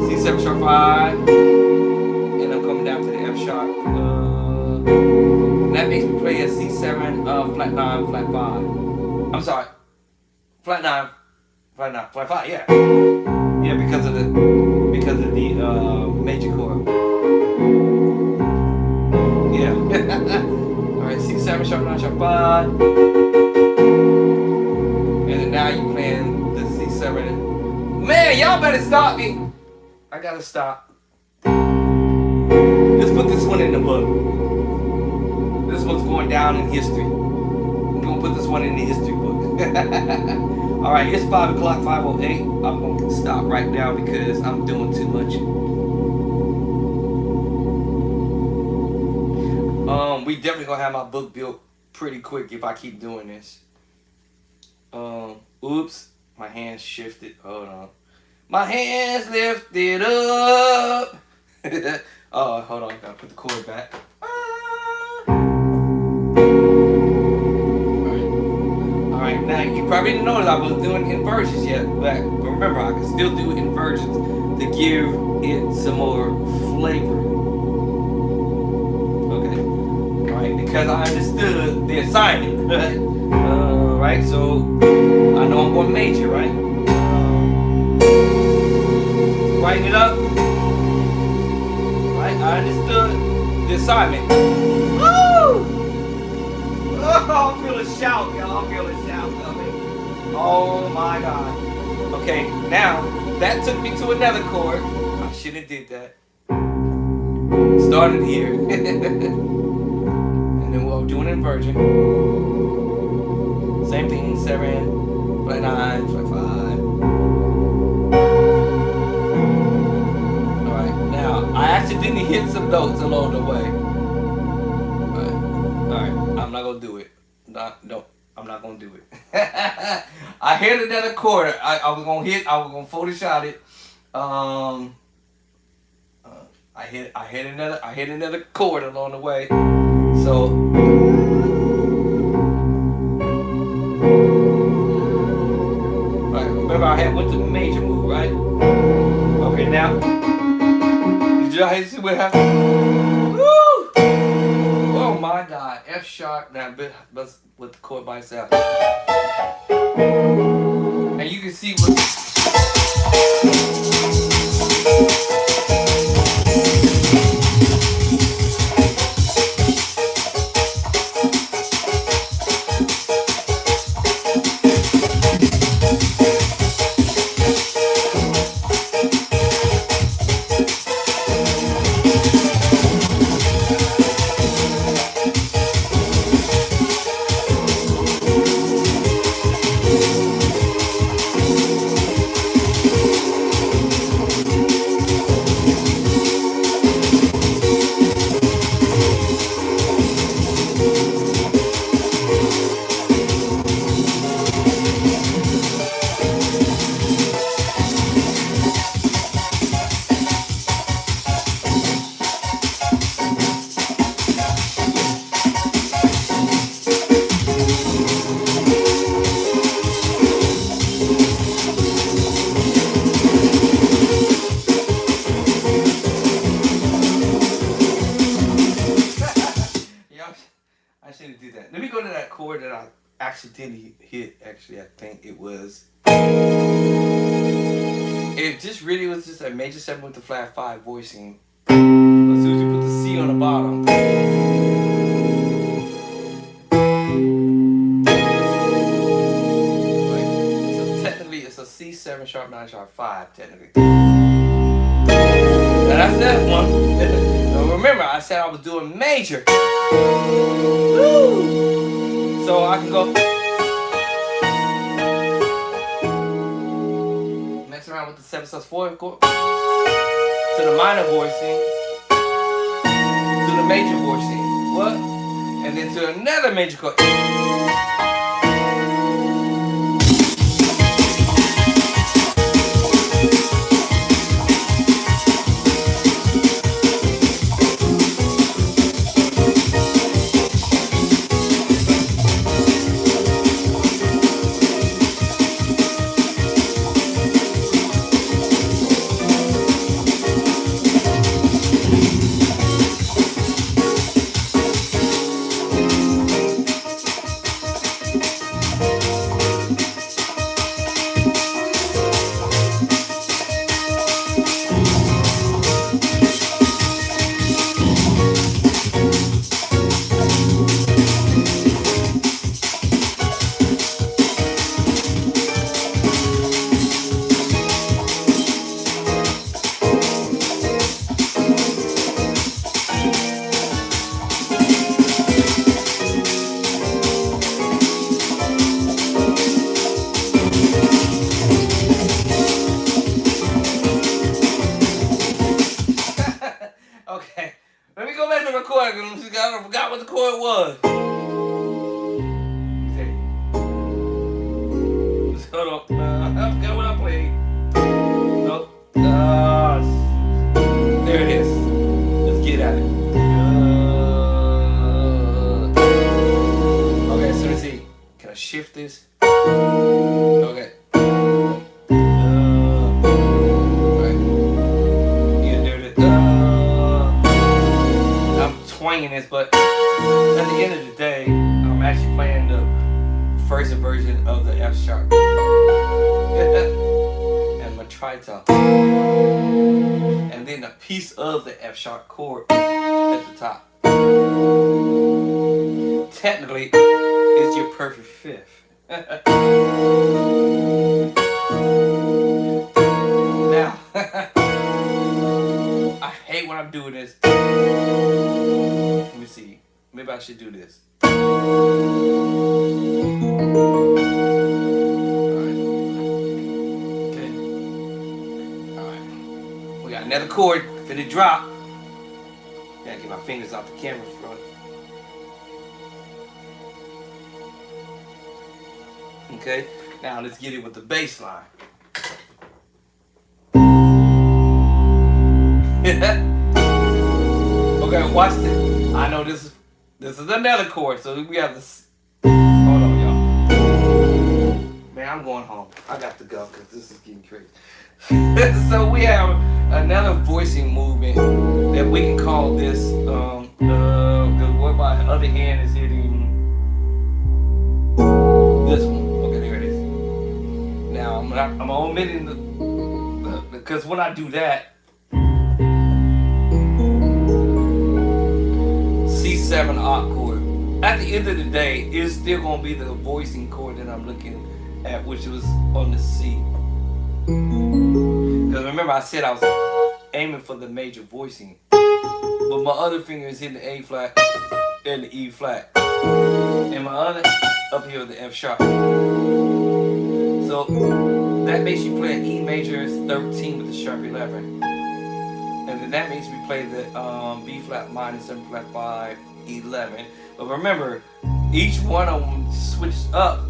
C7 sharp 5, and I'm coming down to the F sharp. And that makes me play a C7 flat 9 flat 5. I'm sorry, flat 9 flat 5. Yeah, yeah, because of the major chord. Yeah. Alright, C7 sharp 9 sharp 5. And then now you playing the C7. Man, y'all better stop me. I gotta stop. Let's put this one in the book. This one's going down in history. I'm gonna put this one in the history book. Alright, it's 5 o'clock, 5:08. I'm gonna stop right now because I'm doing too much. We definitely gonna have my book built pretty quick if I keep doing this. Oops, my hands shifted. Hold on. My hands lifted up. Oh, hold on, gotta put the chord back. Alright, now you probably didn't know that I was doing inversions yet, but remember I can still do inversions to give it some more flavor. Because I understood the assignment, right? Right, so I know I'm going major, right? Writing it up, right? I understood the assignment. Woo! Oh, I feel a shout, y'all. I feel a shout coming. Oh my God. Okay, now that took me to another chord. I shouldn't have did that. Started here. Then we'll do an inversion. Same thing, 7, flat 9, flat 5. Alright, now I accidentally hit some notes along the way. Alright, I'm not gonna do it. No, I'm not gonna do it. I hit another chord. I was gonna Photoshop it. I hit another chord along the way. So right, remember I went to the major move, right? Okay, now did y'all see what happened? Woo! Oh my God, F sharp. Now let's with the chord by itself, and you can see what. Let me go to that chord that I accidentally hit. Actually, I think it was. It just really was just a major 7 with the flat 5 voicing. As soon as you put the C on the bottom. Right. So technically, it's a C7 sharp 9 sharp 5. Technically. Now that's that one. Now remember, I said I was doing major. Woo! So I can go mess around with the 7/4 chord to the minor voicing, to the major voicing. What? And then to another major chord. Okay, let me go back to the chord. I forgot what the chord was. Hold on. I forgot what I played. Nope. There it is. Let's get at it. Okay, so let's see. Can I shift this? Okay. Swinging this, but at the end of the day, I'm actually playing the first version of the F sharp and my tritone, and then a piece of the F sharp chord at the top. Technically, it's your perfect fifth. Now, I hate when I'm doing this. Let me see. Maybe I should do this. Alright. Okay. Alright. We got another chord. Finna drop. Gotta get my fingers off the camera front. Okay. Now let's get it with the bass line. Okay, watch this. I know this is another chord, so we have this. Hold on, y'all. Man, I'm going home. I got to go because this is getting crazy. So we have another voicing movement that we can call this. What my other hand is hitting this one. Okay, there it is. Now I'm omitting the because when I do that. C7 oct chord. At the end of the day, it's still gonna be the voicing chord that I'm looking at, which was on the C. Because remember, I said I was aiming for the major voicing, but my other finger is hitting the A flat and the E flat, and my other up here the F sharp. So that makes you play an E major 13 with the sharp 11. And then that makes me play the B flat minor 7 flat 5 11. But remember, each one of them switches up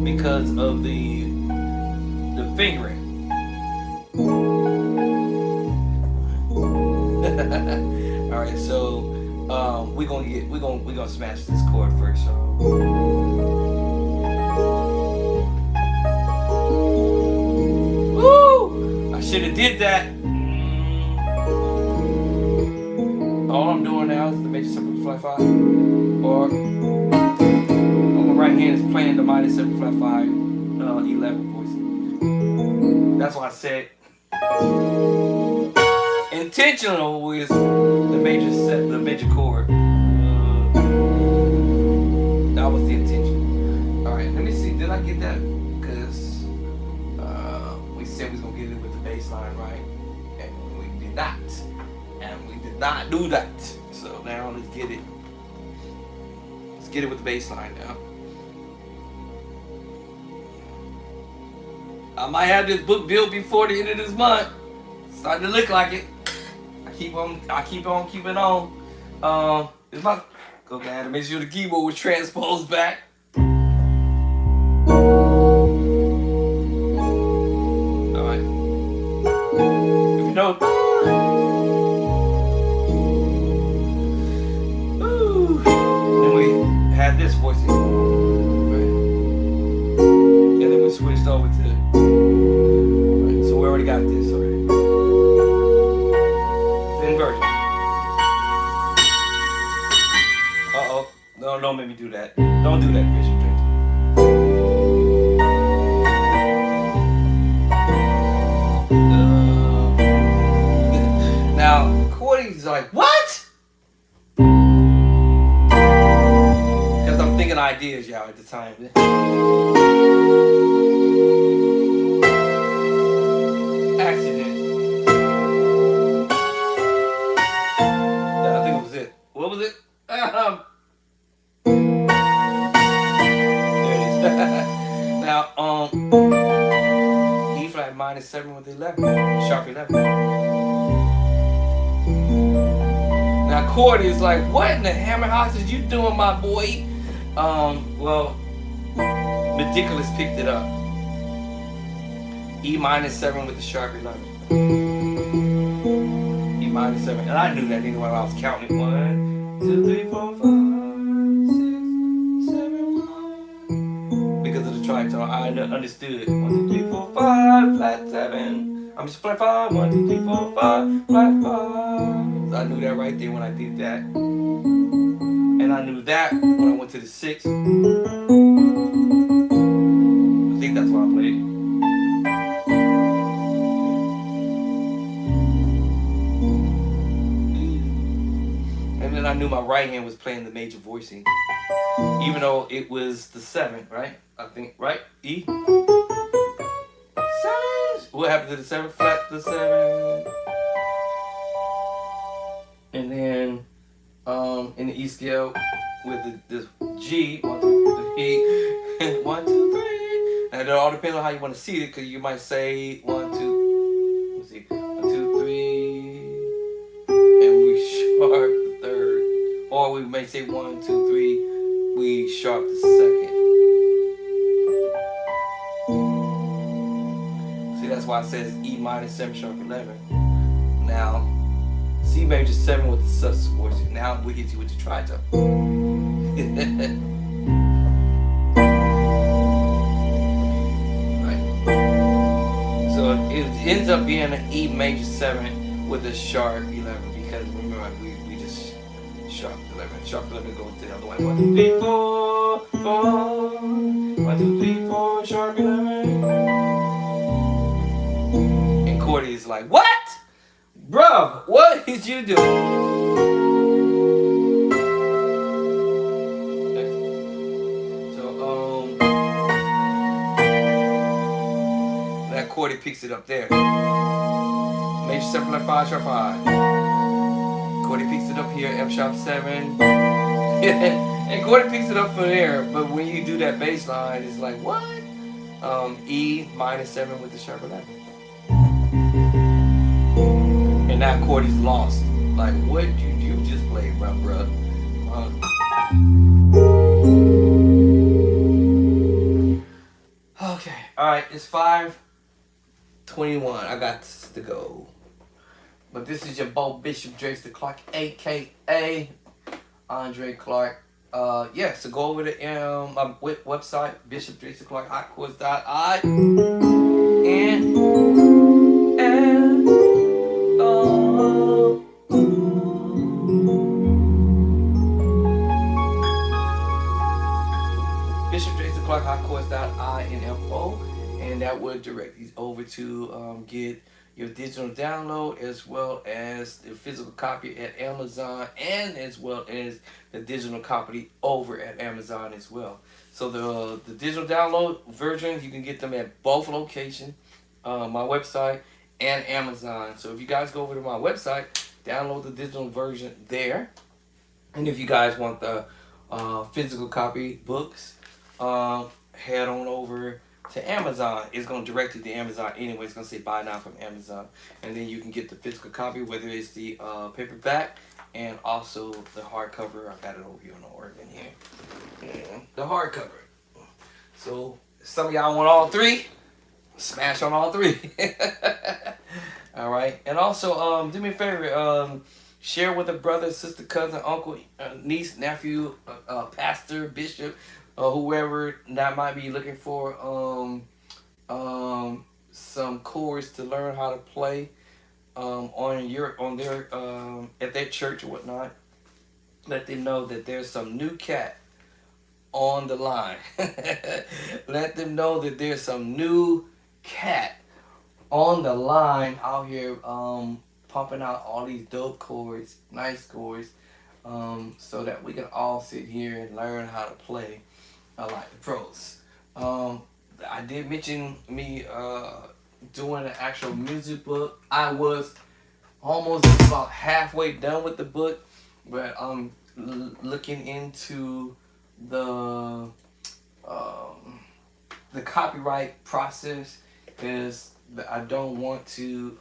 because of the fingering. All right, so we're gonna smash this chord first. So. Woo! I should have did that. All I'm doing now is the major 7 flat 5, or on my right hand is playing the minor 7 flat 5, 11 voicing. That's why I said intentional with the major chord. That was the intention. All right, let me see. Did I get that? Because we said we was gonna get it with the bass line, right? And we did not. And we did not do that. So now let's get it. Let's get it with the bass line now. I might have this book built before the end of this month. Starting to look like it. I keep on keeping on. It's my okay, I had to make sure the keyboard was transposed back. Alright. If you know ooh. Then we had this voicing. Right. And then we switched over to right. So we already got this already. It's inversion. Uh-oh. No, don't make me do that. Don't do that, Bishop James. Now, Cordy's like, what? Because I'm thinking ideas, y'all, at the time. Accident. Yeah, I think it was it. What was it? Now, E flat minus 7 with 11, sharp 11. Now, Cordy is like, what in the hammer house is you doing, my boy? Well, Ridiculous picked it up. E minus 7 with the sharp 11. E minus 7, and I knew that anyway when I was counting. 1, 2, 3, 4, 5, 6, 7, 1. Because of the tritone, I understood. 1, 2, 3, 4, 5, flat 7. I'm just flat 5. 1, 2, 3, 4, 5, flat 5. So I knew that right there when I did that. And I knew that when I went to the 6. I think that's why I played. And then I knew my right hand was playing the major voicing. Even though it was the 7, right? I think, right? E? 7? What happened to the 7 flat? The 7. And then in the E scale with the G, 1, 2, 3, 1, 2, 3. And it all depends on how you want to see it, because you might say 1, 2, let's see, 1, 2, 3, and we sharp the 3rd. Or we may say 1, 2, 3, we sharp the 2nd. See, that's why it says E minus 7 sharp 11. Now, C major 7 with the substitution. Now we get you with the tritone. Right. So it ends up being an E major 7 with a sharp 11, because remember we just sharp 11. Sharp 11 goes to the other one. 1, 2, 3, 4, 4. 1, 2, 3, 4, sharp 11. And Cordy is like, what? Bro, what did you do? So, that Cordy picks it up there. Major 7 flat 5 sharp 5. Cordy picks it up here, F sharp 7. And Cordy picks it up from there, but when you do that bass line, it's like, what? E minus 7 with the sharp 11. And now Cordy's lost. Like, what did you just play, bruh? Okay, alright, it's 5:21. I got to go. But this is your boy Bishop Drakes the Clark, aka Andre Clark. Yeah, so go over to my website, bishopdrakestheclarkhotchords.i, and bishopdrakestheclarkhotchords.info, and that will direct you over to get your digital download, as well as the physical copy at Amazon, and as well as the digital copy over at Amazon as well. So the digital download versions, you can get them at both locations, my website and Amazon. So if you guys go over to my website, download the digital version there. And if you guys want the physical copy books, head on over to Amazon. It's going to direct you to Amazon anyway. It's going to say buy now from Amazon. And then you can get the physical copy, whether it's the paperback and also the hardcover. I got it over here on the organ here. And the hardcover. So some of y'all want all three. Smash on all three. All right. And also, do me a favor. Share with a brother, sister, cousin, uncle, niece, nephew, pastor, bishop, whoever that might be looking for some chords to learn how to play on their at their church or whatnot. Let them know that there's some new cat on the line. Let them know that there's some new cat on the line out here pumping out all these dope chords, nice chords, so that we can all sit here and learn how to play like the pros. I did mention me doing an actual music book. I was almost about halfway done with the book, but I'm looking into the copyright process, because I don't want to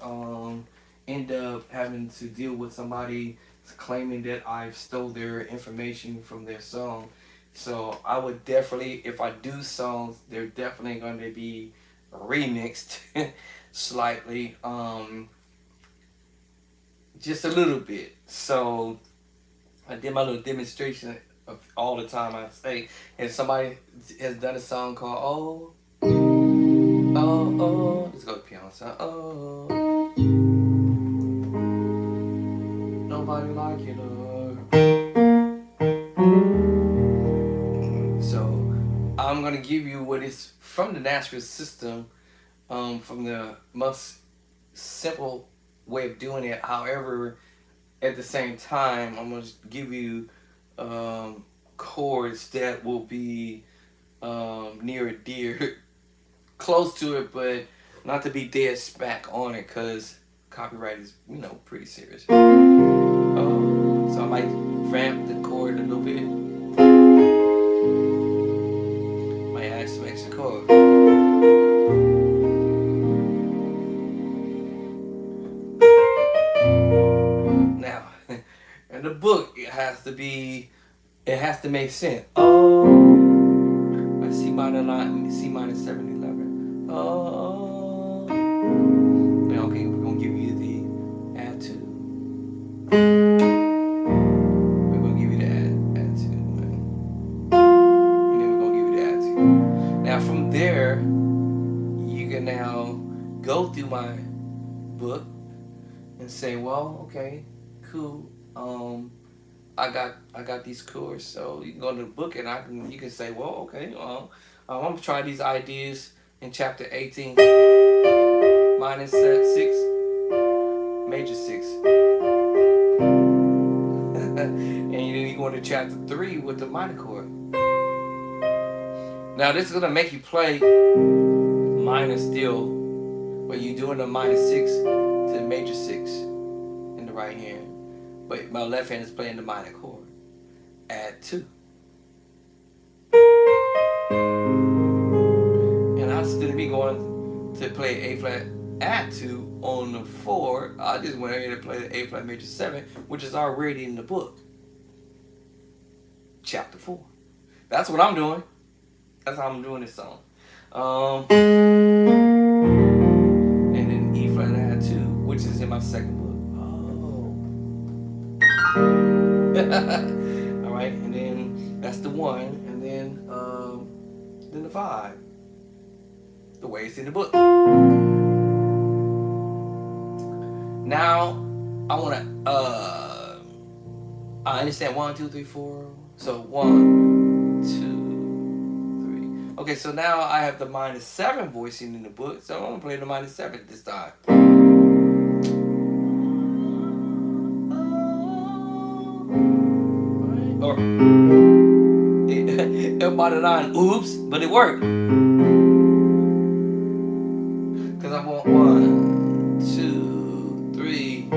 end up having to deal with somebody claiming that I stole their information from their song. So I would definitely, if I do songs, they're definitely going to be remixed slightly, just a little bit. So I did my little demonstration of all the time I say, and somebody has done a song called oh, let's go to piano sound. Oh, nobody like you, Lord. So I'm gonna give you what is from the Nashville system, from the most simple way of doing it. However, at the same time, I'm gonna give you chords that will be near and dear, close to it, but not to be dead smack on it, because copyright is, pretty serious. So I might ramp the chord a little bit. Might add some extra chord. Now, in the book, it has to make sense. Oh, C minor 9, C minor 7, 11. Oh, okay, we're gonna give you the add to. We're gonna give you the add to, man. And then we're gonna give you the add to. Now from there, you can now go through my book and say, well, okay, cool. I got these chords, so you can go to the book and you can say, well, okay, I'm gonna try these ideas in chapter 18, minor 6, major 6, and then you go into chapter 3 with the minor chord. Now this is gonna make you play minor still, but you're doing the minor 6 to the major 6 in the right hand. But my left hand is playing the minor chord. Add 2. And instead of me going to play A flat, add 2 on the 4, I just went ahead and played the A flat major 7, which is already in the book. Chapter 4. That's what I'm doing. That's how I'm doing this song. And then E flat add 2, which is in my second book. All right, and then that's the 1, and then the 5, the way it's in the book. Now I wanna I understand 1, 2, 3, 4. So 1, 2, 3. Okay, so now I have the minor 7 voicing in the book, so I'm gonna play the minor 7 this time. Or minor 9, oops, but it worked. Cause I want 1, 2, 3.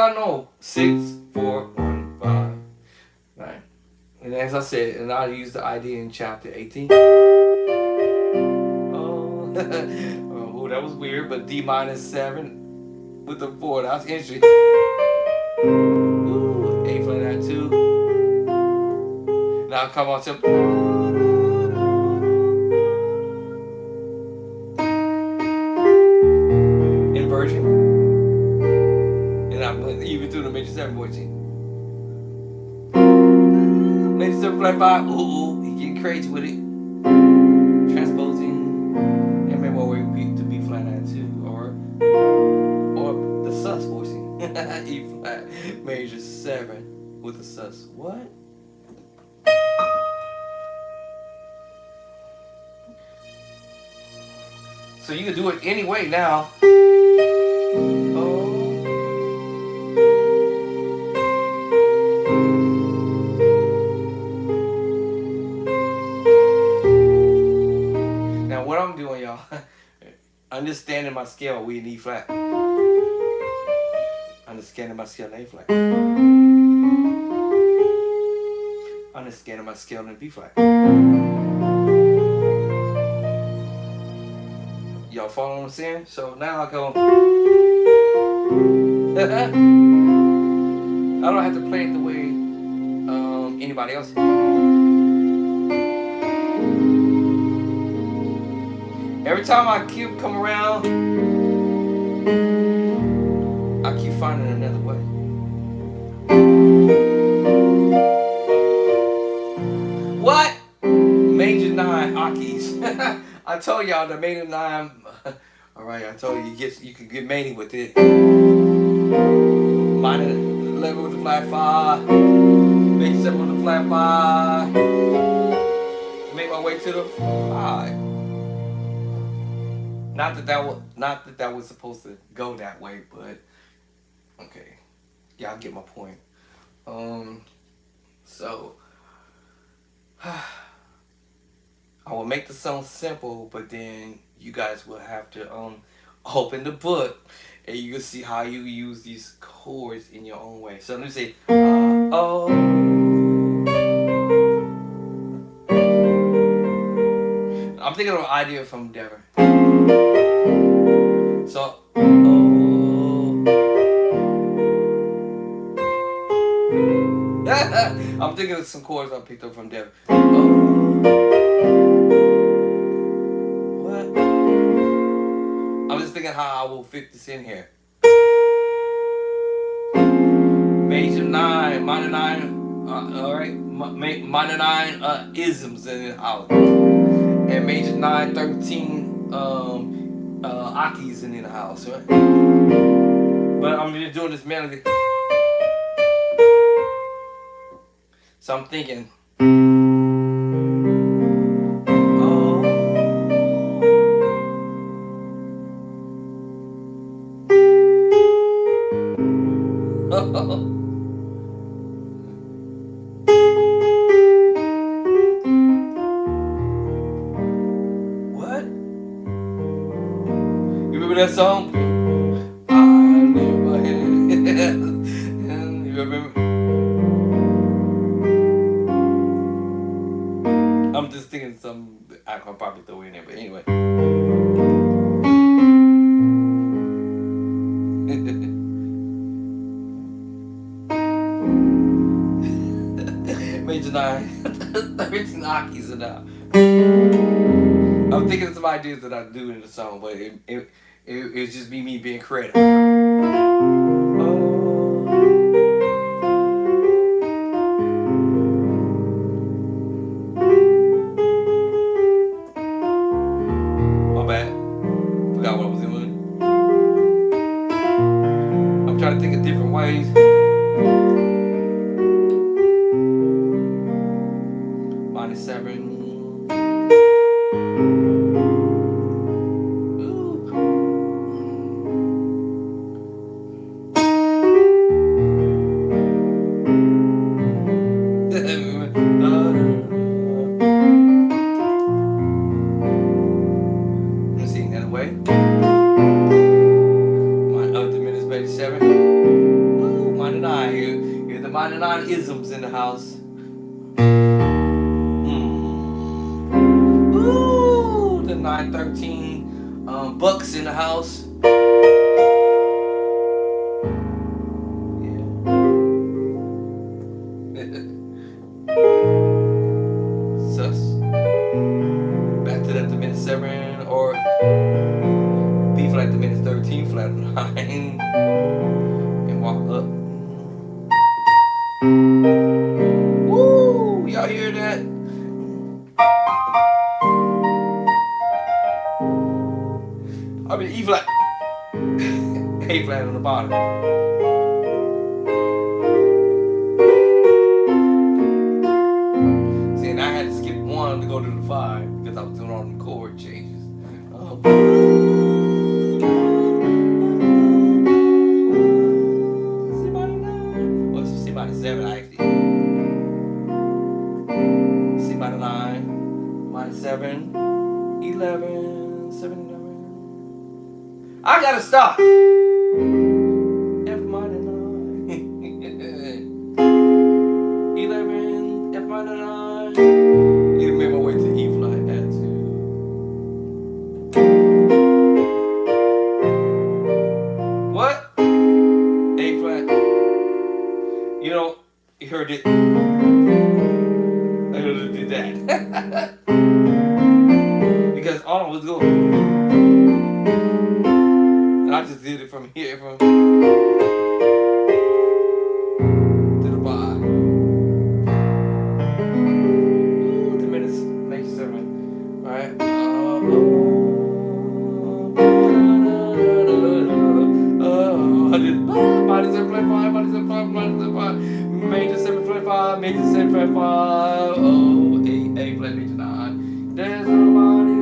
y'all know 6-4-1-5. Right. And as I said, and I'll use the idea in chapter 18. Oh, oh, that was weird, but D minor 7 with the 4. That's interesting. Ooh, A flat that 2. Now come on to inversion. And I'm even through the major 7 voice. Major 7 flat 5. Ooh, he getting crazy with it. Transposing. And maybe more way to B flat that 2. Or the sus voicing. E flat major 7 with the sus. What? So you can do it anyway now. Oh. Now what I'm doing, y'all, understanding my scale, we in E flat. Understanding my scale in A flat. Understanding my scale in B flat. Y'all follow what I'm saying? So now I go. I don't have to play it the way anybody else. Every time I keep come around, I keep finding another way. What? Major 9 Akis. I told y'all the major 9. All right, I told you you can get many with it. Minor 11 with the flat 5. Major 7 with the flat 5. Make my way to the 5. Not that that was supposed to go that way, but okay, y'all get my point. So I will make the song simple, but then you guys will have to open the book and you can see how you use these chords in your own way. So let me say oh. I'm thinking of an idea from Dever. So I'm thinking of some chords I picked up from Dever. What? I'm just thinking how I will fit this in here. Major 9, minor 9, alright, minor 9 isms in the house. And major 9, 13 Akis in the house, right? But I'm just doing this melody. So I'm thinking. What? You remember that song? I live my head. You remember? I'm just thinking some I can probably throw in there, but anyway. Major 9, 13 Akis and I'm thinking of some ideas that I do in the song, but it's just me being creative. My bad. Forgot what I was doing. I'm trying to think of different ways. -7. minor 9 isms in the house. Ooh, the 913 bucks in the house. Sus. Back to that diminished 7 or B flat diminished 13 flat 9 and walk up. Woo! Y'all hear that? I mean E flat, A flat on the bottom. See, and I had to skip 1 to go to the 5 because I was doing all the chord changes. C minor 7 actually. C minor 9, minor 7, 11, 7, 11. I gotta stop. F minor 9, 11, F minor 9. It made my way to E flat. Had to. What? A flat. You know, you heard it. I heard it do that. Because all I was doing. And I just did it from here, from to the 5. Ooh, 2 minutes, make 7. Alright. I did minor 7 flat 5, minor 7 5, minor 7 5, major 7 flat 5, major 7 flat 5, oh, A flat major 9. There's nobody.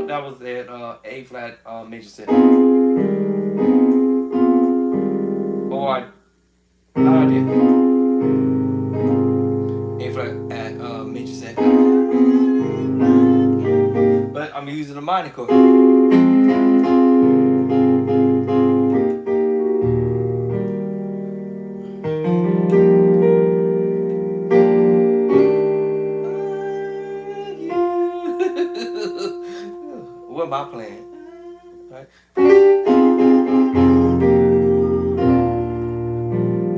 That was at A flat major 7. Or I did A flat at major 7. But I'm using a minor chord. What am I playing? Right.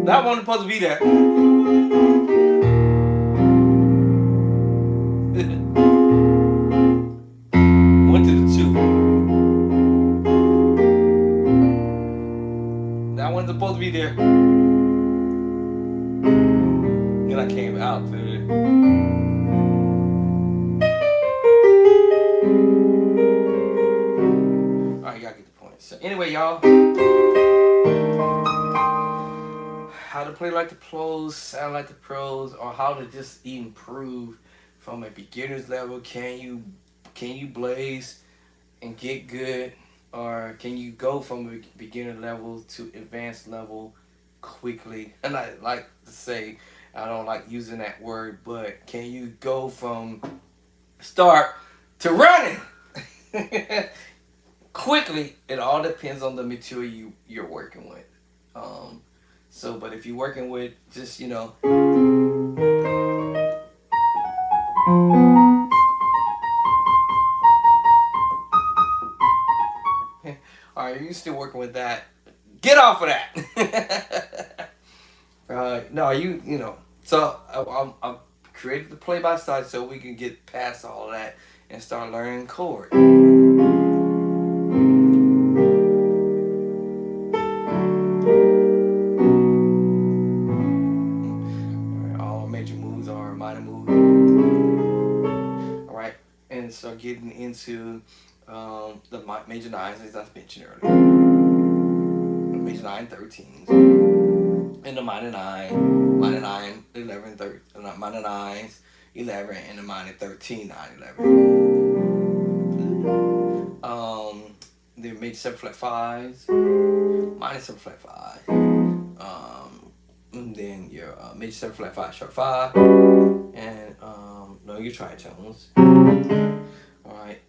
That one supposed to be there. 1 to the 2. That one's supposed to be there. Then I came out to it. Alright, y'all get the point. So anyway, y'all, how to play like the pros, sound like the pros, or how to just improve from a beginner's level. Can you blaze and get good, or can you go from a beginner level to advanced level quickly? And I like to say, I don't like using that word, but can you go from start to running quickly? It all depends on the material you're working with. So, but if you're working with just, all right, you're still working with that, get off of that. No, so I created the play by side so we can get past all that and start learning chord. All major moves are minor moves. All right, and start getting into the major 9s, as I mentioned earlier. The major 9 13s. And the minor 9, 11, 13, minor 9s, 11, and the minor 13, 9, 11. The major 7 flat 5s, minor 7 flat 5, and then your major 7 flat 5 sharp 5, and your tritones. Alright,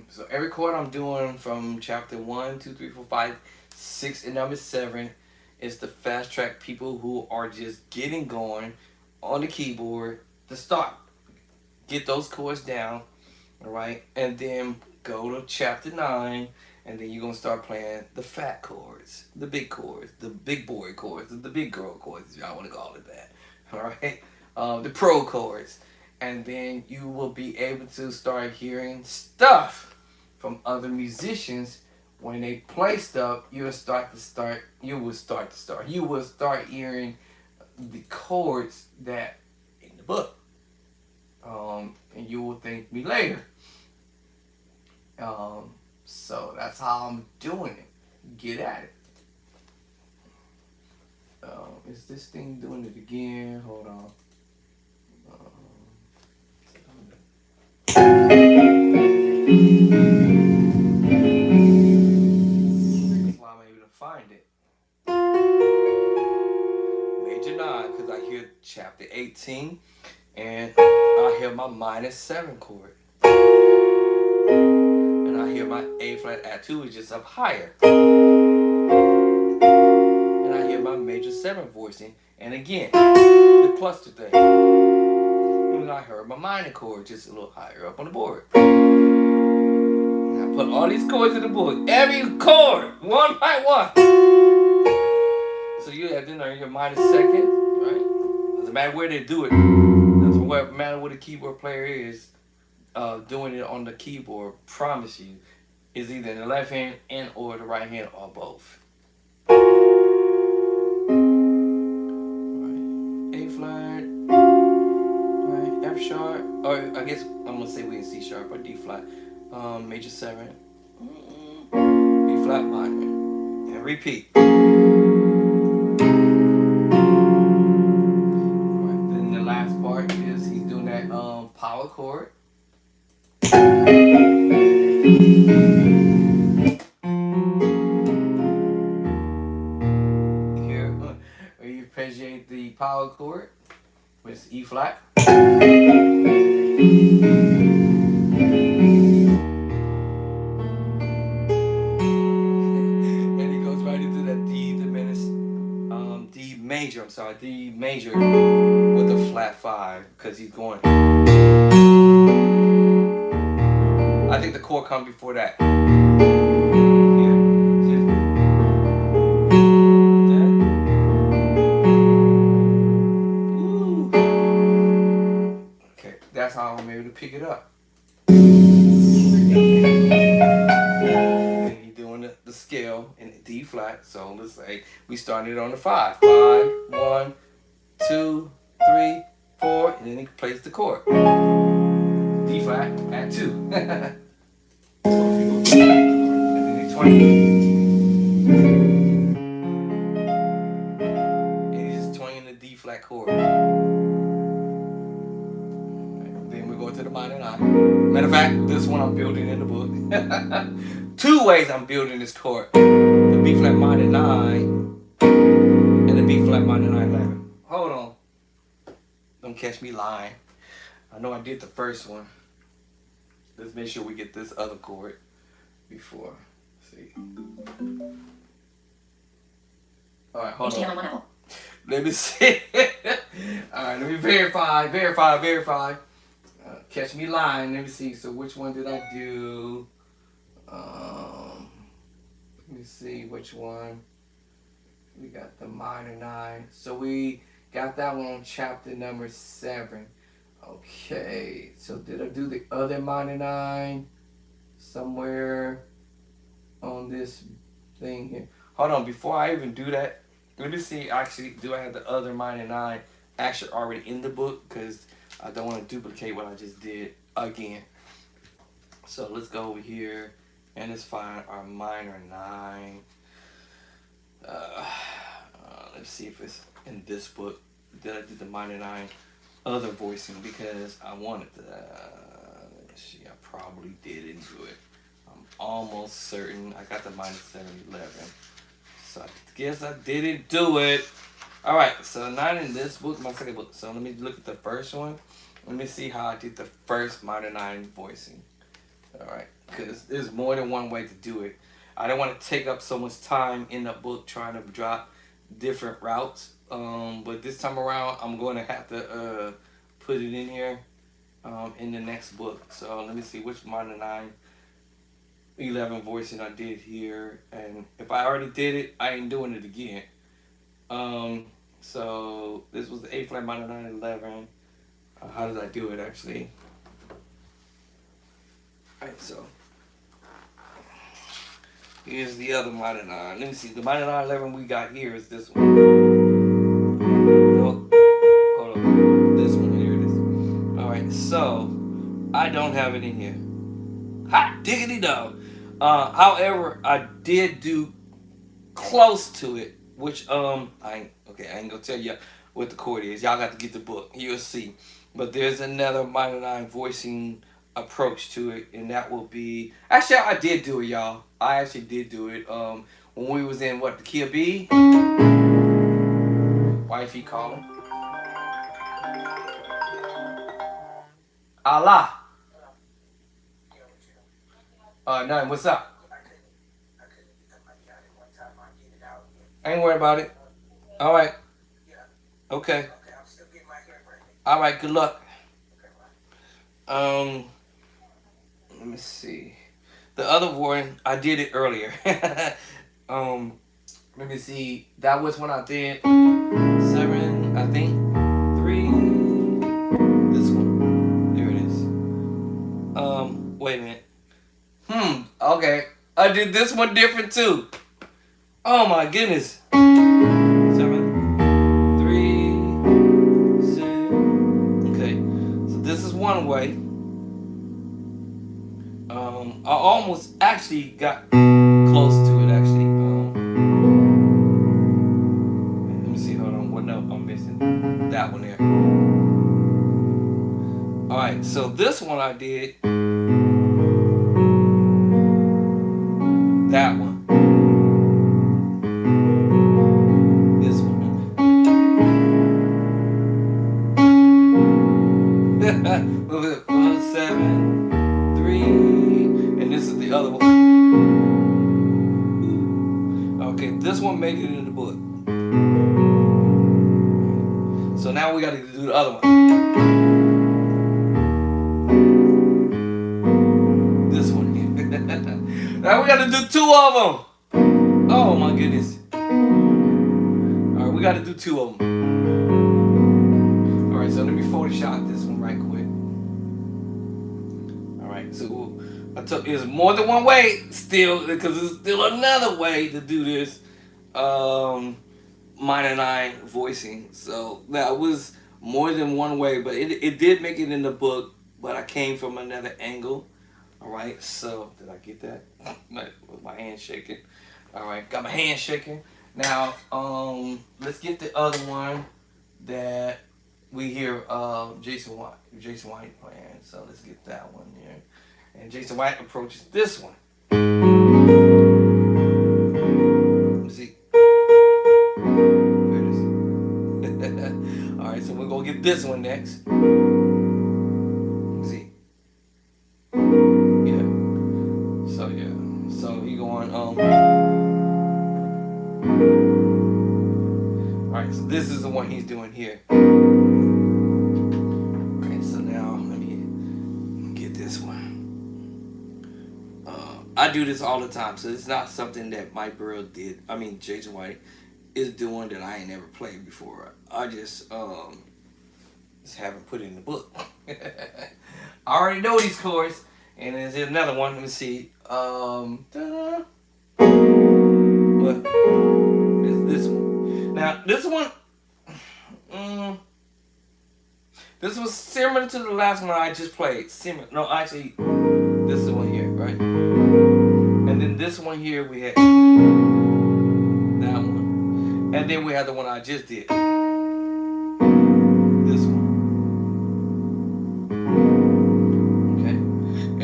so every chord I'm doing from chapter 1, 2, 3, 4, 5, 6, and number 7 is to fast track people who are just getting going on the keyboard to start. Get those chords down, all right, and then go to chapter 9, and then you're gonna start playing the fat chords, the big chords, the big boy chords, the big girl chords, if y'all want to call it that, all right, the pro chords, and then you will be able to start hearing stuff from other musicians. When they play stuff, you will start hearing the chords that in the book, and you will thank me later. So that's how I'm doing it. Get at it. Is this thing doing it again? Hold on. That's why I'm able to find it. Major 9, because I hear chapter 18, and I hear my -7 chord. And I hear my A flat at 2 is just up higher. And I hear my major 7 voicing. And again, the cluster thing. And I heard my minor chord just a little higher up on the board. And I put all these chords in the book. Every chord, one by one. So you have to know your -2nd, right? Doesn't matter where they do it. Doesn't matter where the keyboard player is doing it on the keyboard. Promise you, is either in the left hand and or the right hand or both. Right. A flat, right? F sharp, or I guess I'm gonna say we in C sharp or D flat. Major 7, B flat minor, and repeat. Right. Then the last part is he's doing that power chord. Here, where you appreciate the power chord, which is E flat. And he goes right into that D diminished, D major. I'm sorry, D major with a flat 5 because he's going. I think the chord comes before that. That's how I'm able to pick it up. And he's doing the scale in D flat. So let's say we started on the 5. 5, 1, 2, 3, 4, and then he plays the chord. D flat at 2. And then he 20. And he's just 20 in the D flat chord. To the minor 9. Matter of fact, this one I'm building in the book. 2 ways I'm building this chord: the B flat minor 9 and the B flat minor 9 11. Hold on, don't catch me lying. I know I did the first one. Let's make sure we get this other chord before. Let's see. All right, hold on. Let me see. All right, let me verify. Catch me lying. Let me see. So which one did I do? Let me see which one. We got the minor 9. So we got that one on chapter number 7. Okay. So did I do the other minor 9 somewhere on this thing here? Hold on. Before I even do that, let me see. Actually, do I have the other minor 9 actually already in the book? Because I don't want to duplicate what I just did again. So let's go over here and let's find our minor 9. Let's see if it's in this book. Did I do the minor 9 other voicing? Because I wanted to. Let's see, I probably didn't do it. I'm almost certain I got the -7 11. So I guess I didn't do it. All right, so 9 in this book, my second book. So let me look at the first one. Let me see how I did the first minor 9 voicing. All right, because there's more than one way to do it. I don't want to take up so much time in the book trying to drop different routes. But this time around, I'm going to have to put it in here in the next book. So let me see which minor 9/11 voicing I did here, and if I already did it, I ain't doing it again. Um, so this was the A flat minor 9/11. How did I do it actually? Alright, so here's the other minor 9. Let me see. The minor 9/11 we got here is this one. No, hold on. This one, here it is. Alright, so I don't have it in here. Hot diggity dog. However, I did do close to it, which I ain't gonna tell you what the chord is. Y'all got to get the book. You'll see. But there's another minor 9 voicing approach to it, and that will be actually I did do it, y'all. I actually did do it. When we was in what the key of B, wifey calling. Allah. Nothing. What's up? I ain't worried about it. All right. Okay. All right. Good luck. Um. Let me see. The other one I did it earlier. um. Let me see. That was when I did 7. I think 3. This one. There it is. Wait a minute. Okay. I did this one different too. Oh my goodness. 7, 3, 6. Okay. So this is one way. I almost actually got close to it actually. Let me see. Hold on. What note I'm missing? That one there. All right. So this one I did. That one. This one. 7, 3, and this is the other one. Okay, this one made it in the book. So now we got to do the other one. This one. Now we got to do 2 of them. Oh my goodness. All right, we got to do 2 of them. All right, so let me Photoshop this one right quick. All right, so I took there's more than one way still because there's still another way to do this minor 9 voicing. So that was more than one way, but it did make it in the book, but I came from another angle. All right, so did I get that? With my hand shaking. All right, got my hand shaking. Now, let's get the other one that we hear Jason White playing. So let's get that one here. And Jason White approaches this one. Let me see. There it is. All right, so we're gonna get this one next. Let's see. Yeah. So he going All right, so this is the one he's doing here. Okay, so now let me get this one. I do this all the time, so it's not something that Mike Burrell did. I mean, Jason White is doing that I ain't never played before. I just haven't put it in the book. I already know these chords, and there's another one. Let me see. What? This one. Now this one. This was similar to the last one I just played. Similar. No, actually, this is the one here, right? And then this one here we had that one, and then we had the one I just did. This one. Okay.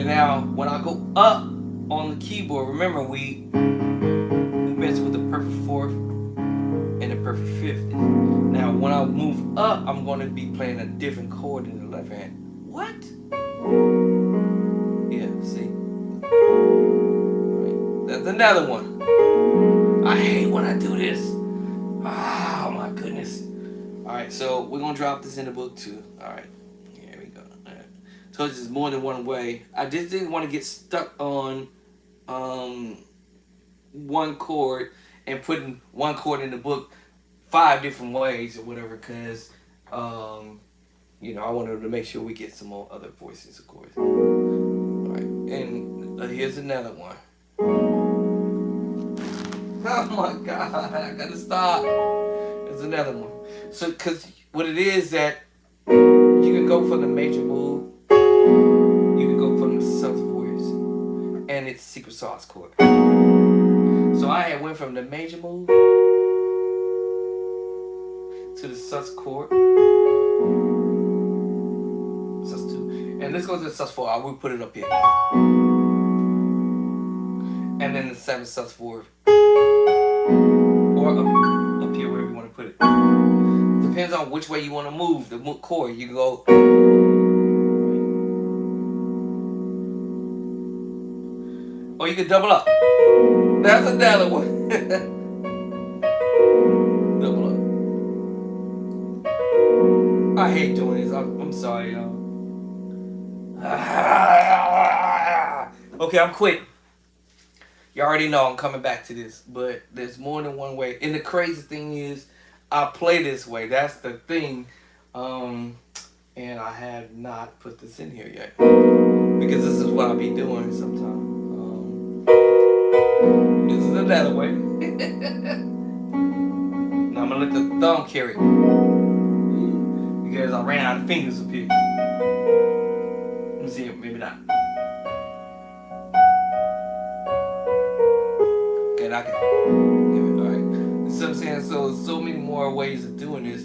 And now when I go up on the keyboard, remember we messed with the perfect 4th and the perfect 5th. Now when I move up, I'm going to be playing a different chord in the left hand. What? Yeah, see? Alright, that's another one. I hate when I do this. Oh my goodness. All right, so we're gonna drop this in the book too. All right, here we go. All right. So it's just more than one way. I just didn't want to get stuck on um, one chord and putting one chord in the book 5 different ways or whatever, because um, I wanted to make sure we get some more other voices, of course. All right, and here's another one. Oh my God, I gotta stop. There's another one. So, because what it is that you can go from the major move, you can go from the sus voice, and it's secret sauce chord. So I had went from the major move to the sus chord, sus two, and let's go to the sus four. I will put it up here, and then the 7 sus four, or up here wherever you want to put it. Depends on which way you want to move the chord. You can go, or you can double up. That's another one. Double up. I hate doing this. I'm sorry, y'all. Okay, I'm quitting. You already know I'm coming back to this, but there's more than one way. And the crazy thing is, I play this way. That's the thing. And I have not put this in here yet, because this is what I'll be doing sometimes. This is another way. Now I'm gonna let the thumb carry it, because I ran out of fingers up here. Let me see, maybe not. Okay, now I can. Alright. You see what I'm saying? So many more ways of doing this.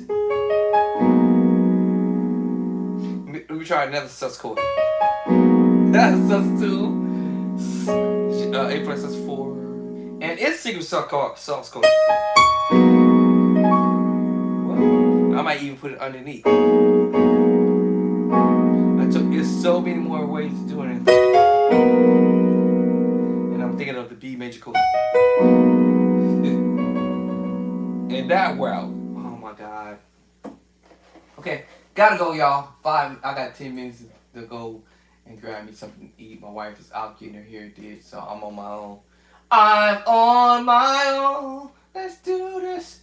Let me try another sus chord. That's sus 2. A plus sus 4. And it's secret sauce chord. I might even put it underneath. There's so many more ways of doing it. And I'm thinking of the B major chord. And that route. Oh my God. Okay, gotta go, y'all. I got 10 minutes to go and grab me something to eat. My wife is out getting her hair did, so I'm on my own. I'm on my own. Let's do this.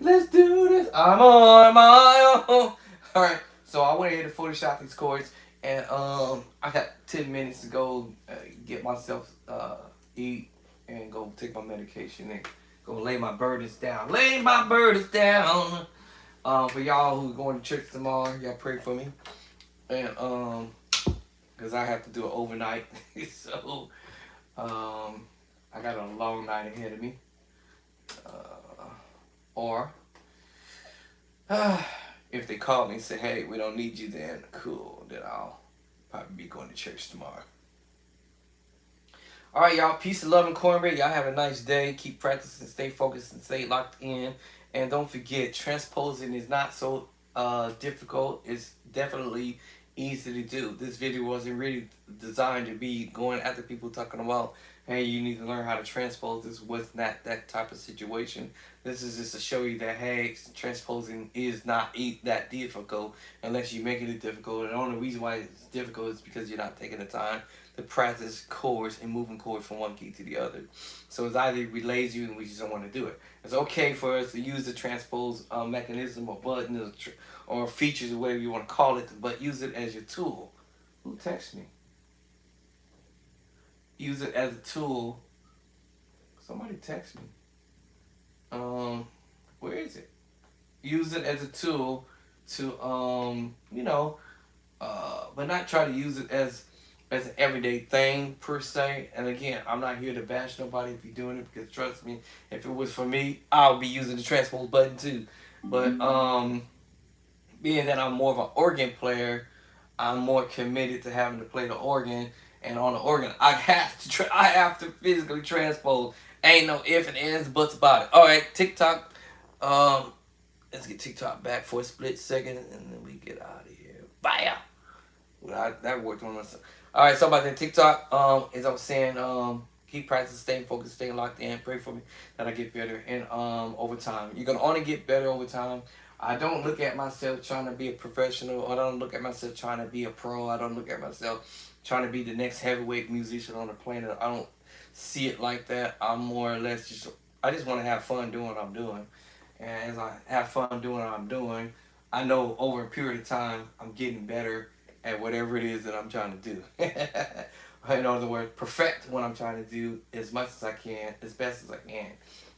Let's do this. I'm on my own. All right. So I went ahead and photoshopped these chords, and I got 10 minutes to go get myself eat and go take my medication and go lay my burdens down. Lay my burdens down. For y'all who are going to church tomorrow, y'all pray for me, and because I have to do it overnight. So I got a long night ahead of me. Or if they call me and say, hey, we don't need you, then cool. Then I'll probably be going to church tomorrow. All right, y'all. Peace and love and cornbread. Y'all have a nice day. Keep practicing, stay focused, and stay locked in. And don't forget, transposing is not so difficult. It's definitely easy to do. This video wasn't really designed to be going after people talking about, hey, you need to learn how to transpose. This was not that type of situation. This is just to show you that, hey, transposing is not that difficult unless you make it difficult. And the only reason why it's difficult is because you're not taking the time to practice chords and moving chords from one key to the other. So it's either we lazy and we just don't want to do it. It's okay for us to use the transpose mechanism or button or features or whatever you want to call it, but use it as your tool. Who texts me? Use it as a tool. Somebody text me. Where is it? Use it as a tool to but not try to use it as an everyday thing per se. And again, I'm not here to bash nobody if you're doing it, because trust me, if it was for me, I would be using the transpose button too. But being that I'm more of an organ player, I'm more committed to having to play the organ. And on the organ, I have to physically transpose. Ain't no if and ands, buts about it. All right, TikTok. Let's get TikTok back for a split second, and then we get out of here. Bye. Well, that worked on us. All right, so about that TikTok, as I was saying, keep practicing, staying focused, staying locked in. Pray for me that I get better. And over time, you're gonna only get better over time. I don't look at myself trying to be a professional. I don't look at myself trying to be a pro. I don't look at myself trying to be the next heavyweight musician on the planet. I don't see it like that. I'm more or less just, I just want to have fun doing what I'm doing. And as I have fun doing what I'm doing, I know over a period of time I'm getting better at whatever it is that I'm trying to do. In other words, perfect what I'm trying to do as much as I can, as best as I can.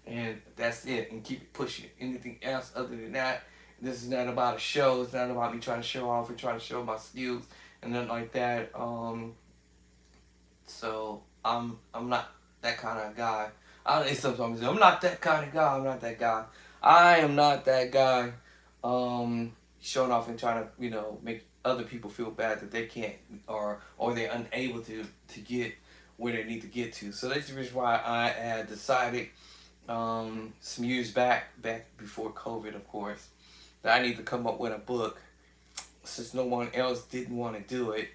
And that's it. And keep it pushing. Anything else other than that, this is not about a show. It's not about me trying to show off and trying to show my skills and nothing like that. So I'm not that kind of guy. I sometimes say, I'm not that kind of guy. I'm not that guy. I am not that guy. Showing off and trying to make other people feel bad that they can't or they're unable to get where they need to get to. So that's the reason why I had decided some years back before COVID, of course, that I need to come up with a book since no one else didn't want to do it.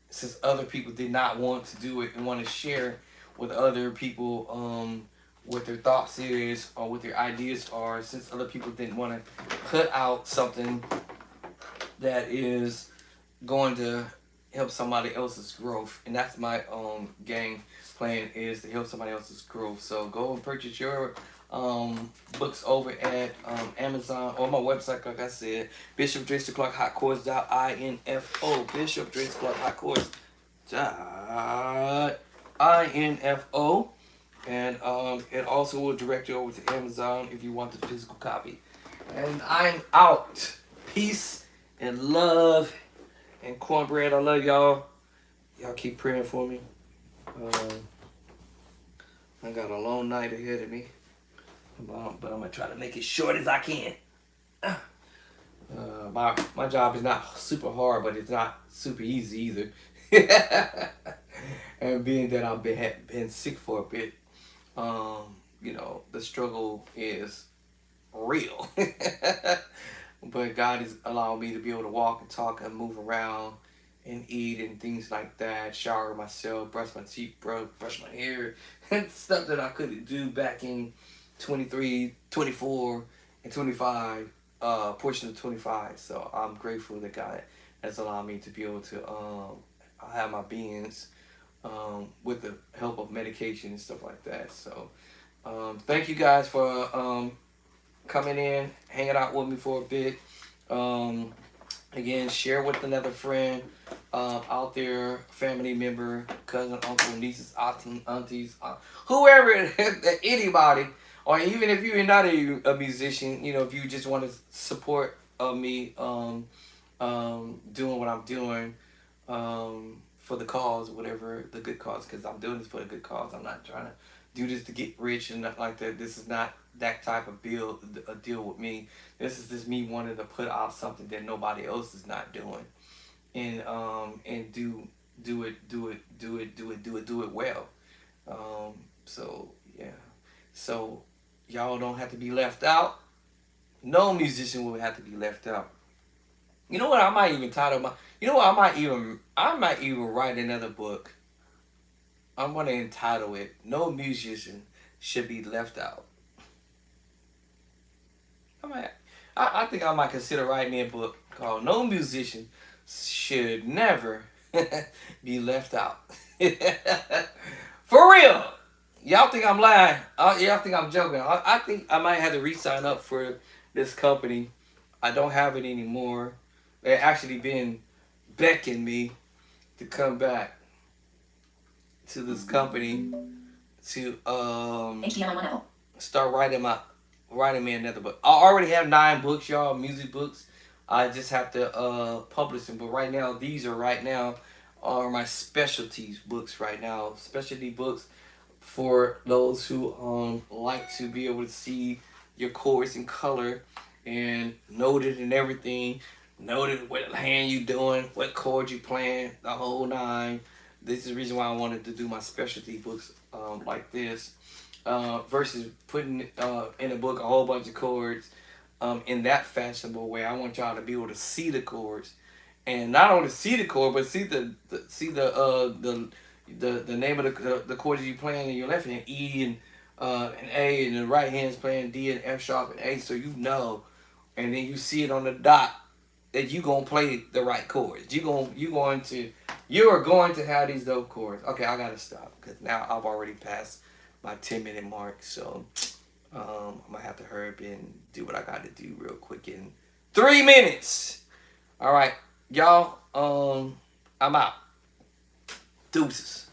Since other people did not want to do it and want to share with other people what their thoughts is or what their ideas are, since other people didn't want to put out something that is going to help somebody else's growth. And that's my game plan, is to help somebody else's growth. So go and purchase your books over at Amazon or my website, like I said, Bishop Drexler Clark Hot Course.info. Bishop Drexler Clark Hot Course.info. And it also will direct you over to Amazon if you want the physical copy. And I'm out. Peace and love and cornbread. I love y'all. Y'all keep praying for me. I got a long night ahead of me, but I'm gonna try to make it short as I can. My job is not super hard, but it's not super easy either. And being that I've been sick for a bit, the struggle is real. But God is allowing me to be able to walk and talk and move around and eat and things like that, shower myself, brush my teeth, brush my hair, and stuff that I couldn't do back in 23, 24, and 25, portion of 25. So I'm grateful that God has allowed me to be able to have my beings with the help of medication and stuff like that. So thank you guys for coming in, hanging out with me for a bit. Again, share with another friend out there, family member, cousin, uncle, nieces, aunties, whoever, anybody, or even if you're not a musician, if you just want to support me doing what I'm doing for the cause, whatever the good cause, because I'm doing this for the good cause. I'm not trying to do this to get rich and not like that. This is not that type of deal with me. This is just me wanting to put out something that nobody else is not doing, and do it well. So yeah, so y'all don't have to be left out. No musician will have to be left out. You know what? I might even title my. You know what? I might even write another book. I'm gonna entitle it "No Musician Should Be Left Out." I think I might consider writing me a book called "No Musician Should Never Be Left Out." For real. Y'all think I'm lying? Y'all think I'm joking? I think I might have to re-sign up for this company. I don't have it anymore. They actually been beckoning me to come back to this company to start writing me another book. I already have 9 books, y'all, music books. I just have to publish them. But right now are my specialties books right now. Specialty books for those who like to be able to see your chords in color and noted and everything. Noted what hand you doing, what chord you playing, the whole 9. This is the reason why I wanted to do my specialty books like this. Versus putting in a book a whole bunch of chords in that fashionable way. I want y'all to be able to see the chords, and not only see the chord, but see the the name of the chords you playing in your left hand, E and A, and the right hand's playing D and F sharp and A, so you know, and then you see it on the dot that you gonna play the right chords. You are going to have these dope chords. Okay, I gotta stop because now I've already passed my 10-minute mark, so I'm gonna have to hurry up and do what I got to do real quick in 3 minutes. All right, y'all. I'm out. Deuces.